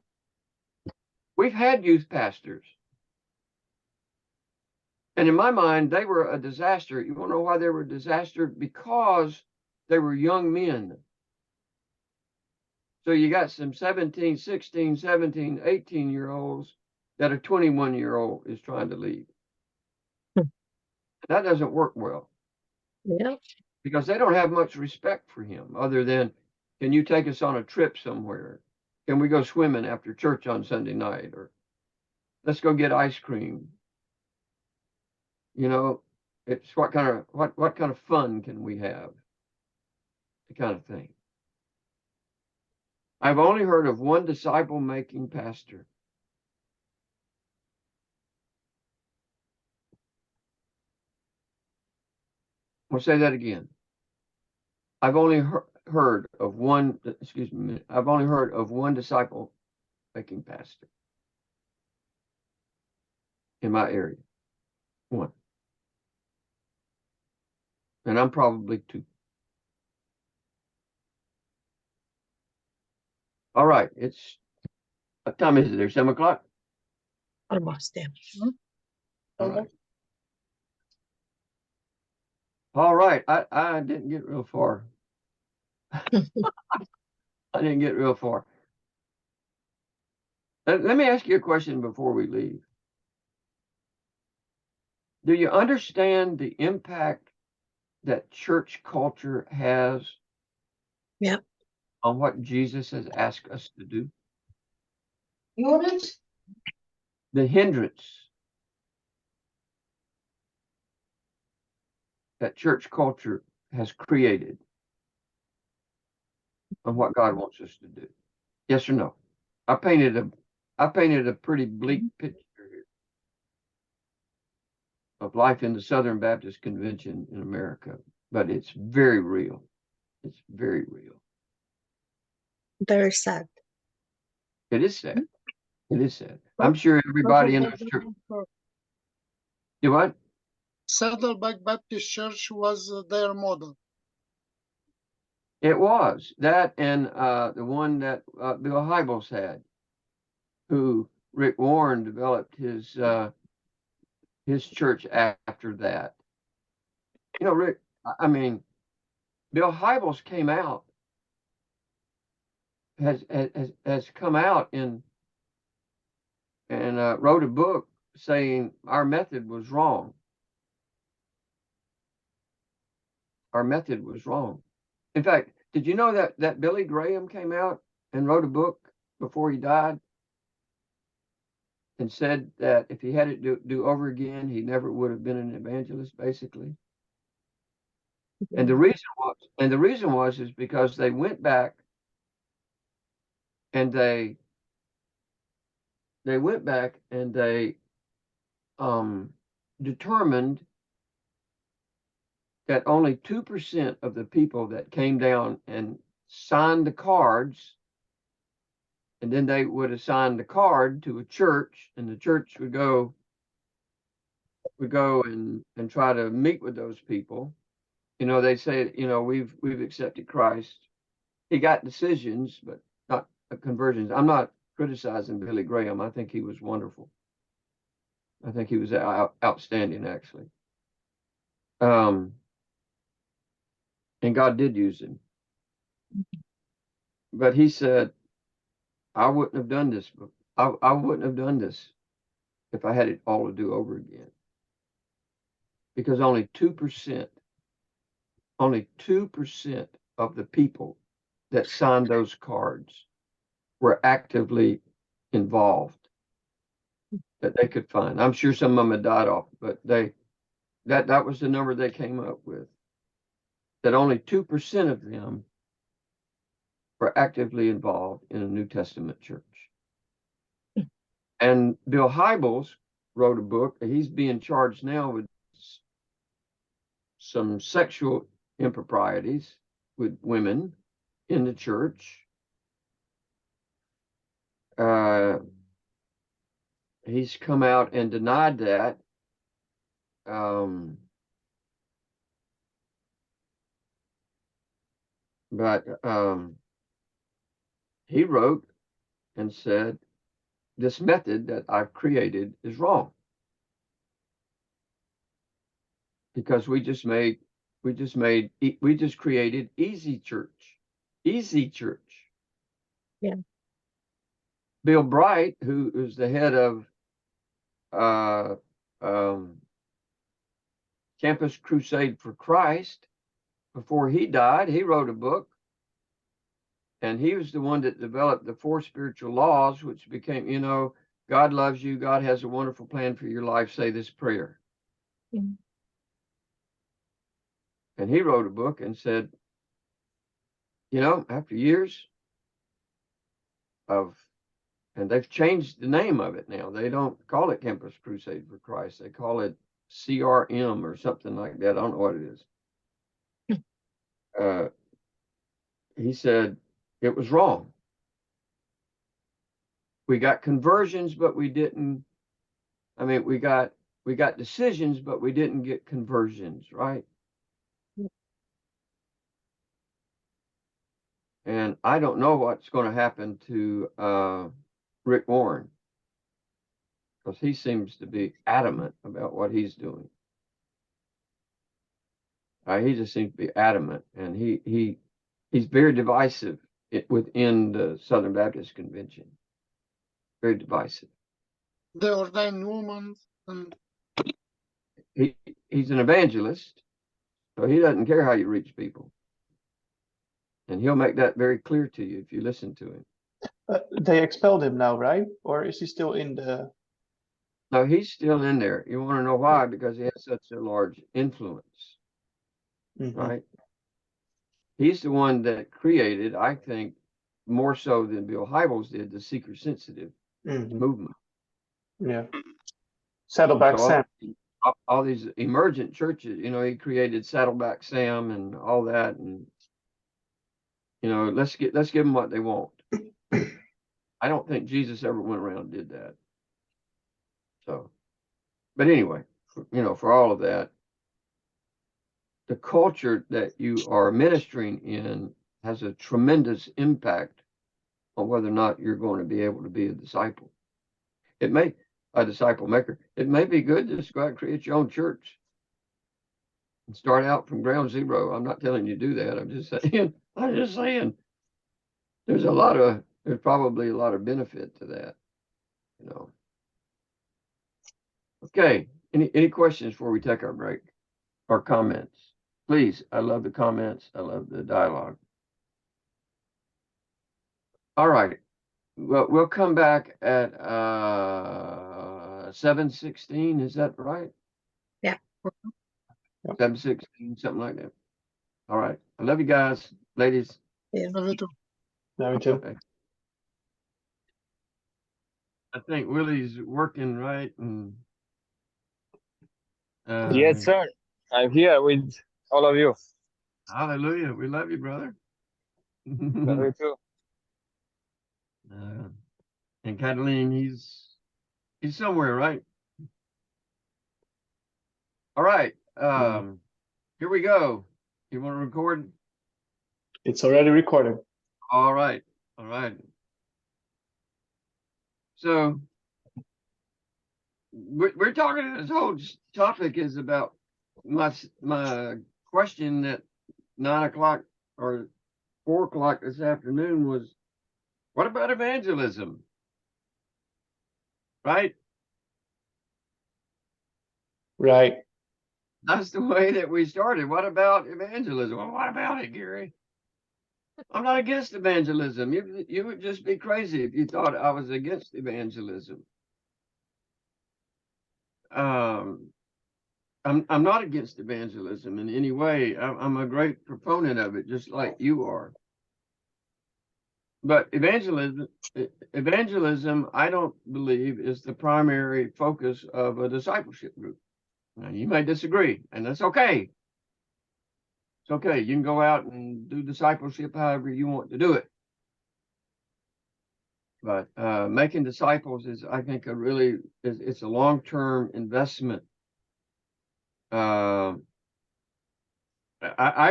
We've had youth pastors. And in my mind, they were a disaster. You want to know why they were a disaster? Because they were young men. So you got some 17, 16, 17, 18-year-olds that a 21-year-old is trying to lead. That doesn't work well. Yeah. Because they don't have much respect for him other than, can you take us on a trip somewhere? Can we go swimming after church on Sunday night? Or let's go get ice cream. You know, it's what kind of fun can we have? The kind of thing. I've only heard of one disciple-making pastor. I'll say that again. I've only heard of one, excuse me, I've only heard of one disciple-making pastor in my area. One. And I'm probably two. All right, what time is it there? 7 o'clock? Almost there. All right. All right, I didn't get real far. I didn't get real far. Let me ask you a question before we leave. Do you understand the impact that church culture has Yeah. on what Jesus has asked us to do? The hindrance that church culture has created on what God wants us to do. Yes or no? I painted a pretty bleak picture here of life in the Southern Baptist Convention in America, but it's very real. It's very real. Very sad. It is sad. It is sad. I'm sure everybody in this church. You what? Saddleback Baptist Church was their model. It was that, and the one that Bill Hybels had, who Rick Warren developed his church after that. You know, Rick, I mean, Bill Hybels came out, has come out and wrote a book saying our method was wrong. Our method was wrong. In fact, did you know that Billy Graham came out and wrote a book before he died and said that if he had it do over again, he never would have been an evangelist, basically? And the reason was is because they went back and they determined that only 2% of the people that came down and signed the cards, and then they would assign the card to a church, and the church would go and try to meet with those people. You know, they say, you know, we've accepted Christ. He got decisions, but not conversions. I'm not criticizing Billy Graham. I think he was wonderful. I think he was outstanding, actually. And God did use him. But he said, I wouldn't have done this. I wouldn't have done this if I had it all to do over again. Because only 2% of the people that signed those cards were actively involved that they could find. I'm sure some of them had died off, but that was the number they came up with. That only 2% of them were actively involved in a New Testament church. And Bill Hybels wrote a book. He's being charged now with some sexual improprieties with women in the church. He's come out and denied that. But he wrote and said, this method that I've created is wrong. Because we just created easy church. Easy church. Yeah. Bill Bright, who is the head of Campus Crusade for Christ, before he died, he wrote a book. And he was the one that developed the 4 spiritual laws, which became, you know, God loves you. God has a wonderful plan for your life. Say this prayer. Mm-hmm. And he wrote a book and said, you know, after years of, and they've changed the name of it now. They don't call it Campus Crusade for Christ. They call it CRM or something like that. I don't know what it is. He said it was wrong. We got conversions, but we didn't. I mean, we got decisions, but we didn't get conversions, right? And I don't know what's going to happen to Rick Warren, because he seems to be adamant about what he's doing. He just seems to be adamant, and he's very divisive within the Southern Baptist Convention. Very divisive. The ordained woman. And he's an evangelist, so he doesn't care how you reach people. And he'll make that very clear to you if you listen to him. They expelled him now, right? Or is he still in the... No, he's still in there. You want to know why? Because he has such a large influence, right? He's the one that created, I think, more so than Bill Hybels did, the seeker sensitive movement. Yeah. Saddleback So Sam. all these emergent churches, you know, he created Saddleback Sam and all that, and you know, let's give them what they want. I don't think Jesus ever went around and did that. So, but anyway, you know, for all of that, the culture that you are ministering in has a tremendous impact on whether or not you're going to be able to be a disciple. A disciple maker. It may be good to just go out and create your own church and start out from ground zero. I'm not telling you to do that. I'm just saying there's probably a lot of benefit to that, you know. Okay. Any questions before we take our break or comments? Please. I love the comments. I love the dialogue. All right. Well, we'll come back at 7:16. Is that right? Yeah. 7:16, something like that. All right. I love you guys, ladies. Yeah. me too. Me too. Okay. I think Willie's working, right? And Yes, sir. I'm here with all of you. Hallelujah. We love you, brother. Love you too. And Cataline, he's somewhere, right? All right. Here we go. You want to record? It's already recorded. All right. All right. So we're talking, this whole topic is about my question at 9 o'clock or 4 o'clock this afternoon was, what about evangelism? Right? Right. That's the way that we started. What about evangelism? Well, what about it, Gary? I'm not against evangelism. You would just be crazy if you thought I was against evangelism. I'm not against evangelism in any way. I'm a great proponent of it, just like you are. But evangelism, I don't believe is the primary focus of a discipleship group. Now, you may disagree, and that's okay. It's okay. You can go out and do discipleship however you want to do it. But making disciples is, I think, it's a long-term investment. I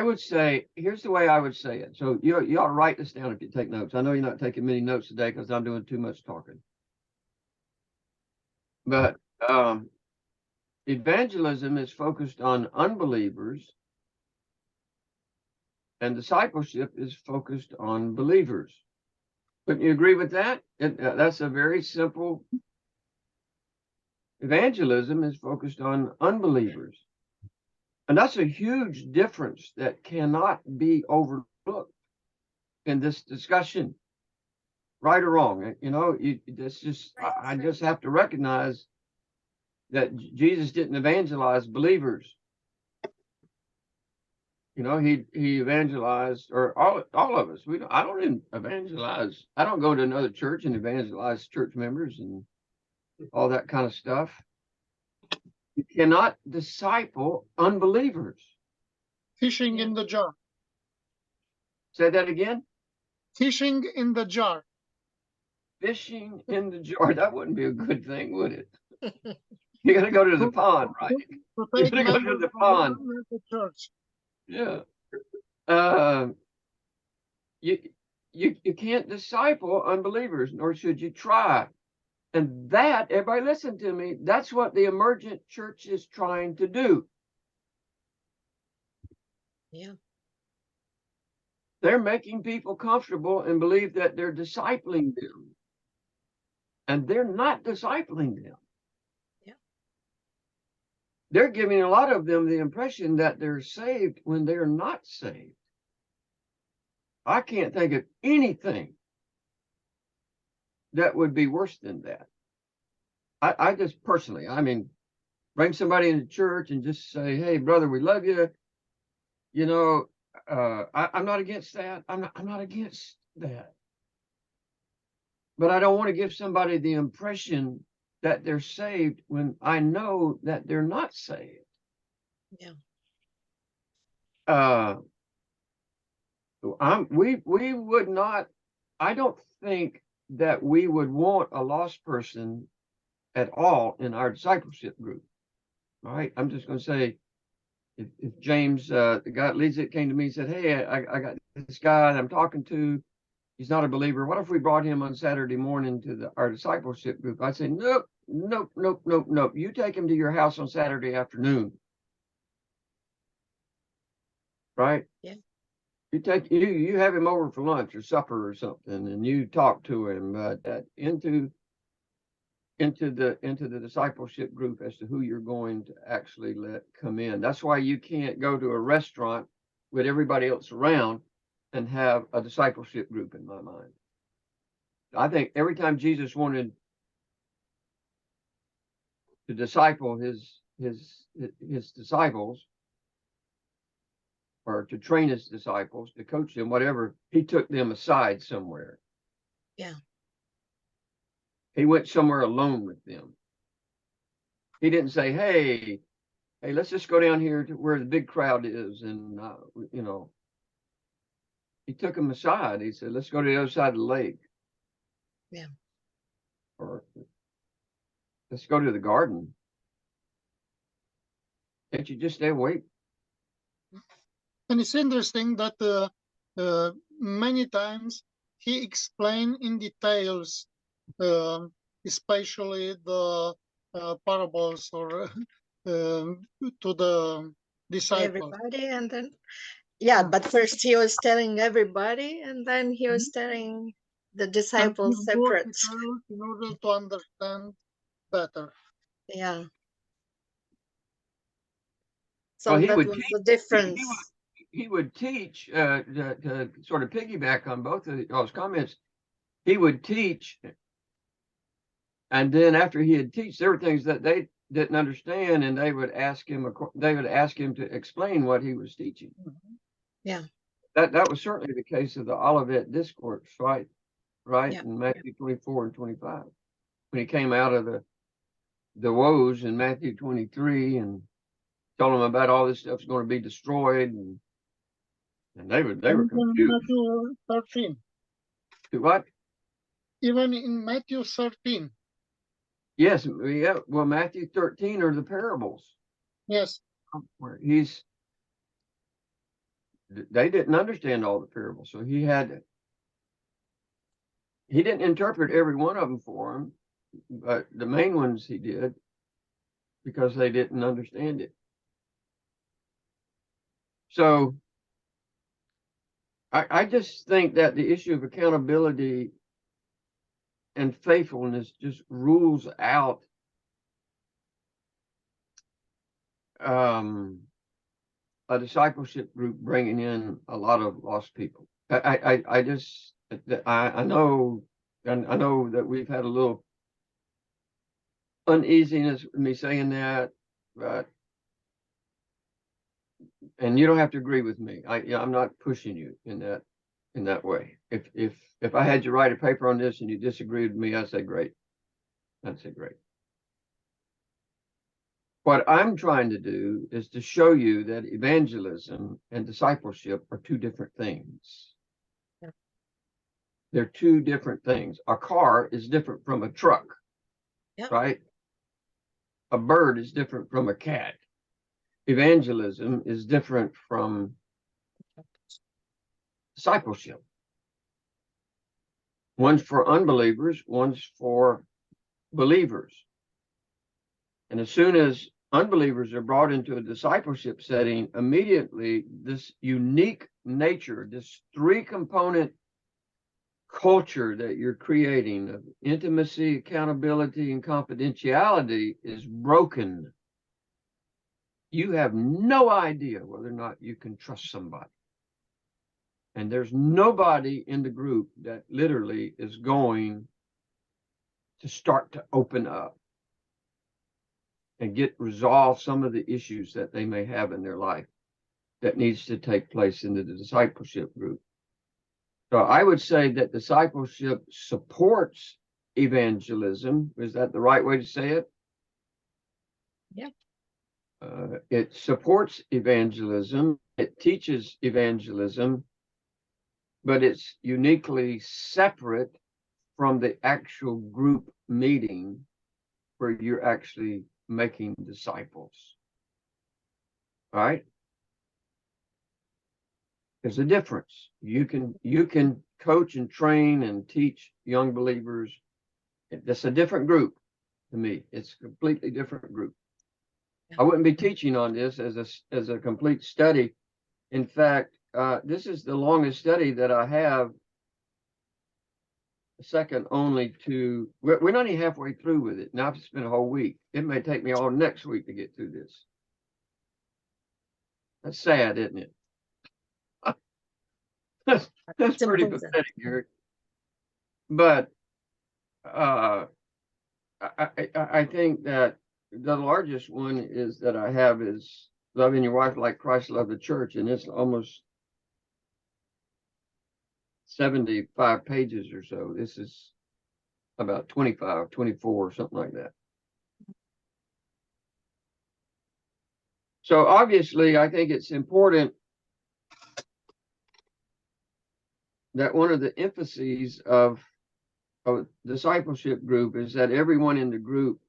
would say, here's the way I would say it. So you ought to write this down if you take notes. I know you're not taking many notes today because I'm doing too much talking. But evangelism is focused on unbelievers, and discipleship is focused on believers. Wouldn't you agree with that? That's a very simple. Evangelism is focused on unbelievers. And that's a huge difference that cannot be overlooked in this discussion, right or wrong. You know, I just have to recognize that Jesus didn't evangelize believers. You know, he evangelized, or all of us. I don't evangelize. I don't go to another church and evangelize church members and all that kind of stuff. You cannot disciple unbelievers. Fishing in the jar. Say that again. Fishing in the jar. Fishing in the jar. That wouldn't be a good thing, would it? You got to go to the pond, right? You got to go to the pond. The church. Yeah. You can't disciple unbelievers, nor should you try. And that, everybody listen to me, that's what the emergent church is trying to do. Yeah. They're making people comfortable and believe that they're discipling them. And they're not discipling them. Yeah. They're giving a lot of them the impression that they're saved when they're not saved. I can't think of anything that would be worse than that. I just personally, I mean, bring somebody into church and just say, hey, brother, we love you. You know, I'm not against that. I'm not against that. But I don't want to give somebody the impression that they're saved when I know that they're not saved. Yeah. We would not, I don't think that we would want a lost person at all in our discipleship group. All right. I'm just going to say, if James, the guy that leads it, came to me and said, hey, I got this guy that I'm talking to. He's not a believer. What if we brought him on Saturday morning to our discipleship group? I'd say, nope. You take him to your house on Saturday afternoon. Right? Yeah. You have him over for lunch or supper or something, and you talk to him into the discipleship group as to who you're going to actually let come in. That's why you can't go to a restaurant with everybody else around and have a discipleship group, in my mind. I think every time Jesus wanted to disciple his disciples, or to train his disciples, to coach them, whatever, he took them aside somewhere. Yeah. He went somewhere alone with them. He didn't say, hey, let's just go down here to where the big crowd is. And, you know, he took them aside. He said, let's go to the other side of the lake. Yeah. Or let's go to the garden. Can't you just stay awake? And it's interesting that many times he explained in details, especially the parables or to the disciples. Everybody, and then but first he was telling everybody, and then he was telling the disciples separate. In order to understand better. Yeah. So Well, he that would was teach- the difference. He would teach, to sort of piggyback on both of y'all's comments, he would teach, and then after he'd teach, there were things that they didn't understand, and they would ask him to explain what he was teaching. Yeah. That was certainly the case of the Olivet Discourse, right? Yeah. In Matthew 24 and 25. When he came out of the woes in Matthew 23 and told them about all this stuff's going to be destroyed, and they were confused. Matthew 13. To what? Even in Matthew 13. Yes, yeah. Well, Matthew 13 are the parables Yes. where they didn't understand all the parables, so he didn't interpret every one of them for them, but the main ones he did because they didn't understand it. So I just think that the issue of accountability and faithfulness just rules out a discipleship group bringing in a lot of lost people. I know that we've had a little uneasiness with me saying that, but and you don't have to agree with me. I'm not pushing you in that way. If I had you write a paper on this and you disagreed with me, I'd say great. What I'm trying to do is to show you that evangelism and discipleship are two different things. Yeah. They're two different things. A car is different from a truck, Yeah. right? A bird is different from a cat. Evangelism is different from discipleship. One's for unbelievers, one's for believers. And as soon as unbelievers are brought into a discipleship setting, immediately this unique nature, this three-component culture that you're creating of intimacy, accountability, and confidentiality is broken. You have no idea whether or not you can trust somebody. And there's nobody in the group that literally is going to start to open up and resolve some of the issues that they may have in their life that needs to take place in the discipleship group. So I would say that discipleship supports evangelism. Is that the right way to say it? Yeah. It supports evangelism. It teaches evangelism, but it's uniquely separate from the actual group meeting where you're actually making disciples. All right? There's a difference. You can coach and train and teach young believers. That's a different group to me. It's a completely different group. I wouldn't be teaching on this as a complete study. In fact, this is the longest study that I have, second only to, we're not even halfway through with it. Now I've spent a whole week. It may take me all next week to get through this. That's sad, isn't it? That's pretty pathetic, Eric. But I think that the largest one is that I have is loving your wife like Christ loved the church, and it's almost 75 pages or so. This is about 25, 24, something like that. So obviously, I think it's important that one of the emphases of a discipleship group is that everyone in the group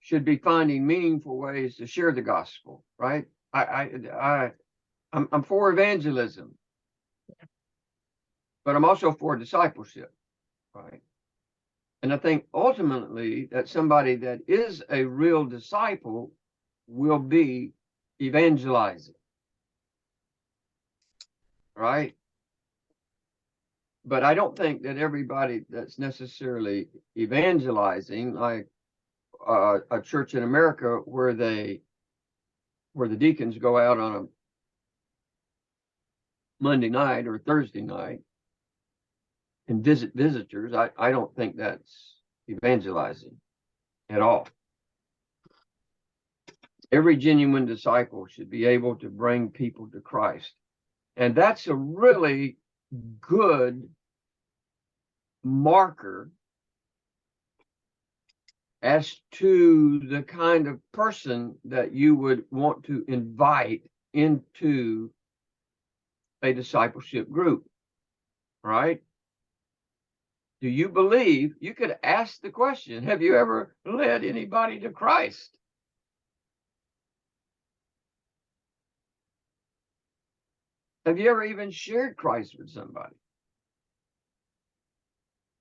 should be finding meaningful ways to share the gospel, right? I'm for evangelism, but I'm also for discipleship, right? And I think ultimately that somebody that is a real disciple will be evangelizing, right? But I don't think that everybody that's necessarily evangelizing, like a church in America where the deacons go out on a Monday night or Thursday night and visit visitors. I don't think that's evangelizing at all. Every genuine disciple should be able to bring people to Christ. And that's a really good marker as to the kind of person that you would want to invite into a discipleship group, right? Do you believe? You could ask the question, have you ever led anybody to Christ? Have you ever even shared Christ with somebody?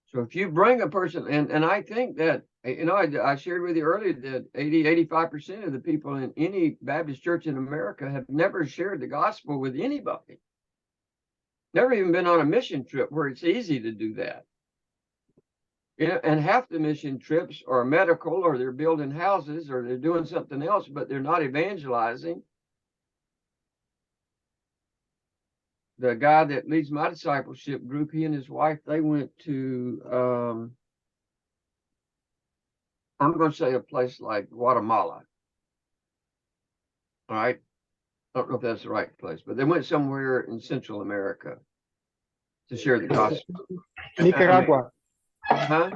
So if you bring a person, and I think that, you know, I shared with you earlier that 85% of the people in any Baptist church in America have never shared the gospel with anybody. Never even been on a mission trip where it's easy to do that. You know, and half the mission trips are medical, or they're building houses, or they're doing something else, but they're not evangelizing. The guy that leads my discipleship group, he and his wife, they went to, I'm going to say a place like Guatemala. All right. I don't know if that's the right place, but they went somewhere in Central America to share the gospel. Nicaragua. Huh?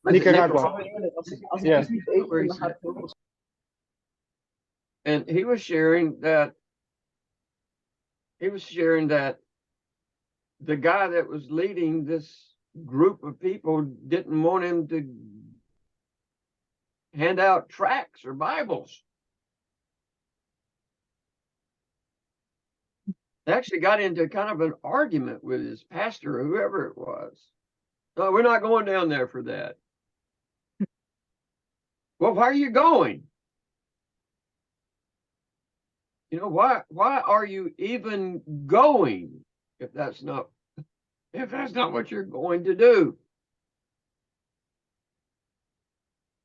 Nicaragua. Yes. And he was sharing that the guy that was leading this group of people didn't want him to hand out tracts or Bibles. They actually got into kind of an argument with his pastor or whoever it was. No, we're not going down there for that. Well, why are you going? You know, why are you even going if that's not what you're going to do?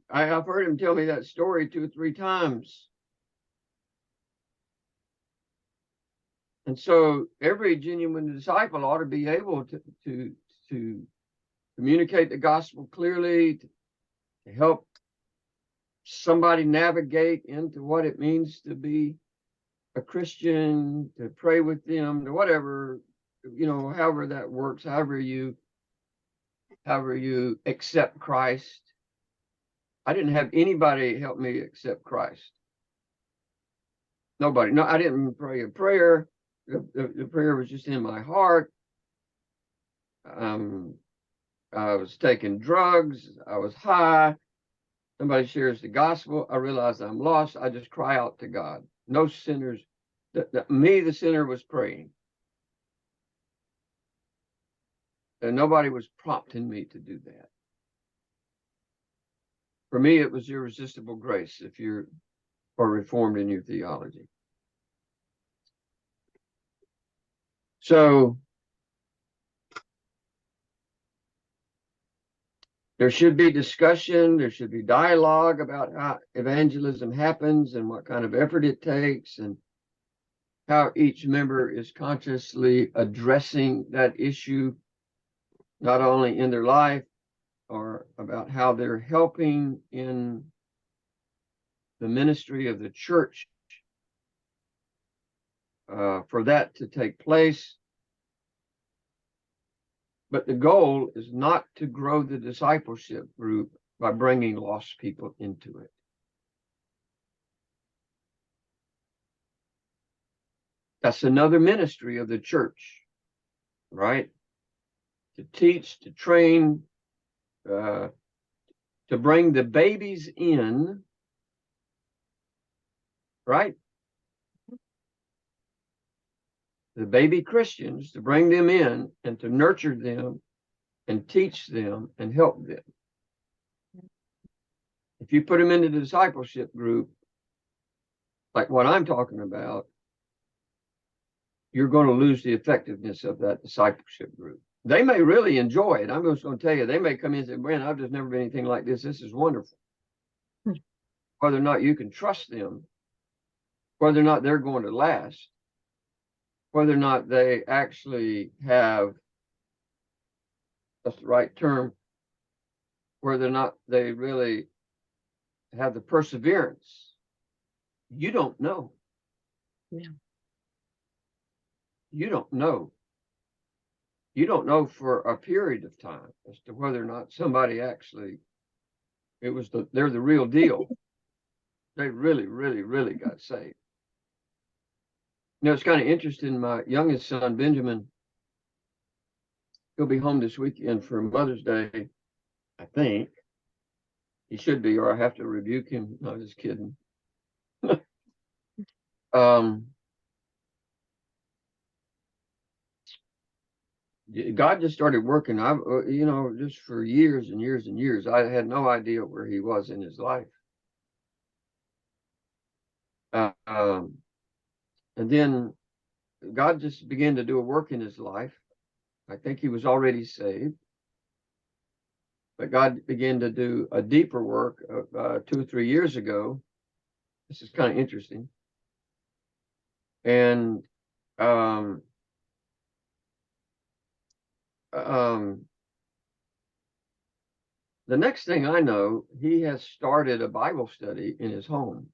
I've heard him tell me that story 2 or 3 times. And so every genuine disciple ought to be able to communicate the gospel clearly, to help somebody navigate into what it means to be a Christian, to pray with them, to whatever, you know, however that works, however you accept Christ. I didn't have anybody help me accept Christ. Nobody. No, I didn't pray a prayer. The prayer was just in my heart. I was taking drugs. I was high. Somebody shares the gospel. I realize I'm lost. I just cry out to God. No sinners. Me, the sinner, was praying. And nobody was prompting me to do that. For me, it was irresistible grace if you are reformed in your theology. So there should be discussion, there should be dialogue about how evangelism happens and what kind of effort it takes and how each member is consciously addressing that issue, not only in their life, or about how they're helping in the ministry of the church for that to take place. But the goal is not to grow the discipleship group by bringing lost people into it. That's another ministry of the church, right? To teach, to train, to bring the babies in, right? The baby Christians, to bring them in and to nurture them and teach them and help them. If you put them into the discipleship group, like what I'm talking about, you're going to lose the effectiveness of that discipleship group. They may really enjoy it. I'm just going to tell you, they may come in and say, man, I've just never been anything like this. This is wonderful. whether or not you can trust them, whether or not they're going to last, whether or not they actually have, that's the right term, whether or not they really have the perseverance, you don't know. Yeah. You don't know. You don't know for a period of time as to whether or not somebody actually, they're the real deal. They really, really, really got saved. You know, it's kind of interesting. My youngest son, Benjamin, he'll be home this weekend for Mother's Day, I think. He should be, or I have to rebuke him. No, just kidding. God just started working. I've, you know, just for years and years and years, I had no idea where he was in his life. And then God just began to do a work in his life. I think he was already saved, but God began to do a deeper work 2 or 3 years ago. This is kind of interesting. And the next thing I know, he has started a Bible study in his home.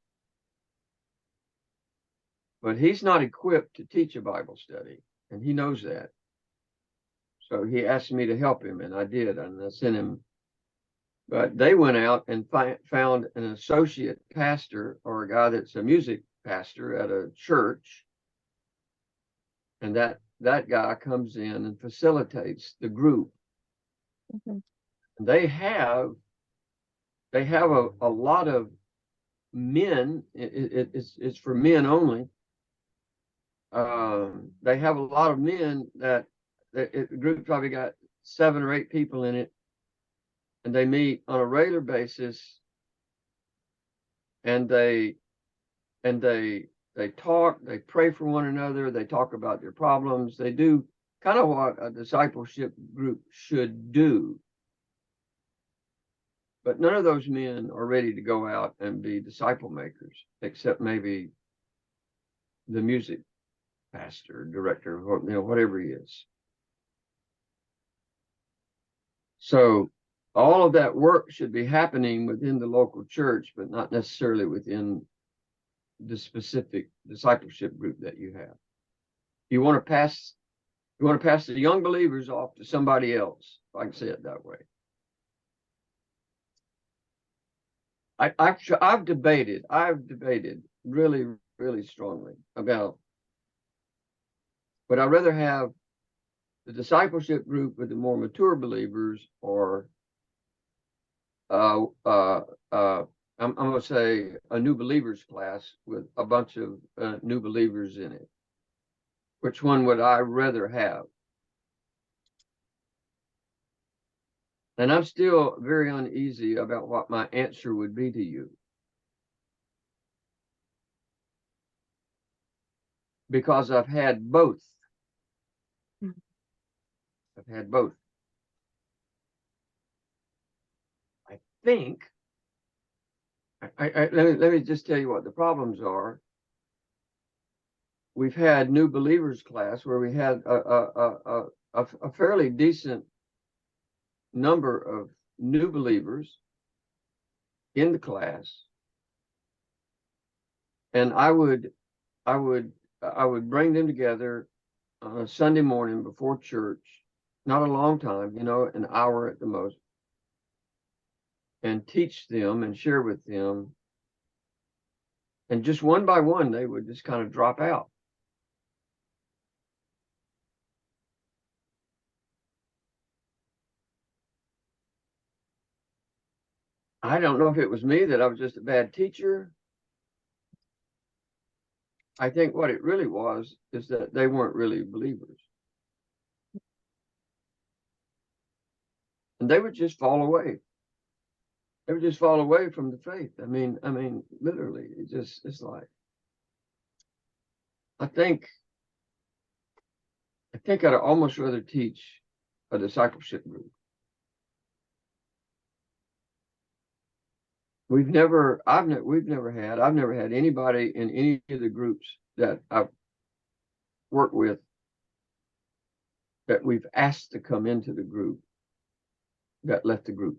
But he's not equipped to teach a Bible study, and he knows that. So he asked me to help him, and I did, and I sent him. But they went out and found an associate pastor, or a guy that's a music pastor at a church, and that guy comes in and facilitates the group. Mm-hmm. And they have a lot of men. It's for men only. They have a lot of men that the group probably got 7 or 8 people in it, and they meet on a regular basis, and they talk, they pray for one another, they talk about their problems, they do kind of what a discipleship group should do. But none of those men are ready to go out and be disciple makers, except maybe the music pastor, director, you know, whatever he is. So all of that work should be happening within the local church, but not necessarily within the specific discipleship group that you have. You want to pass the young believers off to somebody else, if I can say it that way. I've debated really, really strongly about, would I rather have the discipleship group with the more mature believers, or I'm going to say a new believers class with a bunch of new believers in it? Which one would I rather have? And I'm still very uneasy about what my answer would be to you, because I've had both. I've had both. I think, let me just tell you what the problems are. We've had new believers class where we had a fairly decent number of new believers in the class, and I would bring them together on a Sunday morning before church, not a long time, you know, an hour at the most, and teach them and share with them. And just one by one, they would just kind of drop out. I don't know if it was me, that I was just a bad teacher. I think what it really was is that they weren't really believers. And they would just fall away. They would just fall away from the faith. I mean, literally, it's like, I think I'd almost rather teach a discipleship group. I've never had anybody in any of the groups that I've worked with that we've asked to come into the group that left the group.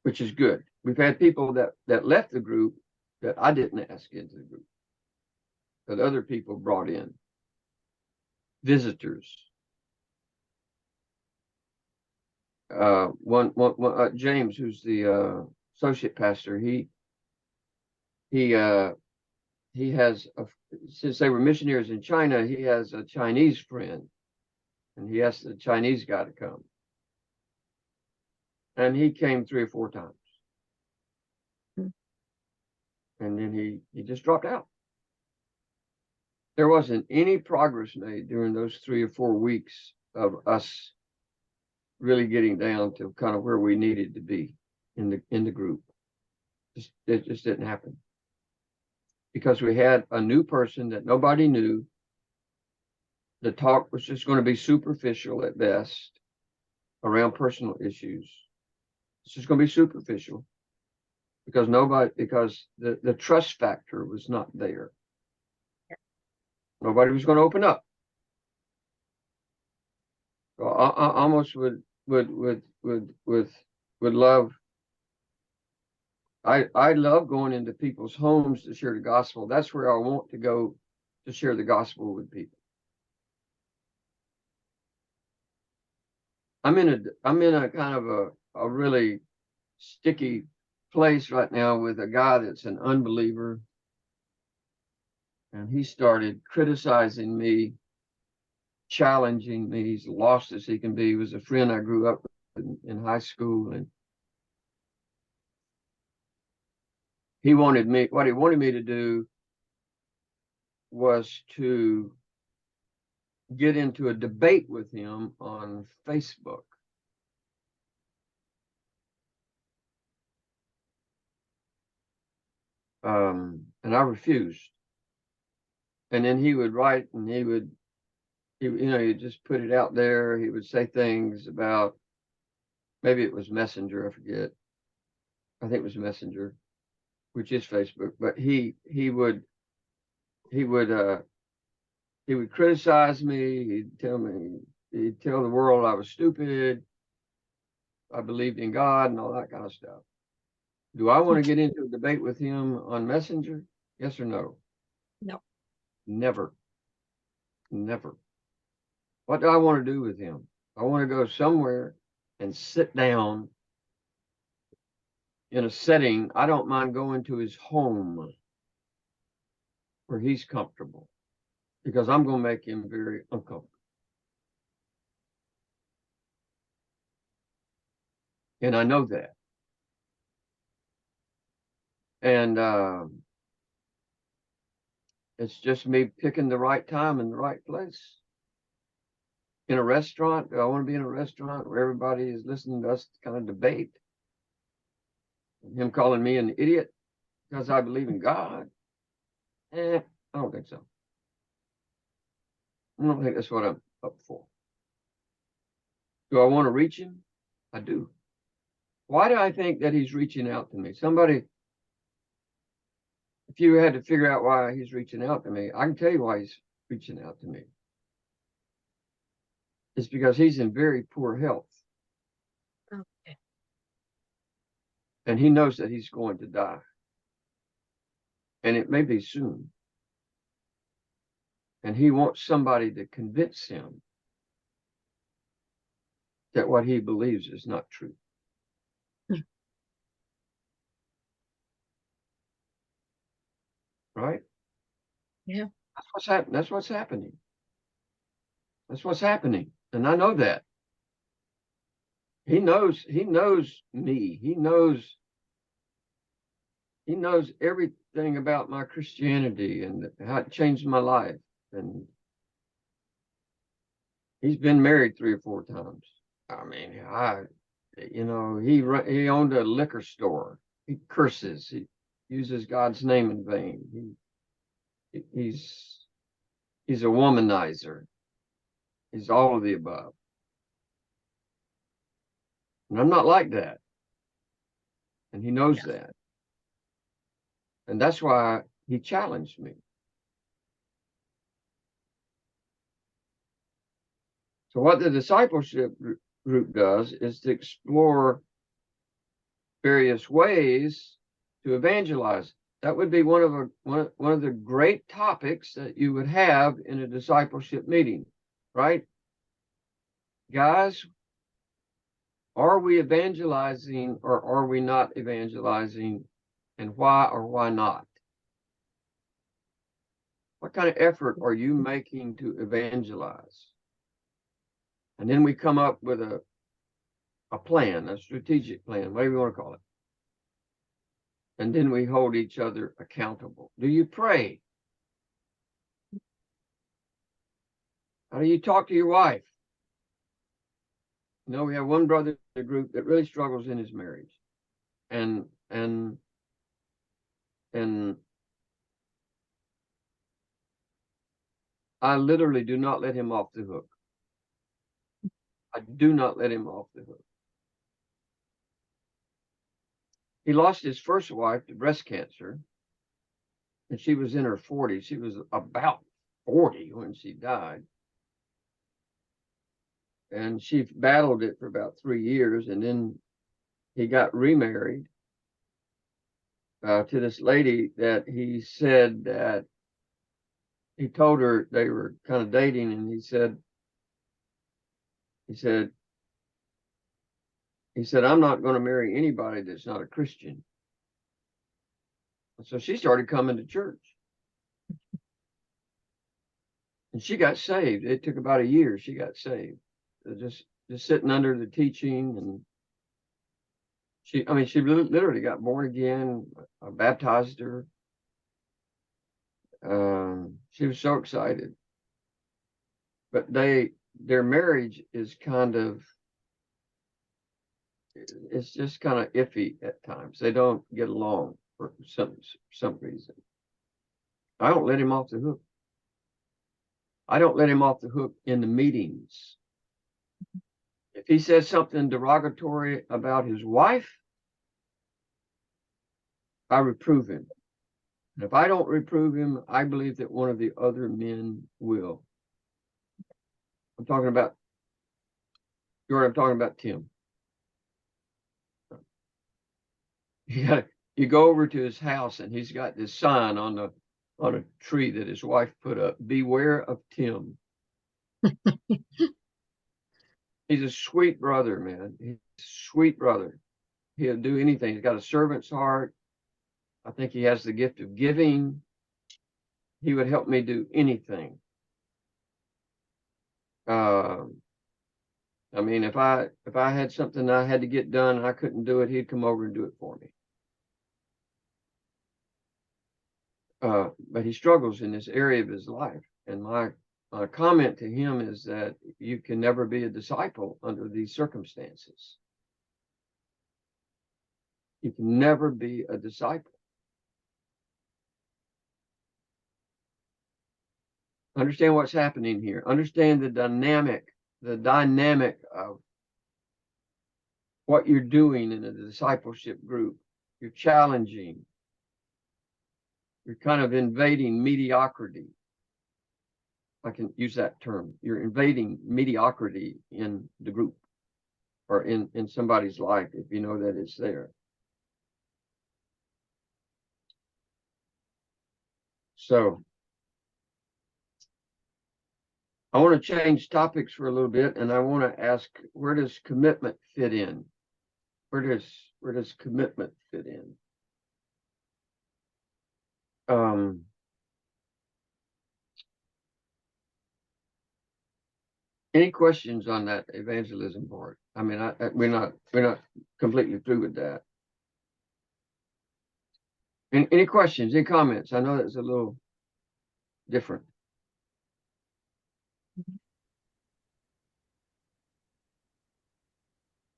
Which is good. We've had people that left the group that I didn't ask into the group, that other people brought in, visitors. James, who's the associate pastor, he has since they were missionaries in China, he has a Chinese friend, and he asked the Chinese guy to come, and he came 3 or 4 times, and then he just dropped out. There wasn't any progress made during those 3 or 4 weeks of us really getting down to kind of where we needed to be in the group. It just didn't happen, because we had a new person that nobody knew. The talk was just going to be superficial at best around personal issues. It's just going to be superficial because the trust factor was not there. Nobody was going to open up. So I almost would love. I love going into people's homes to share the gospel. That's where I want to go to share the gospel with people. I'm in a kind of a really sticky place right now with a guy that's an unbeliever, and he started criticizing me, challenging me. He's lost as he can be. He was a friend I grew up with in high school, and what he wanted me to do was to get into a debate with him on Facebook. And I refused. And then he would write, and he'd just put it out there. He would say things about, maybe it was Messenger, I forget. I think it was Messenger, which is Facebook. But he would criticize me. He'd tell the world I was stupid. I believed in God and all that kind of stuff. Do I want to get into a debate with him on Messenger? Yes or no? No. Never. What do I want to do with him? I want to go somewhere and sit down in a setting. I don't mind going to his home where he's comfortable, because I'm going to make him very uncomfortable. And I know that. And it's just me picking the right time and the right place. In a restaurant, do I want to be in a restaurant where everybody is listening to us kind of debate? And him calling me an idiot because I believe in God? I don't think so. I don't think that's what I'm up for. Do I want to reach him? I do. Why do I think that he's reaching out to me? Somebody, if you had to figure out why he's reaching out to me, I can tell you why he's reaching out to me. It's because he's in very poor health. Okay. And he knows that he's going to die. And it may be soon. And he wants somebody to convince him that what he believes is not true. Right? Yeah. That's what's happening. That's what's happening. And I know that. He knows me. He knows everything about my Christianity and how it changed my life. And he's been married 3 or 4 times. I mean, he owned a liquor store. He curses. He uses God's name in vain. He's a womanizer. He's all of the above. And I'm not like that. And he knows that. And that's why he challenged me. So what the discipleship group does is to explore various ways to evangelize. That would be one of the great topics that you would have in a discipleship meeting, right? Guys, are we evangelizing or are we not evangelizing, and why or why not? What kind of effort are you making to evangelize? And then we come up with a plan, a strategic plan, whatever you want to call it. And then we hold each other accountable. Do you pray? How do you talk to your wife? You know, we have one brother in the group that really struggles in his marriage. And I literally do not let him off the hook. I do not let him off the hook. He lost his first wife to breast cancer, and she was in her 40s. She was about 40 when she died. And she battled it for about 3 years, and then he got remarried to this lady that he said that he told her they were kind of dating, and he said, I'm not going to marry anybody that's not a Christian. And so she started coming to church. And she got saved. It took about a year. She got saved. Just sitting under the teaching. And she literally got born again. I baptized her. She was so excited. But their marriage is it's just kind of iffy at times. They don't get along for some reason. I don't let him off the hook. I don't let him off the hook in the meetings. If he says something derogatory about his wife, I reprove him. And if I don't reprove him, I believe that one of the other men will. I'm talking about Tim. You go over to his house and he's got this sign on a tree that his wife put up. Beware of Tim. He's a sweet brother, man. He's a sweet brother. He'll do anything. He's got a servant's heart. I think he has the gift of giving. He would help me do anything. I mean, if I had something I had to get done and I couldn't do it, he'd come over and do it for me. But he struggles in this area of his life. And my comment to him is that you can never be a disciple under these circumstances. You can never be a disciple. Understand what's happening here. Understand the dynamic of what you're doing in a discipleship group. You're challenging. You're kind of invading mediocrity. I can use that term. You're invading mediocrity in the group or in somebody's life, if you know that it's there. So I want to change topics for a little bit, and I want to ask, where does commitment fit in? Where does commitment fit in? Any questions on that evangelism part? I mean, we're not completely through with that. Any questions? Any comments? I know that's a little different.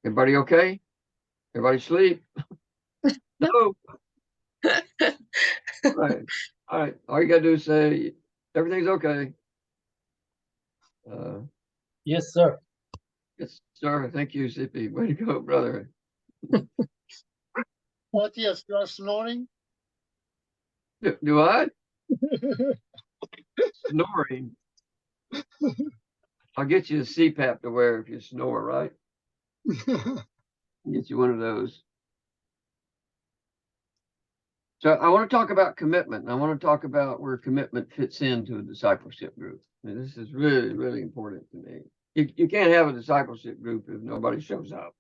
Everybody okay? Everybody sleep? No. All right. All you gotta do is say everything's okay. Yes, sir. Yes, sir. Thank you, Zippy. Way to go, brother. What? Yes, you are snoring. Do I? Snoring. I'll get you a CPAP to wear if you snore, right? Get you one of those. So I want to talk about commitment. I want to talk about where commitment fits into a discipleship group. And this is really, really important to me. You can't have a discipleship group if nobody shows up.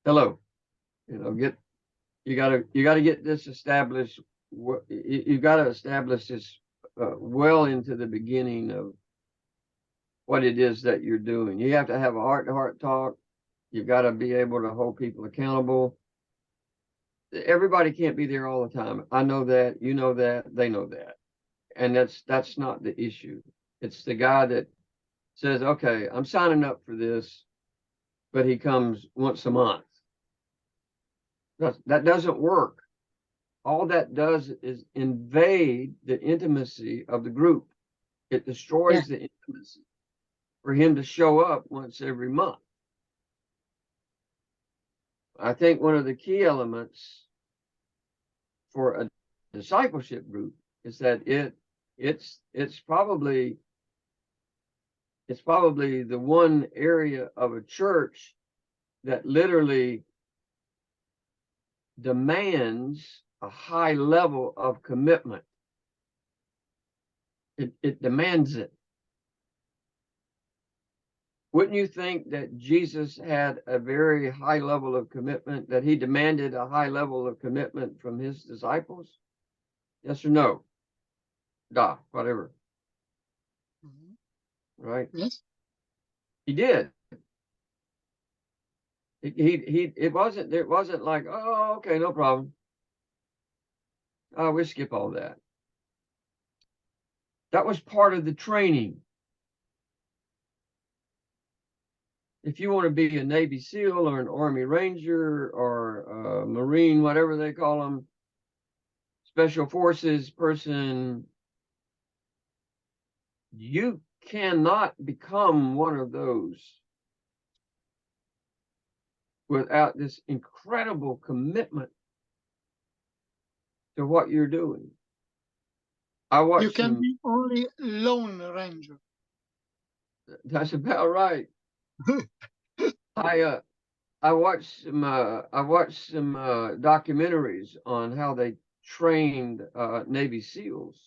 Hello. You gotta get this established. You gotta establish this well into the beginning of what it is that you're doing. You have to have a heart-to-heart talk. You've got to be able to hold people accountable. Everybody can't be there all the time. I know that, you know that, they know that. And that's not the issue. It's the guy that says, okay, I'm signing up for this, but he comes once a month. That doesn't work. All that does is invade the intimacy of the group. It destroys the intimacy for him to show up once every month. I think one of the key elements for a discipleship group is that it's probably the one area of a church that literally demands a high level of commitment. It demands it. Wouldn't you think that Jesus had a very high level of commitment, that he demanded a high level of commitment from his disciples? Yes or no? Da, whatever. Right? Yes. He did. It wasn't like, oh, okay, no problem. Oh, we'll skip all that. That was part of the training. If you want to be a Navy SEAL or an Army Ranger or a Marine, whatever they call them, Special Forces person, you cannot become one of those without this incredible commitment to what you're doing. You can be only Lone Ranger. That's about right. I watched some documentaries on how they trained Navy SEALs.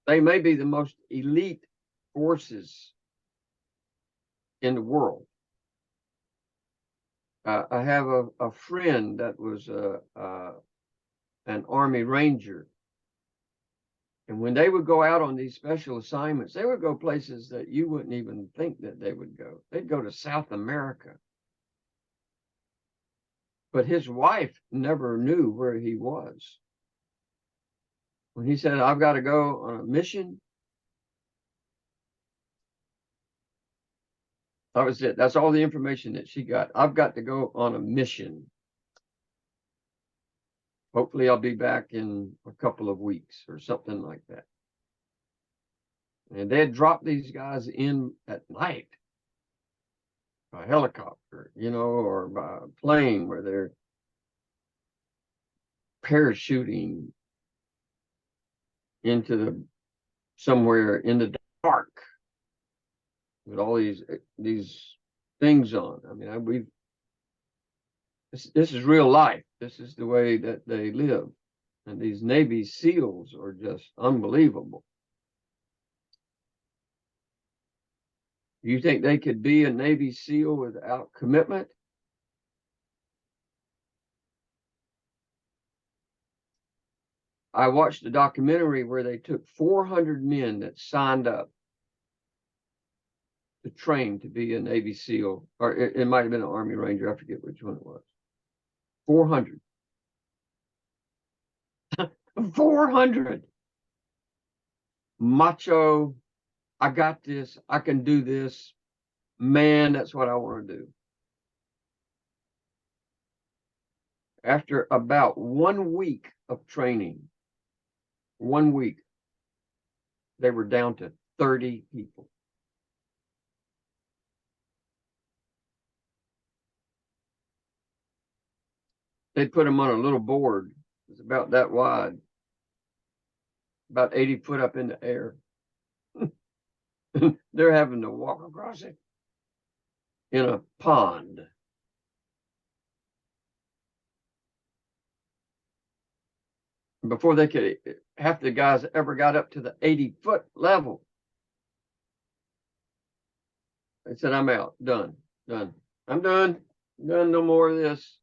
They may be the most elite forces in the world. I have a friend that was an Army Ranger. And when they would go out on these special assignments, they would go places that you wouldn't even think that they would go. They'd go to South America. But his wife never knew where he was. When he said, I've got to go on a mission, that was it. That's all the information that she got. I've got to go on a mission. Hopefully I'll be back in a couple of weeks or something like that. And they'd drop these guys in at night by helicopter, or by plane where they're parachuting into somewhere in the dark with all these things on. I mean, this is real life. This is the way that they live. And these Navy SEALs are just unbelievable. You think they could be a Navy SEAL without commitment? I watched a documentary where they took 400 men that signed up to train to be a Navy SEAL, or it might have been an Army Ranger. I forget which one it was. 400. 400. Macho. I got this. I can do this. Man, that's what I want to do. After about 1 week of training, 1 week, they were down to 30 people. They put them on a little board. It's about that wide, about 80 foot up in the air. They're having to walk across it in a pond. Before they could, half the guys ever got up to the 80-foot level. They said, I'm out, done. I'm done, no more of this.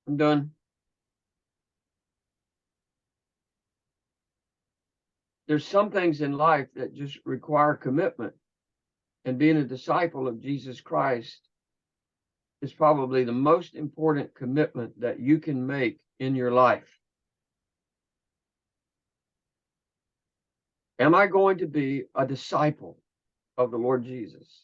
I'm done. There's some things in life that just require commitment. And being a disciple of Jesus Christ is probably the most important commitment that you can make in your life. Am I going to be a disciple of the Lord Jesus?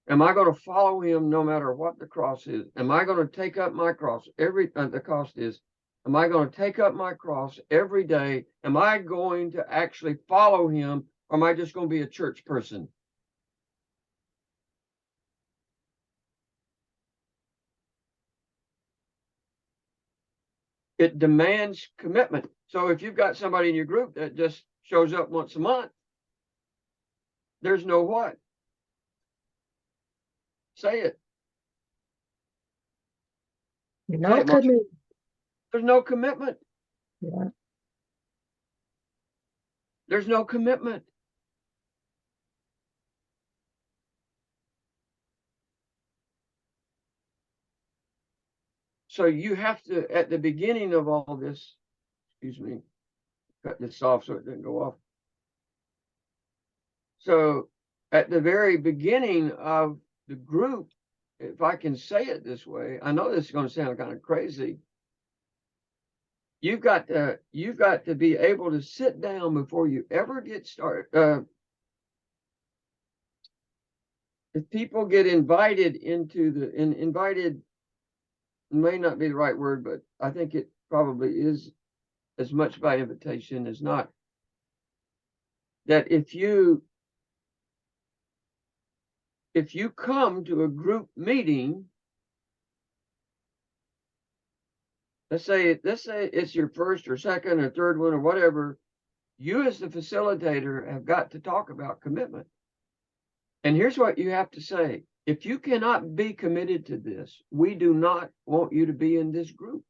Am I going to follow him no matter what the cross is? Am I going to take up my cross? The cost is, am I going to take up my cross every day? Am I going to actually follow him? Or am I just going to be a church person? It demands commitment. So if you've got somebody in your group that just shows up once a month, there's no what? Say it. No Say it, Mark. commitment. There's no commitment. Yeah. There's no commitment. So you have to, at the beginning of all this, excuse me, cut this off so it doesn't go off. So at the very beginning of the group, if I can say it this way, I know this is going to sound kind of crazy. You've got to be able to sit down before you ever get started. If people get invited into invited may not be the right word, but I think it probably is as much by invitation as not. That if you come to a group meeting, let's say it's your first or second or third one or whatever, you as the facilitator have got to talk about commitment. And here's what you have to say. If you cannot be committed to this, we do not want you to be in this group.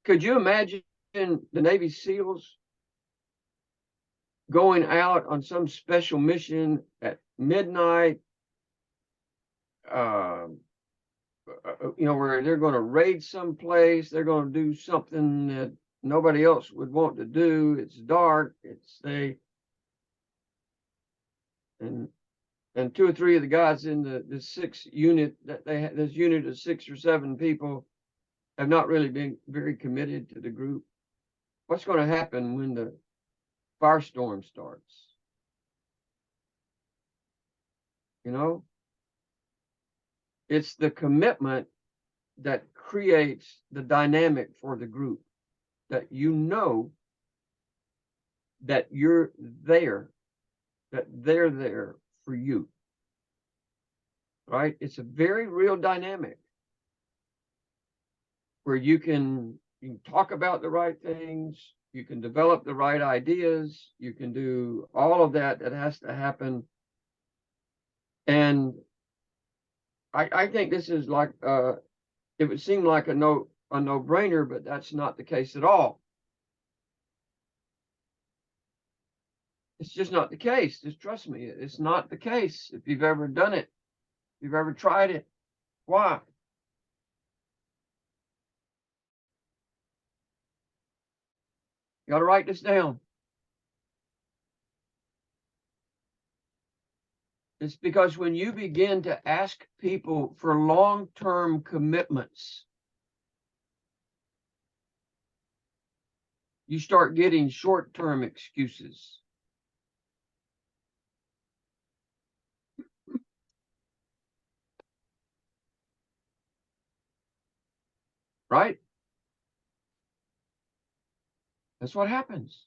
Could you imagine the Navy SEALs going out on some special mission at midnight, where they're going to raid some place, they're going to do something that nobody else would want to do. It's dark. And two or three of the guys in the 6 unit that they had, this unit of 6 or 7 people, have not really been very committed to the group. What's going to happen when the firestorm starts? It's the commitment that creates the dynamic for the group, that that you're there, that they're there for you, right? It's a very real dynamic where you can talk about the right things, you can develop the right ideas, you can do all of that has to happen. And I think this is like, it would seem like a no-brainer, but that's not the case at all. It's just not the case. Just trust me, it's not the case. If you've ever done it, if you've ever tried it, why? You got to write this down. It's because when you begin to ask people for long-term commitments, you start getting short-term excuses. right? That's what happens.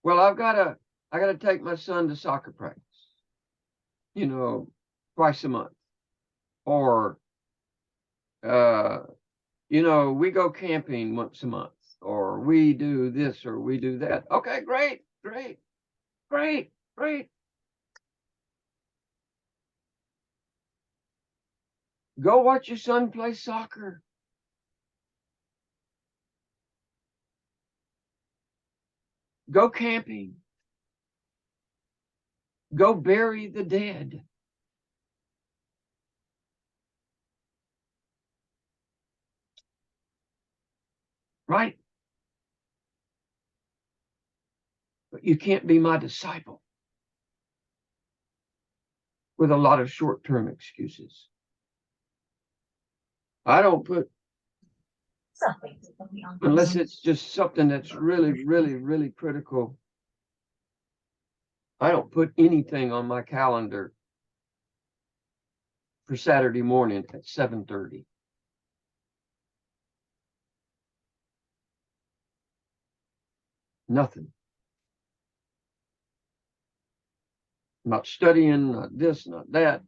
Well, I gotta take my son to soccer practice, you know, twice a month. Or, you know, we go camping once a month, or we do this, or we do that. Okay, great, great, great, great. Go watch your son play soccer. Go camping. Go bury the dead. Right? But you can't be my disciple with a lot of short-term excuses. I don't put, unless it's just something that's really, really, really critical, I don't put anything on my calendar for Saturday morning at 7:30. Nothing. Not studying, not this, not that.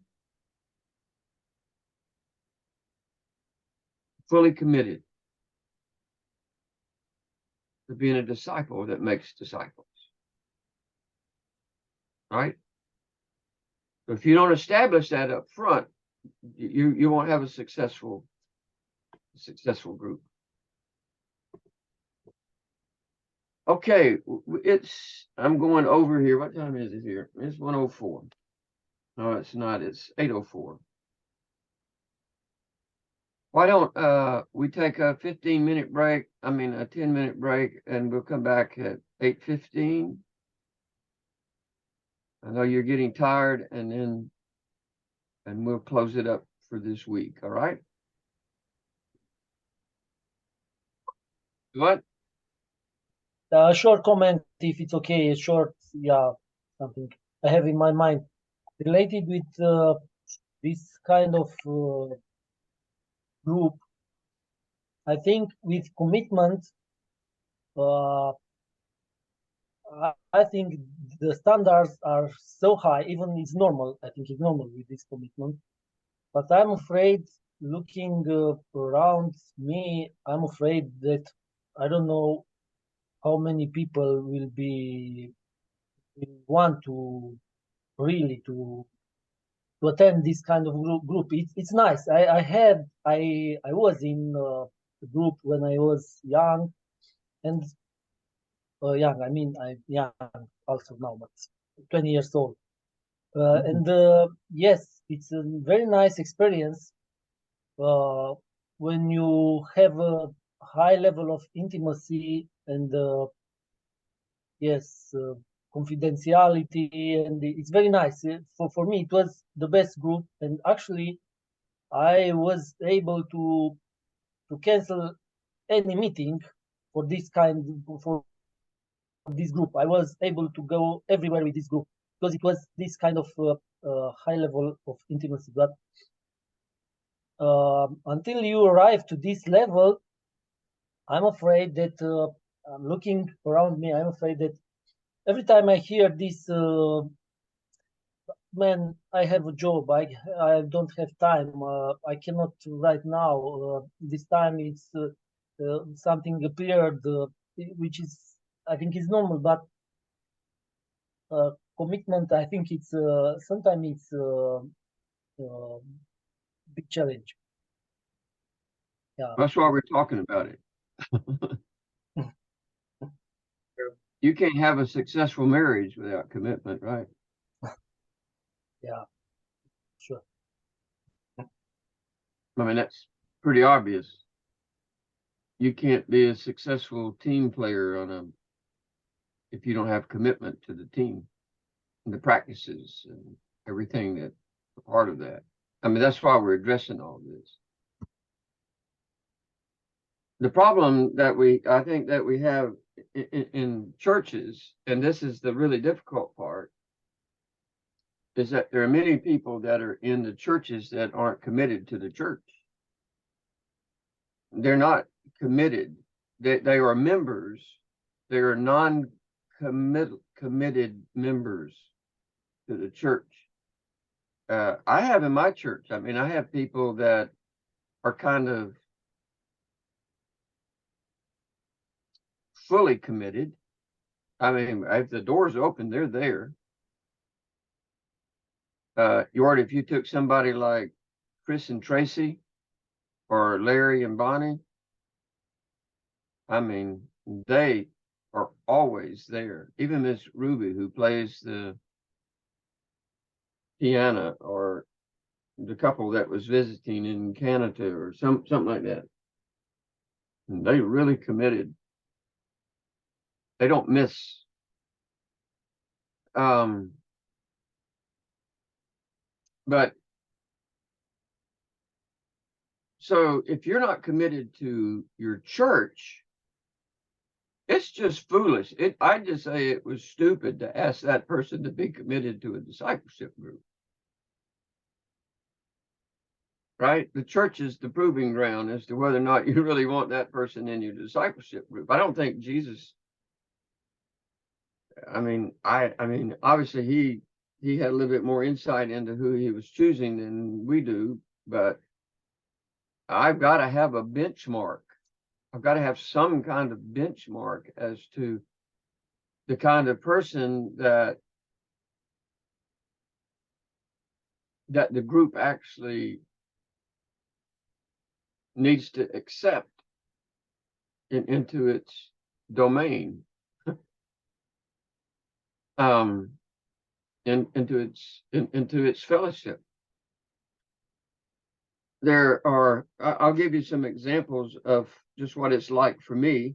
Fully committed to being a disciple that makes disciples. Right? So if you don't establish that up front, you won't have a successful group. Okay, I'm going over here. What time is it here? It's 1:04. No, it's not. It's 8:04. Why don't we take a 15-minute break? I mean, a 10-minute break, and we'll come back at 8:15. I know you're getting tired, and we'll close it up for this week. All right? What? A short comment, if it's okay, a short, yeah, something I have in my mind related with this kind of group. I think with commitment, I think the standards are so high, even it's normal. I think it's normal with this commitment. But I'm afraid, looking around me, I'm afraid that I don't know how many people will want to really to attend this kind of group. It's nice. I was in a group when I was young, and young. I mean, I'm young also now, but 20 years old. And yes, it's a very nice experience when you have a high level of intimacy and yes, confidentiality, and it's very nice. For me, it was the best group, and actually, I was able to cancel any meeting for this group. I was able to go everywhere with this group because it was this kind of high level of intimacy. But until you arrive to this level, I'm afraid that I'm looking around me. I'm afraid that every time I hear this, man, I have a job. I don't have time. I cannot right now. This time it's something appeared, which is I think is normal, but commitment. I think it's sometimes it's big challenge. Yeah, That's why we're talking about it. You can't have a successful marriage without commitment, right? yeah, sure. I mean, that's pretty obvious. You can't be a successful team player if you don't have commitment to the team and the practices and everything that's a part of that. I mean, that's why we're addressing all this. The problem that I think that we have in churches, and this is the really difficult part, is that there are many people that are in the churches that aren't committed to the church. they're not committed. They are members. They are committed members to the church. I have in my church, I mean, I have people that are kind of fully committed. I mean, if the door's open, they're there. If you took somebody like Chris and Tracy or Larry and Bonnie, I mean, they are always there. Even Miss Ruby, who plays the piano, or the couple that was visiting in Canada or something like that. And they really committed. They don't miss. But so if you're not committed to your church, it's just foolish. I just say it was stupid to ask that person to be committed to a discipleship group. Right? The church is the proving ground as to whether or not you really want that person in your discipleship group. I don't think Jesus, I mean, obviously he had a little bit more insight into who he was choosing than we do, but I've got to have a benchmark. I've got to have some kind of benchmark as to the kind of person that the group actually needs to accept into its domain, into its fellowship. There are, I'll give you some examples of just what it's like for me.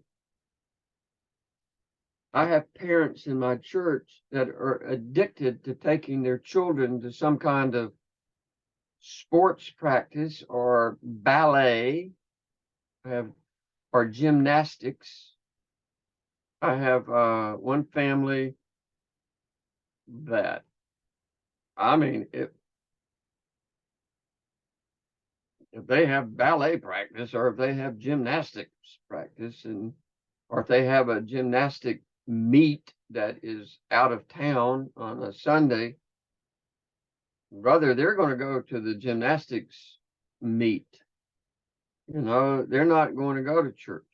I have parents in my church that are addicted to taking their children to some kind of sports practice or ballet, or gymnastics. I have one family that, I mean, if they have ballet practice, or if they have gymnastics practice, or if they have a gymnastic meet that is out of town on a Sunday, brother, they're going to go to the gymnastics meet. You know, they're not going to go to church.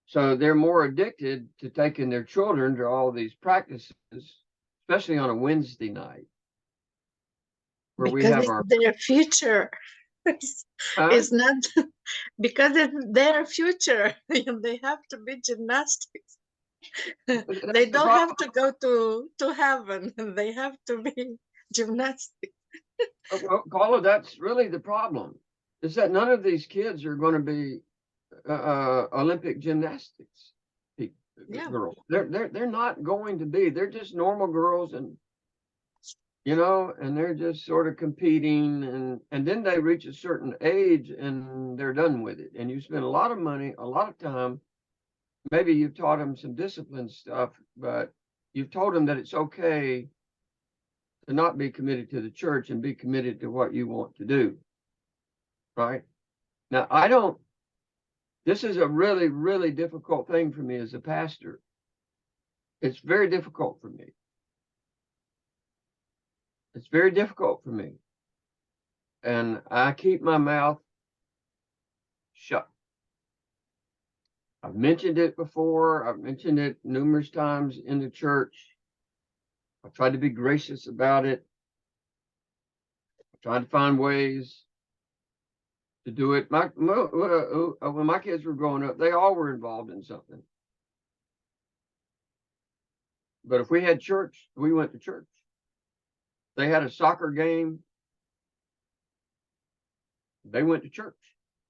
So they're more addicted to taking their children to all these practices, especially on a Wednesday night, where we Because have it's our their future. It's not because it's their future. They have to be gymnastics. They don't have to go to heaven. They have to be gymnastics. Well, Paula, that's really the problem, is that none of these kids are going to be Olympic gymnastics girls. They're not going to be. They're just normal girls, and you know, and they're just sort of competing, and then they reach a certain age and they're done with it. And you spend a lot of money, a lot of time. Maybe you've taught them some discipline stuff, but you've told them that it's okay to not be committed to the church and be committed to what you want to do. Right? Now, this is a really, really difficult thing for me as a pastor. It's very difficult for me. It's very difficult for me. And I keep my mouth shut. I've mentioned it before. I've mentioned it numerous times in the church. I've tried to be gracious about it. I've tried to find ways to do it. When my kids were growing up, they all were involved in something. But if we had church, we went to church. They had a soccer game, they went to church.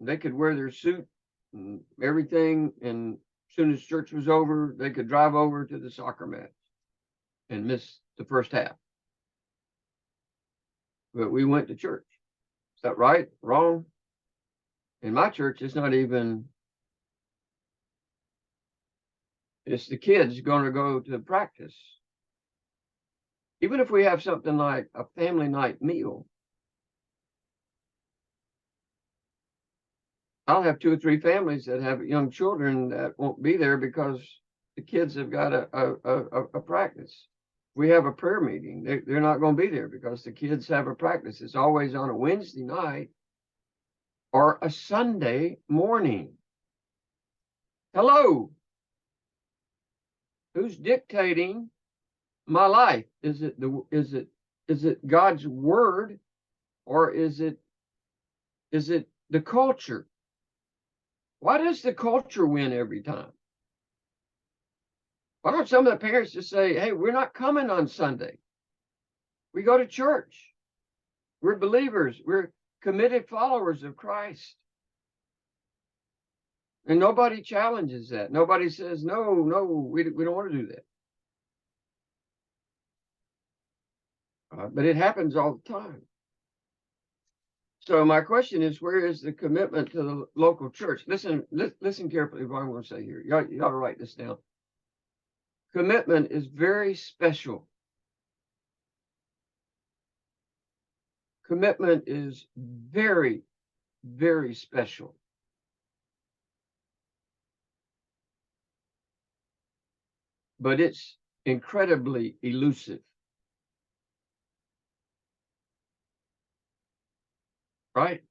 They could wear their suit and everything, and as soon as church was over, they could drive over to the soccer match and miss the first half. But we went to church. Is that right? Wrong? In my church, it's not even, it's the kids going to go to practice. Even if we have something like a family night meal, I'll have 2 or 3 families that have young children that won't be there because the kids have got a practice. We have a prayer meeting. They're not going to be there because the kids have a practice. It's always on a Wednesday night or a Sunday morning. Hello. Who's dictating my life? Is it God's word, or is it the culture? Why does the culture win every time? Why don't some of the parents just say, hey, we're not coming on Sunday. We go to church. We're believers. We're committed followers of Christ. And nobody challenges that. Nobody says, no, we don't want to do that. But it happens all the time. So my question is, where is the commitment to the local church? Listen carefully to what I'm going to say here. You ought to write this down. Commitment is very special. Commitment is very, very special. But it's incredibly elusive. Right?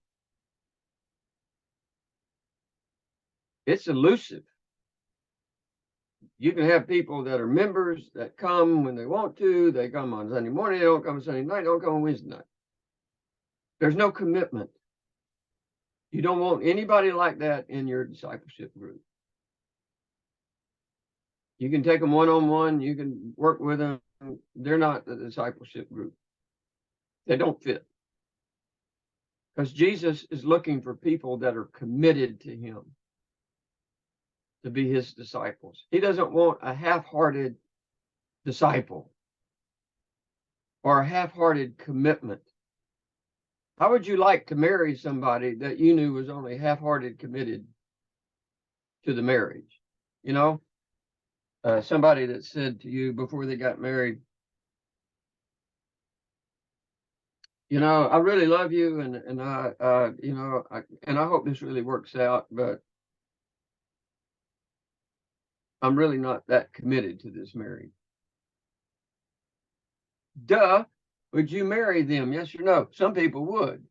It's elusive. You can have people that are members that come when they want to. They come on Sunday morning. They don't come on Sunday night. They don't come on Wednesday night. There's no commitment. You don't want anybody like that in your discipleship group. You can take them one-on-one. You can work with them. They're not the discipleship group. They don't fit. Because Jesus is looking for people that are committed to him, to be his disciples. He doesn't want a half-hearted disciple or a half-hearted commitment. How would you like to marry somebody that you knew was only half-hearted committed to the marriage? You know, somebody that said to you before they got married, you know, I really love you, and I, you know, and I hope this really works out, but I'm really not that committed to this marriage. Duh. Would you marry them? Yes or no? Some people would.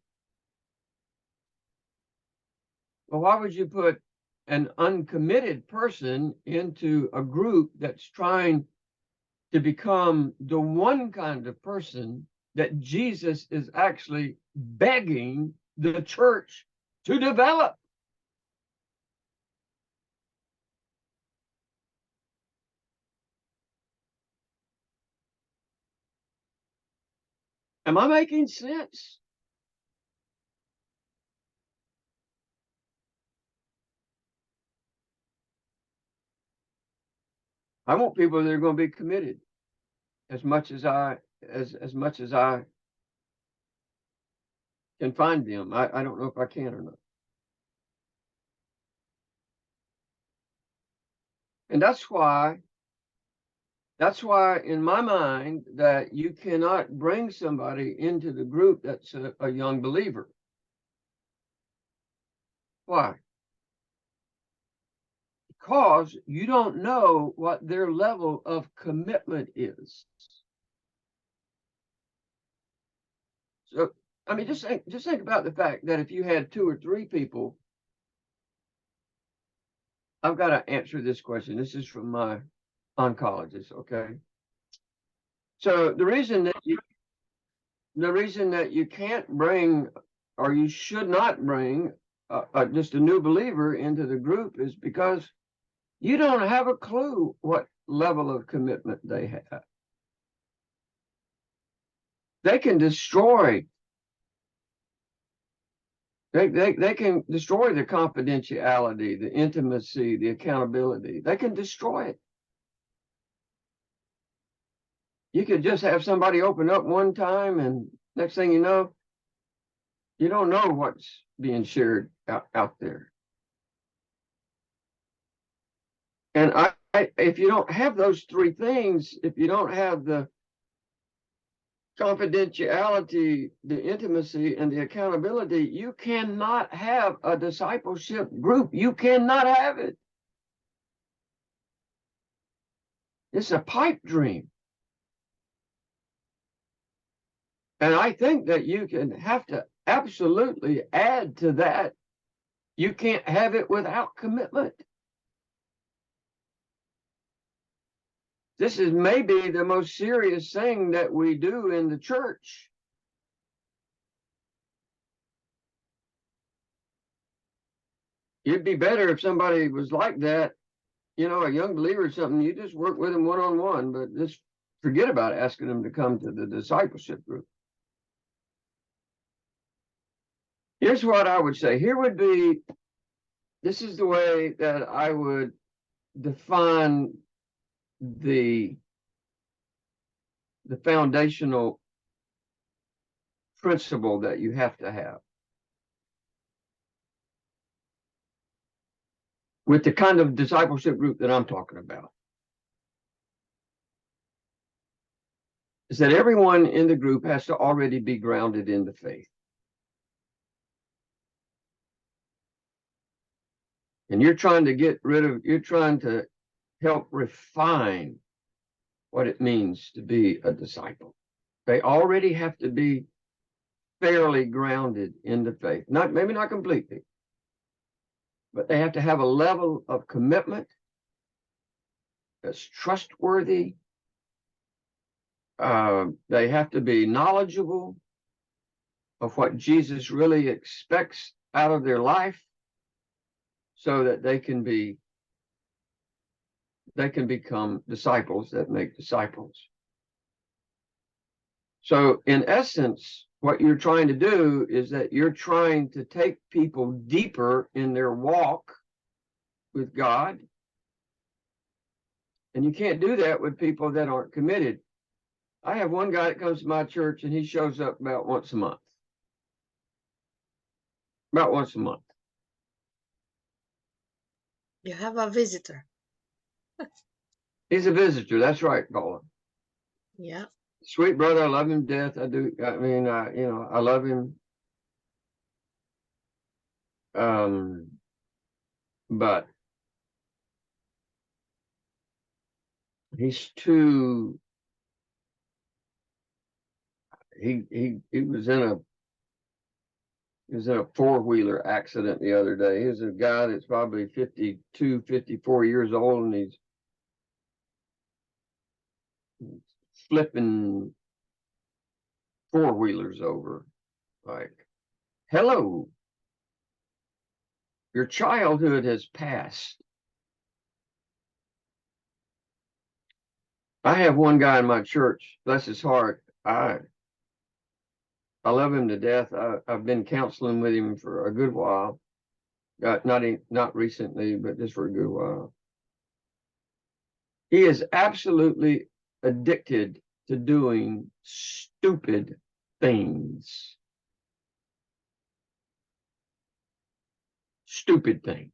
Well, why would you put an uncommitted person into a group that's trying to become the one kind of person that Jesus is actually begging the church to develop? Am I making sense? I want people that are going to be committed as much as I can find them. I don't know if I can or not. And that's why in my mind that you cannot bring somebody into the group that's a young believer. Why? Because you don't know what their level of commitment is. So, I mean, just think about the fact that if you had 2 or 3 people, I've got to answer this question. This is from my oncologist, okay? So the reason that you can't bring, or you should not bring just a new believer into the group is because you don't have a clue what level of commitment they have. They can destroy. They can destroy the confidentiality, the intimacy, the accountability. They can destroy it. You could just have somebody open up one time, and next thing you know, you don't know what's being shared out there. And if you don't have those 3 things, if you don't have the confidentiality, the intimacy, and the accountability, you cannot have a discipleship group. You cannot have it. It's a pipe dream. And I think that you can have to absolutely add to that. You can't have it without commitment. This is maybe the most serious thing that we do in the church. It'd be better if somebody was like that, you know, a young believer or something, you just work with them one-on-one, but just forget about asking them to come to the discipleship group. Here's what I would say. This is the way that I would define the foundational principle that you have to have with the kind of discipleship group that I'm talking about. Is that everyone in the group has to already be grounded in the faith. And you're trying to help refine what it means to be a disciple. They already have to be fairly grounded in the faith. Maybe not completely, but they have to have a level of commitment that's trustworthy. They have to be knowledgeable of what Jesus really expects out of their life, so that they can become disciples that make disciples. So in essence, what you're trying to do is that you're trying to take people deeper in their walk with God. And you can't do that with people that aren't committed. I have one guy that comes to my church and he shows up about once a month. About once a month. You have a visitor. He's a visitor. That's right, Paula. Yeah. Sweet brother, I love him to death. I do. I mean, I love him. But he's too. He was in a four-wheeler accident the other day. He's a guy that's probably 52, 54 years old, and he's flipping four-wheelers over. Like, hello, your childhood has passed. I have one guy in my church, bless his heart. I love him to death. I've been counseling with him for a good while. Not recently, but just for a good while. He is absolutely addicted to doing stupid things. Stupid things.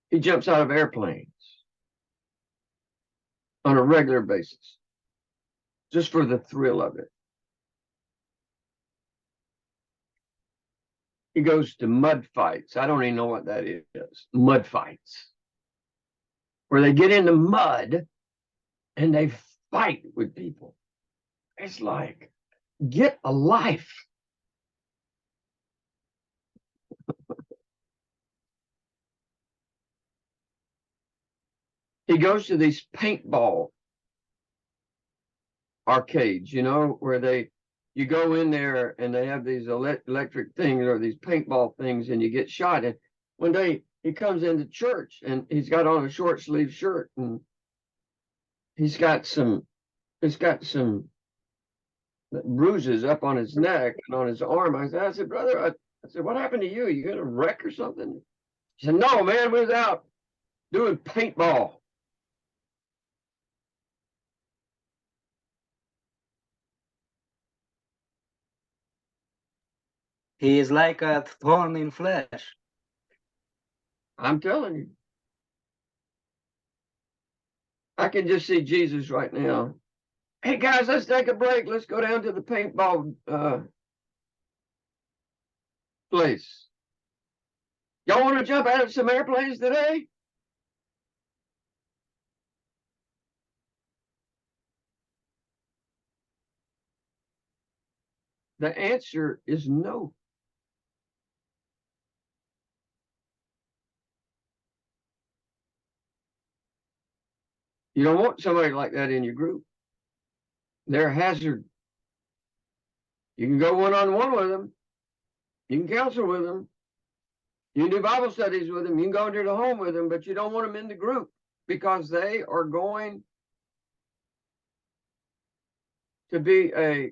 He jumps out of airplanes on a regular basis, just for the thrill of it. He goes to mud fights. I don't even know what that is. Mud fights. Where they get into mud and they fight with people. It's like, get a life. He goes to these paintball arcades, you know, where you go in there and they have these electric things or these paintball things and you get shot. And one day he comes into church and he's got on a short sleeve shirt and he's got some bruises up on his neck and on his arm. I said, brother, I said, what happened to you? You got a wreck or something? He said, no, man, we was out doing paintball. He is like a thorn in flesh. I'm telling you. I can just see Jesus right now. Hey guys, let's take a break. Let's go down to the paintball place. Y'all want to jump out of some airplanes today? The answer is no. You don't want somebody like that in your group. They're a hazard. You can go one-on-one with them. You can counsel with them. You can do Bible studies with them. You can go into the home with them, but you don't want them in the group because they are going to be a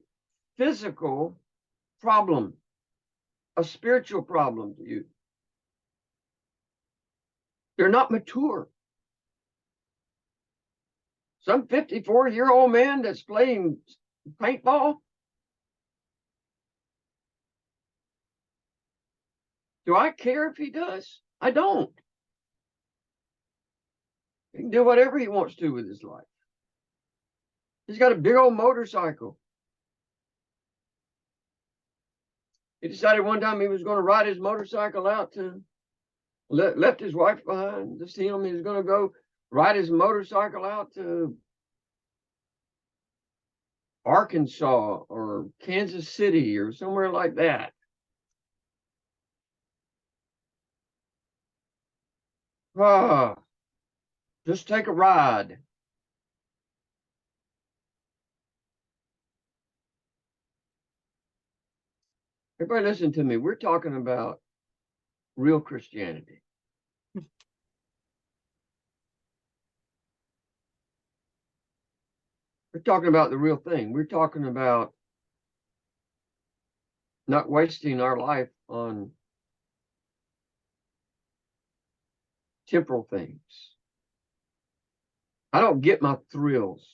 physical problem, a spiritual problem to you. They're not mature. Some 54-year-old man that's playing paintball. Do I care if he does? I don't. He can do whatever he wants to with his life. He's got a big old motorcycle. He decided one time he was going to ride his motorcycle out to, left his wife behind, just him. He was going to go ride his motorcycle out to Arkansas or Kansas City or somewhere like that. Just take a ride. Everybody listen to me. We're talking about real Christianity. We're talking about the real thing. We're talking about not wasting our life on temporal things. I don't get my thrills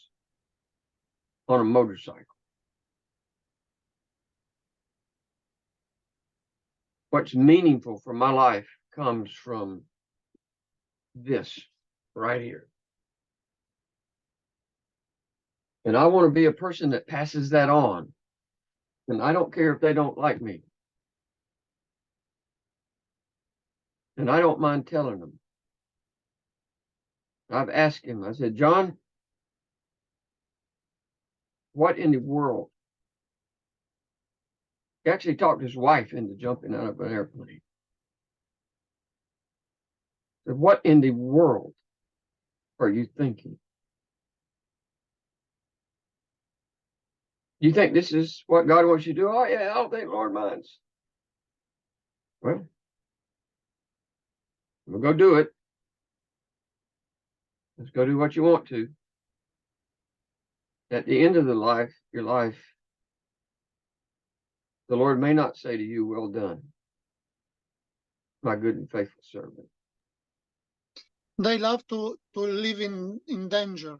on a motorcycle. What's meaningful for my life comes from this right here. And I want to be a person that passes that on. And I don't care if they don't like me. And I don't mind telling them. I've asked him, I said, John, what in the world? He actually talked his wife into jumping out of an airplane. I said, what in the world are you thinking? You think this is what God wants you to do? Oh, yeah, I don't think the Lord minds. Well, we'll go do it. Let's go do what you want to. At the end of your life, the Lord may not say to you, well done, my good and faithful servant. They love to live in danger.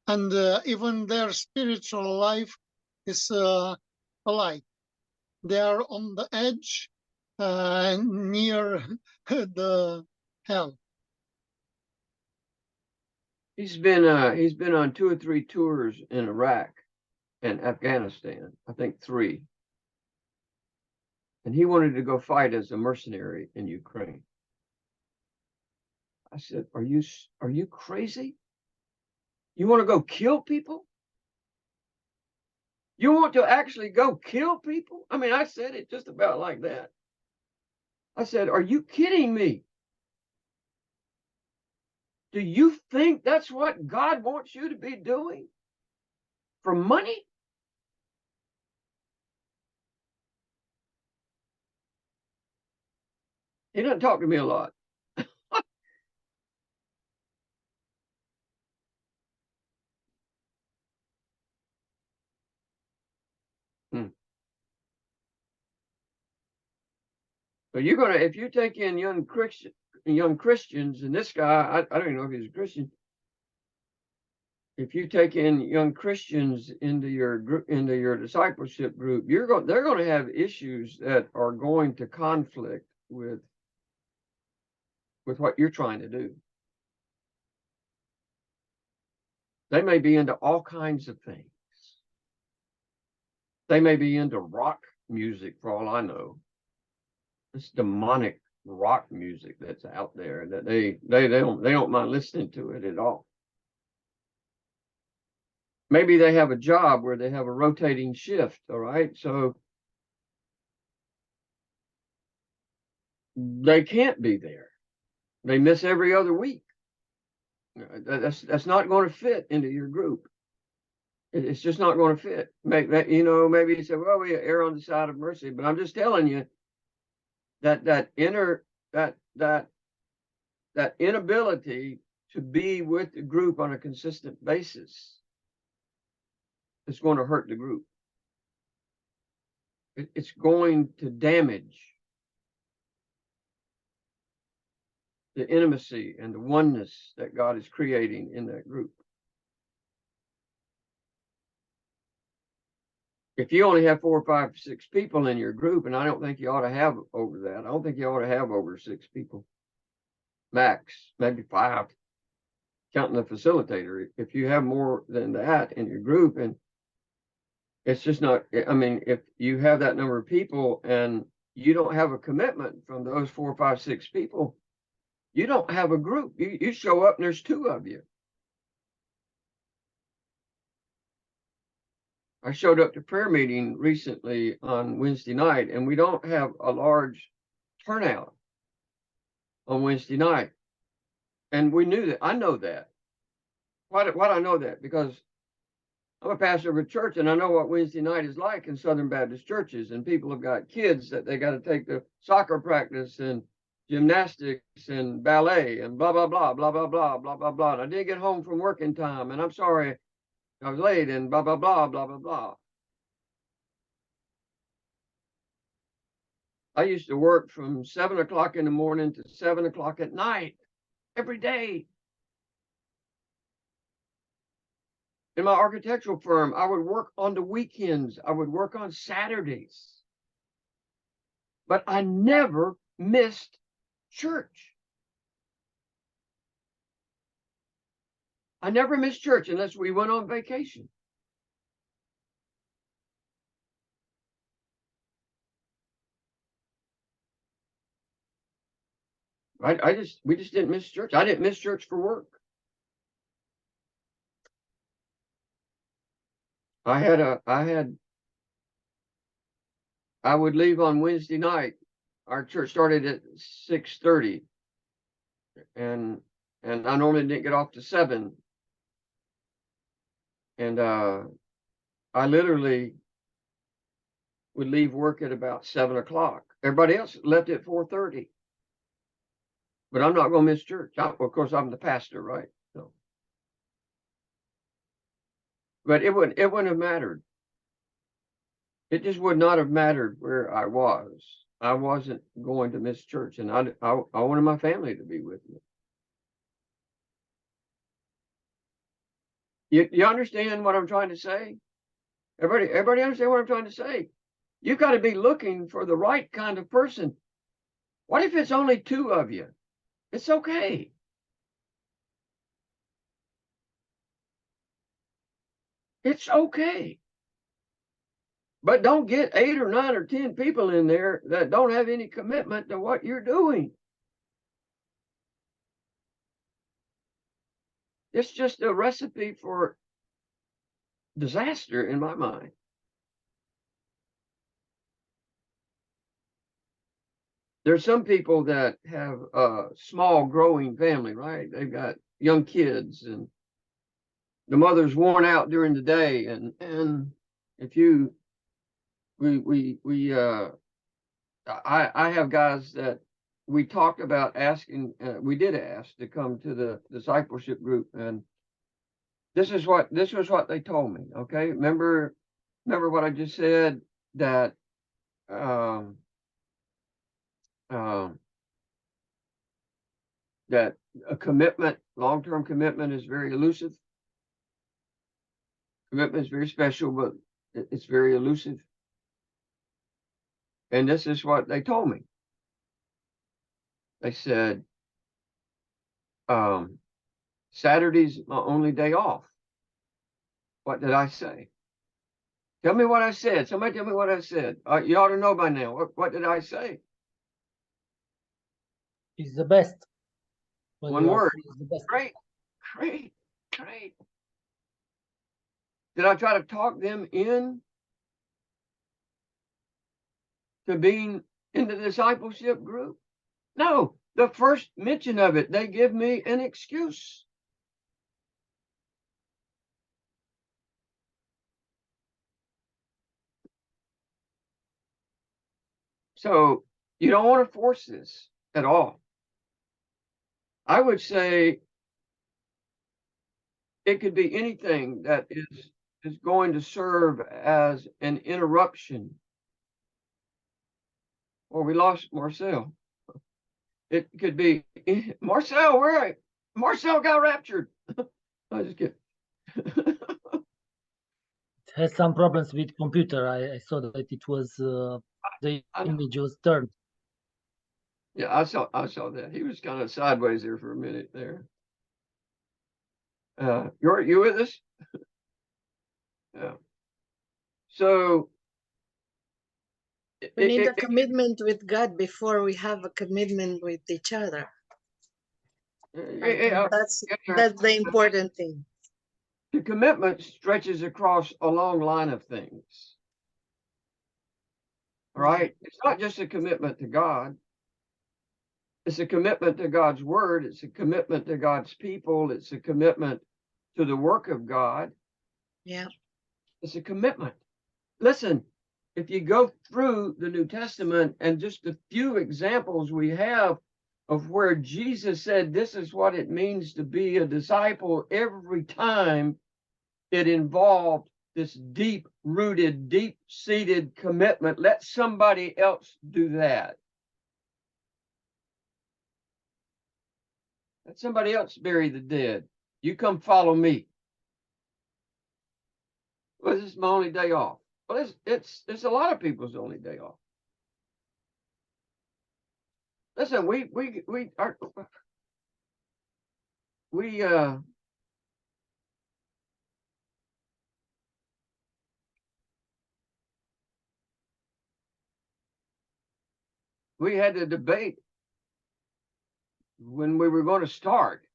And even their spiritual life is alike. They are on the edge near the hell. He's been on 2 or 3 tours in Iraq and Afghanistan, I think 3. And he wanted to go fight as a mercenary in Ukraine. I said, are you crazy? You want to go kill people? You want to actually go kill people? I mean, I said it just about like that. I said, are you kidding me? Do you think that's what God wants you to be doing? For money? He doesn't talk to me a lot. But you're gonna, if you take in young Christians, and this guy, I don't even know if he's a Christian. If you take in young Christians into your group, into your discipleship group, they're going to have issues that are going to conflict with what you're trying to do. They may be into all kinds of things. They may be into rock music for all I know. This demonic rock music that's out there that they don't mind listening to it at all. Maybe they have a job where they have a rotating shift, all right? So they can't be there. They miss every other week. That's not going to fit into your group. It's just not going to fit. Maybe you say, well, we err on the side of mercy, but I'm just telling you that inability to be with the group on a consistent basis is going to hurt the group. It's going to damage the intimacy and the oneness that God is creating in that group. If you only have 4 or 5 or 6 people in your group, and I don't think you ought to have over that. I don't think you ought to have over 6 people. Max, maybe 5, counting the facilitator. If you have more than that in your group, and it's just not, I mean, if you have that number of people and you don't have a commitment from those 4, 5, 6 people, you don't have a group. You show up and there's 2 of you. I showed up to prayer meeting recently on Wednesday night, and we don't have a large turnout on Wednesday night. And we knew that. I know that. Why do I know that? Because I'm a pastor of a church, and I know what Wednesday night is like in Southern Baptist churches. And people have got kids that they got to take to soccer practice and gymnastics and ballet and blah, blah, blah, blah, blah, blah, blah, blah, blah. And I didn't get home from work in time, and I'm sorry I was late, and blah, blah, blah, blah, blah, blah. I used to work from 7 o'clock in the morning to 7 o'clock at night every day. In my architectural firm, I would work on the weekends. I would work on Saturdays. But I never missed church. I never missed church unless we went on vacation. We just didn't miss church. I didn't miss church for work. I would leave on Wednesday night. Our church started at 6:30, and I normally didn't get off to 7. And I literally would leave work at about 7 o'clock. Everybody else left at 4:30. But I'm not going to miss church. Of course, I'm the pastor, right? So, but it wouldn't have mattered. It just would not have mattered where I was. I wasn't going to miss church, and I wanted my family to be with me. You understand what I'm trying to say? Everybody understand what I'm trying to say? You've got to be looking for the right kind of person. What if it's only 2 of you? It's okay. It's okay. But don't get 8 or 9 or 10 people in there that don't have any commitment to what you're doing. It's just a recipe for disaster in my mind. There's some people that have a small growing family, right? They've got young kids, and the mother's worn out during the day. And if you, I have guys that we talked about asking, we did ask to come to the discipleship group, and this was what they told me. Okay, remember what I just said, that that a commitment, long-term commitment, is very elusive. Commitment is very special, but it's very elusive. And this is what they told me. They said, Saturday's my only day off. What did I say? Tell me what I said. Somebody tell me what I said. You ought to know by now. What did I say? He's the best. When One you are word. free, he's the best. Great, great, great. Did I try to talk them in to being in the discipleship group? No. The first mention of it, they give me an excuse. So you don't want to force this at all. I would say it could be anything that is going to serve as an interruption. Or we lost Marcel. It could be Marcel, where Marcel got raptured. I just kidding. It has some problems with computer. I saw that it was the image was turned. Yeah, I saw that. He was kind of sideways there for a minute there. You with us? Yeah. So We need a commitment with God before we have a commitment with each other. That's the important thing. The commitment stretches across a long line of things. All right? It's not just a commitment to God. It's a commitment to God's word. It's a commitment to God's people. It's a commitment to the work of God. Yeah. It's a commitment. Listen, if you go through the New Testament and just a few examples we have of where Jesus said, this is what it means to be a disciple, every time it involved this deep-rooted, deep-seated commitment. Let somebody else do that. Let somebody else bury the dead. You come follow me. Well, this is my only day off. Well, it's a lot of people's only day off. Listen, we had a debate when we were going to start.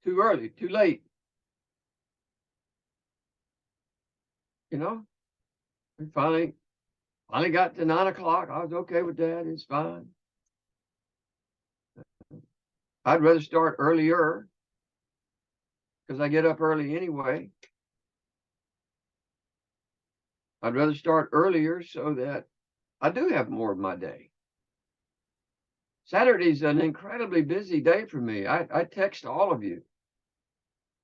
Too early, too late. You know, we finally got to 9 o'clock. I was okay with that. It's fine. I'd rather start earlier because I get up early anyway. I'd rather start earlier so that I do have more of my day. Saturday's an incredibly busy day for me. I text all of you.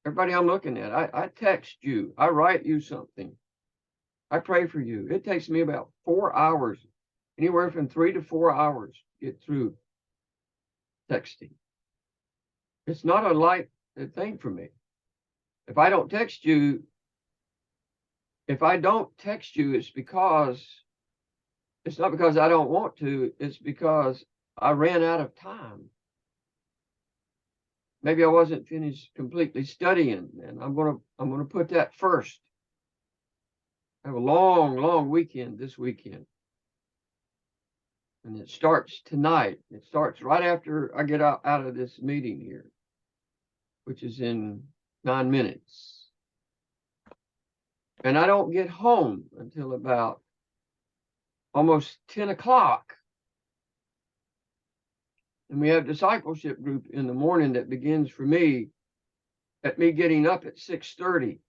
Everybody I'm looking at, I text you. I write you something. I pray for you. It takes me about 4 hours, anywhere from 3 to 4 hours to get through texting. It's not a light thing for me. If I don't text you, it's because it's not because I don't want to, it's because I ran out of time. Maybe I wasn't finished completely studying, and I'm gonna put that first. I have a long weekend this weekend. And it starts tonight. It starts right after I get out of this meeting here, which is in 9 minutes. And I don't get home until about almost 10 o'clock. And we have discipleship group in the morning that begins for me at me getting up at 6:30.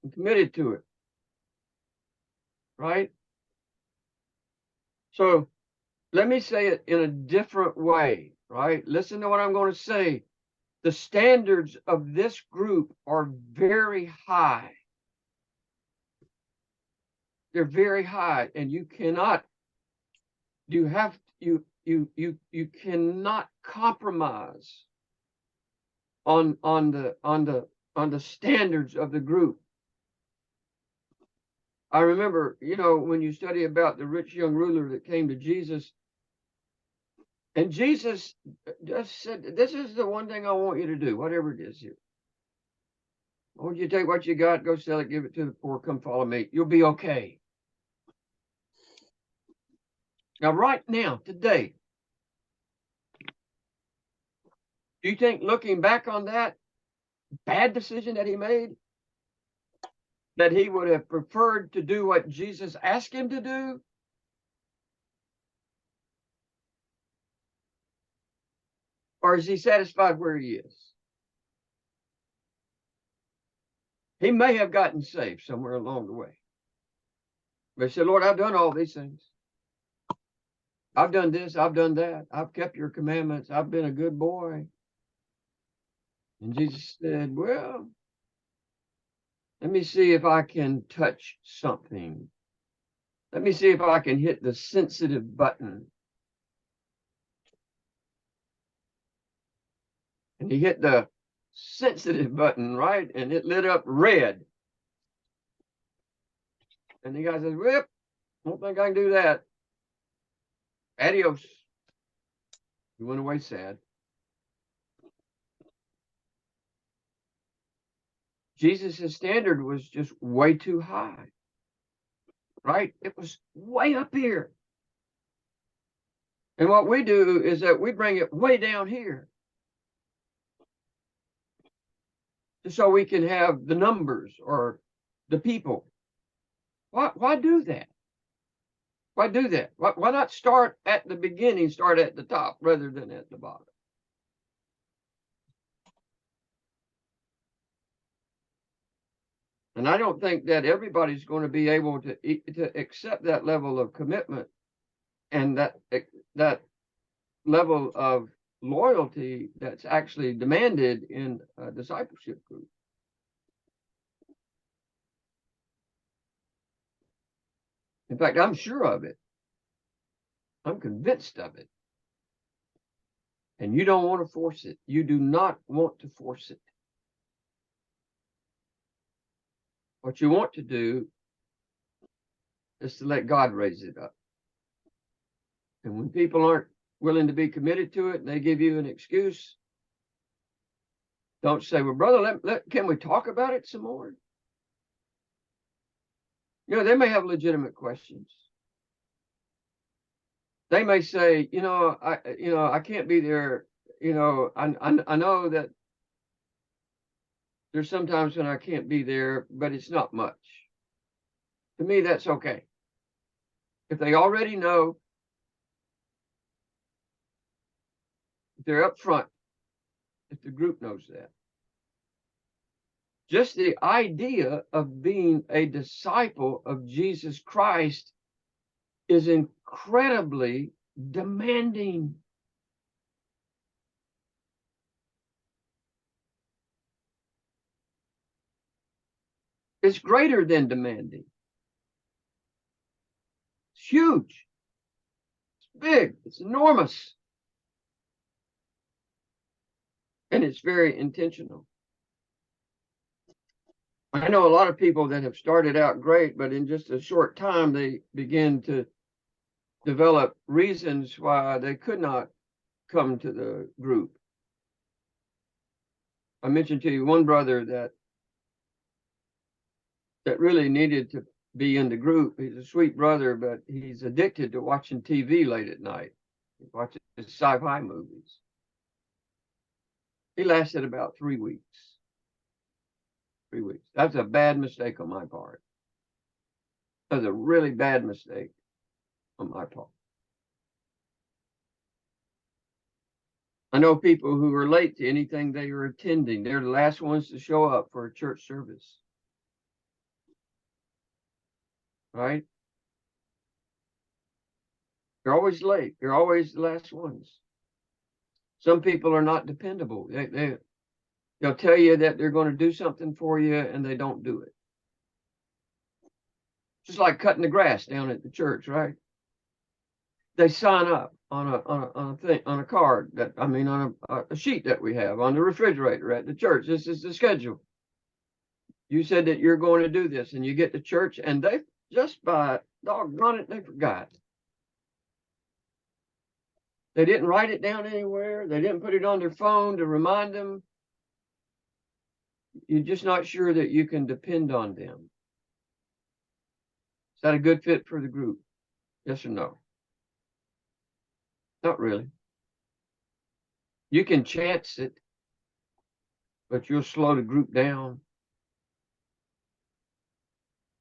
I'm committed to it. Right? So let me say it in a different way, right? Listen to what I'm going to say. The standards of this group are very high. They're very high, and you cannot compromise on the standards of the group. I remember, when you study about the rich young ruler that came to Jesus, and Jesus just said, this is the one thing I want you to do, whatever it is here. Why don't you take what you got, go sell it, give it to the poor, come follow me. You'll be okay. Now, right now, today, do you think looking back on that bad decision that he made, that he would have preferred to do what Jesus asked him to do? Or is he satisfied where he is? He may have gotten saved somewhere along the way. But he said, Lord, I've done all these things. I've done this, I've done that. I've kept your commandments. I've been a good boy. And Jesus said, well, let me see if I can touch something. Let me see if I can hit the sensitive button. And he hit the sensitive button, right? And it lit up red. And the guy says, well, I don't think I can do that. Adios. He went away sad. Jesus' standard was just way too high, right? It was way up here. And what we do is that we bring it way down here, so we can have the numbers or the people. Why do that? Why do that? Why not start at the beginning, start at the top rather than at the bottom? And I don't think that everybody's going to be able to accept that level of commitment and that level of loyalty that's actually demanded in a discipleship group. In fact, I'm sure of it. I'm convinced of it. And you don't want to force it. You do not want to force it. What you want to do is to let God raise it up. And when people aren't willing to be committed to it and they give you an excuse, don't say, well, brother, can we talk about it some more? You know, they may have legitimate questions. They may say, I can't be there. I know that there's sometimes when I can't be there, but it's not much. To me, that's okay. If they already know, if they're up front, if the group knows that. Just the idea of being a disciple of Jesus Christ is incredibly demanding. It's greater than demanding. It's huge. It's big. It's enormous. And it's very intentional. I know a lot of people that have started out great, but in just a short time, they begin to develop reasons why they could not come to the group. I mentioned to you one brother that really needed to be in the group. He's a sweet brother, but he's addicted to watching TV late at night. He watches sci-fi movies. He lasted about 3 weeks. 3 weeks. That's a bad mistake on my part. That was a really bad mistake on my part. I know people who are late to anything they are attending. They're the last ones to show up for a church service. Right? They're always late. They're always the last ones. Some people are not dependable. They'll tell you that they're going to do something for you and they don't do it. Just like cutting the grass down at the church, right? They sign up on a card on a sheet that we have on the refrigerator at the church. This is the schedule. You said that you're going to do this, and you get to church and they just by doggone it, they forgot. They didn't write it down anywhere. They didn't put it on their phone to remind them. you're just not sure that you can depend on them. Is that a good fit for the group? Yes or no? Not really. You can chance it, but you'll slow the group down.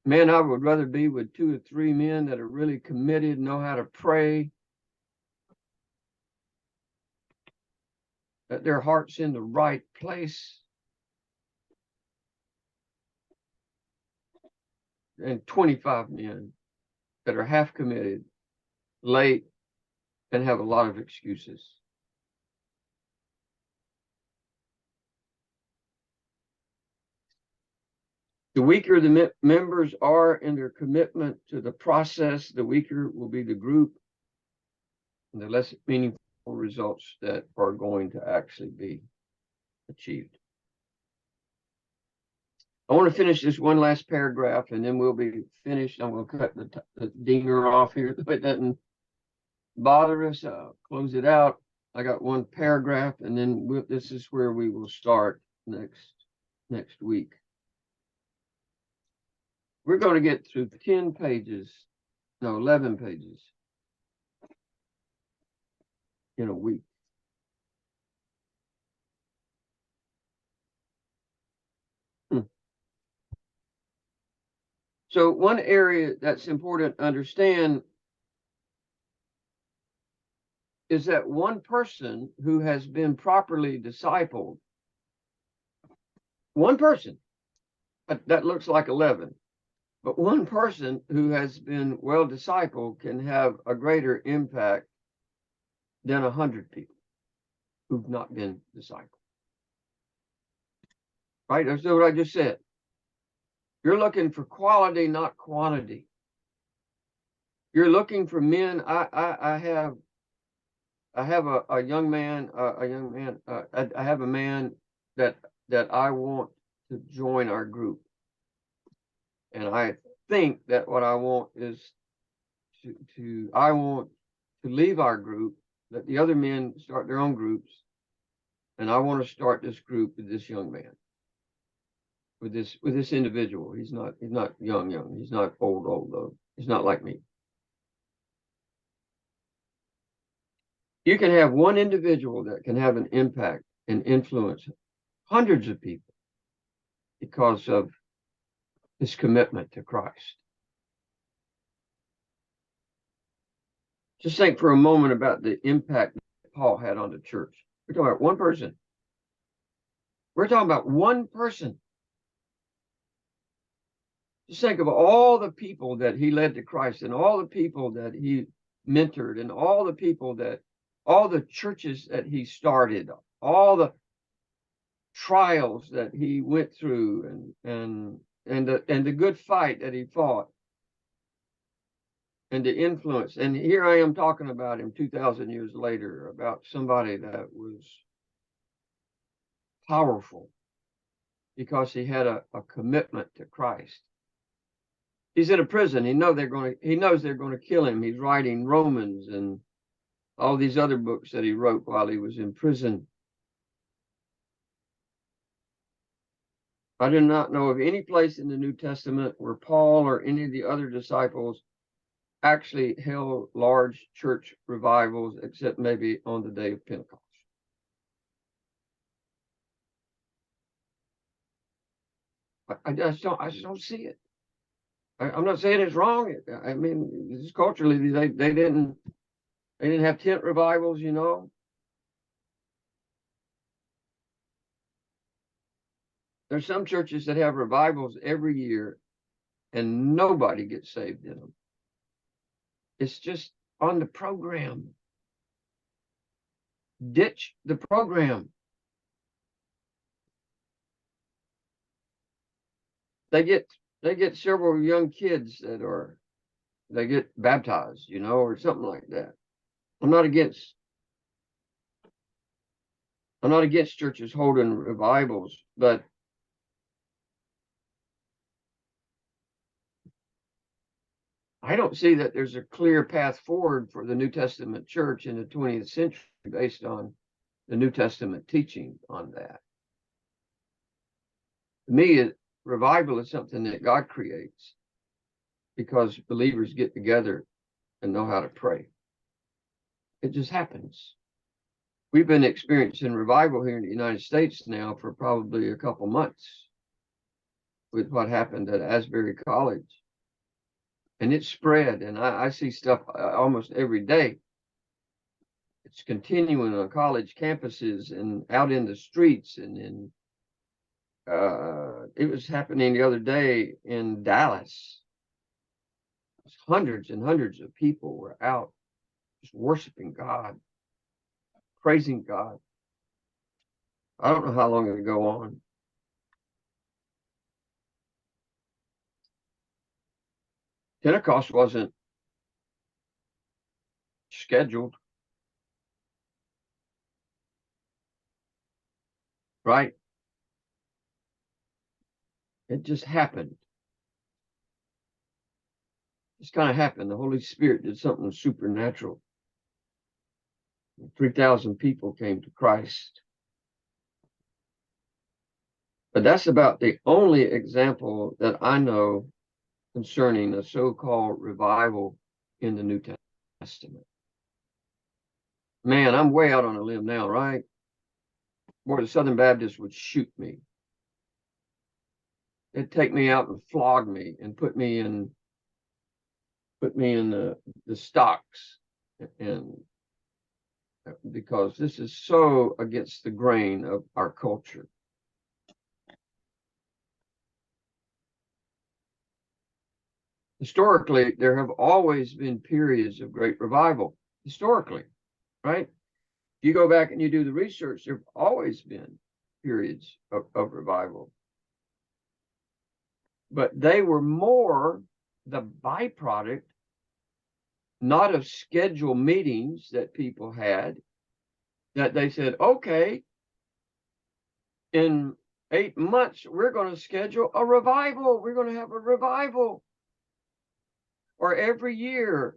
Man, I would rather be with 2 or 3 men that are really committed, know how to pray, that their heart's in the right place, and 25 men that are half committed, late, and have a lot of excuses. The weaker the members are in their commitment to the process, the weaker will be the group, and the less meaningful results that are going to actually be achieved. I want to finish this one last paragraph, and then we'll be finished. I'm going to cut the dinger off here so it doesn't bother us. Close it out. I got one paragraph, and then this is where we will start next week. We're going to get through 10 pages, no, 11 pages in a week. So one area that's important to understand is that one person who has been properly discipled, one person, that looks like 11, but one person who has been well discipled can have a greater impact than 100 people who've not been discipled. Right? That's what I just said. You're looking for quality, not quantity. You're looking for men. I have a young man, I have a man that I want to join our group. And I think that what I want is I want to leave our group, let the other men start their own groups. And I want to start this group with this young man, with this individual. He's not young. He's not old though. He's not like me. You can have one individual that can have an impact and influence hundreds of people because of his commitment to Christ. Just think for a moment about the impact that Paul had on the church. We're talking about one person. We're talking about one person. Just think of all the people that he led to Christ and all the people that he mentored and all the churches that he started, all the trials that he went through and the good fight that he fought and the influence. And here I am talking about him 2,000 years later, about somebody that was powerful because he had a commitment to Christ. He's in a prison. He knows they're going to kill him. He's writing Romans and all these other books that he wrote while he was in prison. I do not know of any place in the New Testament where Paul or any of the other disciples actually held large church revivals, except maybe on the day of Pentecost. I just don't see it. I'm not saying it's wrong. I mean, just culturally, they didn't have tent revivals, you know. There's some churches that have revivals every year and nobody gets saved in them. It's just on the program. Ditch the program. They get several young kids they get baptized, you know, or something like that. I'm not against churches holding revivals, but I don't see that there's a clear path forward for the New Testament church in the 20th century based on the New Testament teaching on that. To me, revival is something that God creates because believers get together and know how to pray. It just happens. We've been experiencing revival here in the United States now for probably a couple months with what happened at Asbury College. And it's spread, and I see stuff almost every day. It's continuing on college campuses and out in the streets, and in it was happening the other day in Dallas. Hundreds and hundreds of people were out just worshiping God, praising God. I don't know how long it'll go on. Pentecost wasn't scheduled, right? It just happened. Just kind of happened. The Holy Spirit did something supernatural. 3,000 people came to Christ. But that's about the only example that I know concerning a so-called revival in the New Testament. Man, I'm way out on a limb now, right? Boy, the Southern Baptists would shoot me. They'd take me out and flog me and put me in the stocks, and because this is so against the grain of our culture. Historically, there have always been periods of great revival. Historically, right? If you go back and you do the research, there have always been periods of revival. But they were more the byproduct, not of scheduled meetings that people had, that they said, okay, in 8 months, we're going to schedule a revival. We're going to have a revival. Or every year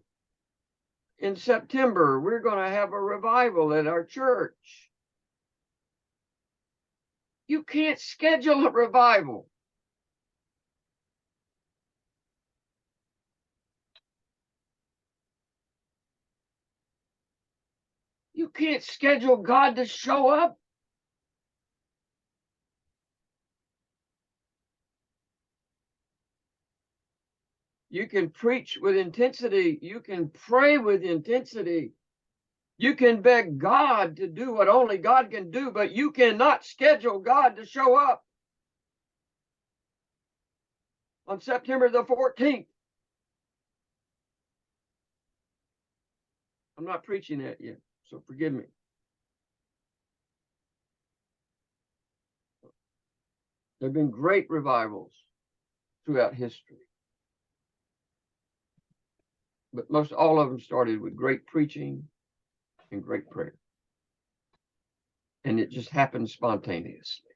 in September, we're going to have a revival at our church. You can't schedule a revival. You can't schedule God to show up. You can preach with intensity. You can pray with intensity. You can beg God to do what only God can do, but you cannot schedule God to show up on September the 14th. I'm not preaching that yet, so forgive me. There have been great revivals throughout history. But most all of them started with great preaching and great prayer. And it just happened spontaneously.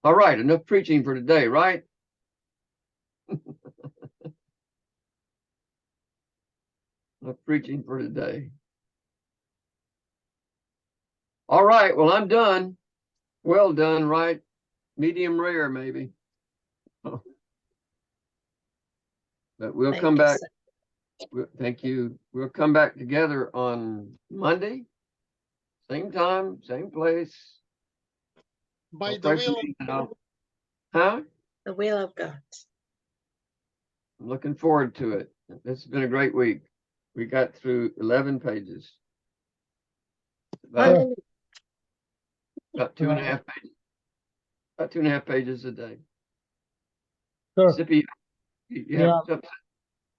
All right, enough preaching for today, right? Enough preaching for today. All right, well, I'm done. Well done, right? Medium rare, maybe. But we'll come back. Thank you. We'll come back together on Monday. Same time, same place. By the will of God. Huh? The will of God. I'm looking forward to it. This has been a great week. We got through 11 pages. About 2.5 pages. About 2.5 pages a day. Sure. Sippy, you have something?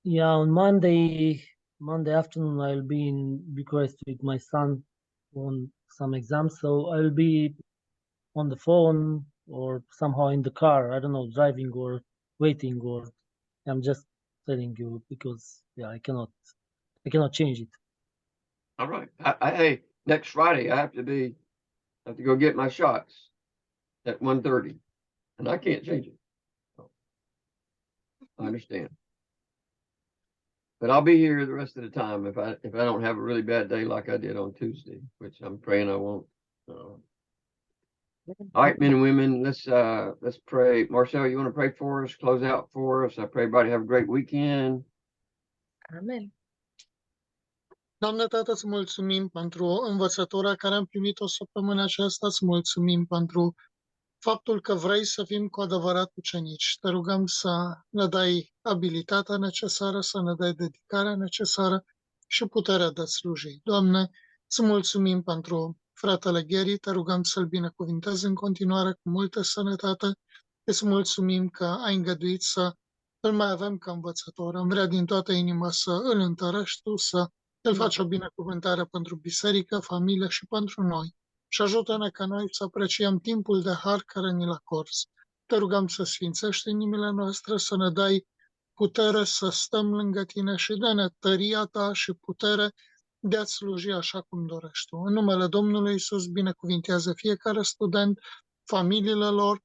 Yeah, on Monday afternoon, I'll be in Bucharest with my son on some exams. So I'll be on the phone or somehow in the car. I don't know, driving or waiting, or I'm just telling you because yeah, I cannot change it. All right. Hey, next Friday I have to go get my shots at 1:30, and I can't change it. So, I understand. But I'll be here the rest of the time if I don't have a really bad day like I did on Tuesday, which I'm praying I won't. All right, men and women, let's pray. Marcel, you want to pray for us? Close out for us. I pray everybody have a great weekend. Amen. Doamne Tată, îți mulțumim pentru învățătura care am primit-o săptămâna aceasta, îți mulțumim pentru faptul că vrei să fim cu adevărat ucenici. Te rugăm să ne dai abilitatea necesară, să ne dai dedicarea necesară și puterea de a sluji. Doamne, îți mulțumim pentru fratele Gheri, te rugăm să-l binecuvintezi în continuare cu multă sănătate. Îți mulțumim că ai îngăduit să îl mai avem ca învățător. Am vrea din toată inima să îl întărești tu, să îl faci o binecuvântare pentru biserică, familie și pentru noi. Și ajută-ne ca noi să apreciem timpul de har care ni-l acorzi. Te rugăm să sfințești inimile noastre, să ne dai putere să stăm lângă tine și dă-ne tăria ta și putere de a-ți sluji așa cum dorești tu. În numele Domnului Iisus, binecuvintează fiecare student, familiile lor,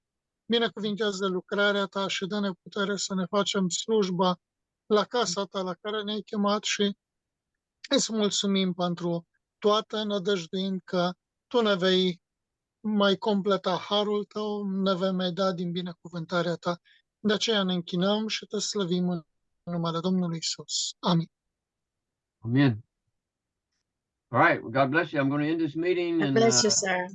binecuvintează lucrarea ta și dă-ne putere să ne facem slujba la casa ta la care ne-ai chemat și îți mulțumim pentru toate, nădăjduind că tu ne vei mai completa harul tău, ne vei mai da din binecuvântarea ta. De aceea ne închinăm și te slăvim în numele Domnului Iisus. Amin. Amen. All right. Well, God bless you. I'm going to end this meeting. God And, bless you, sir.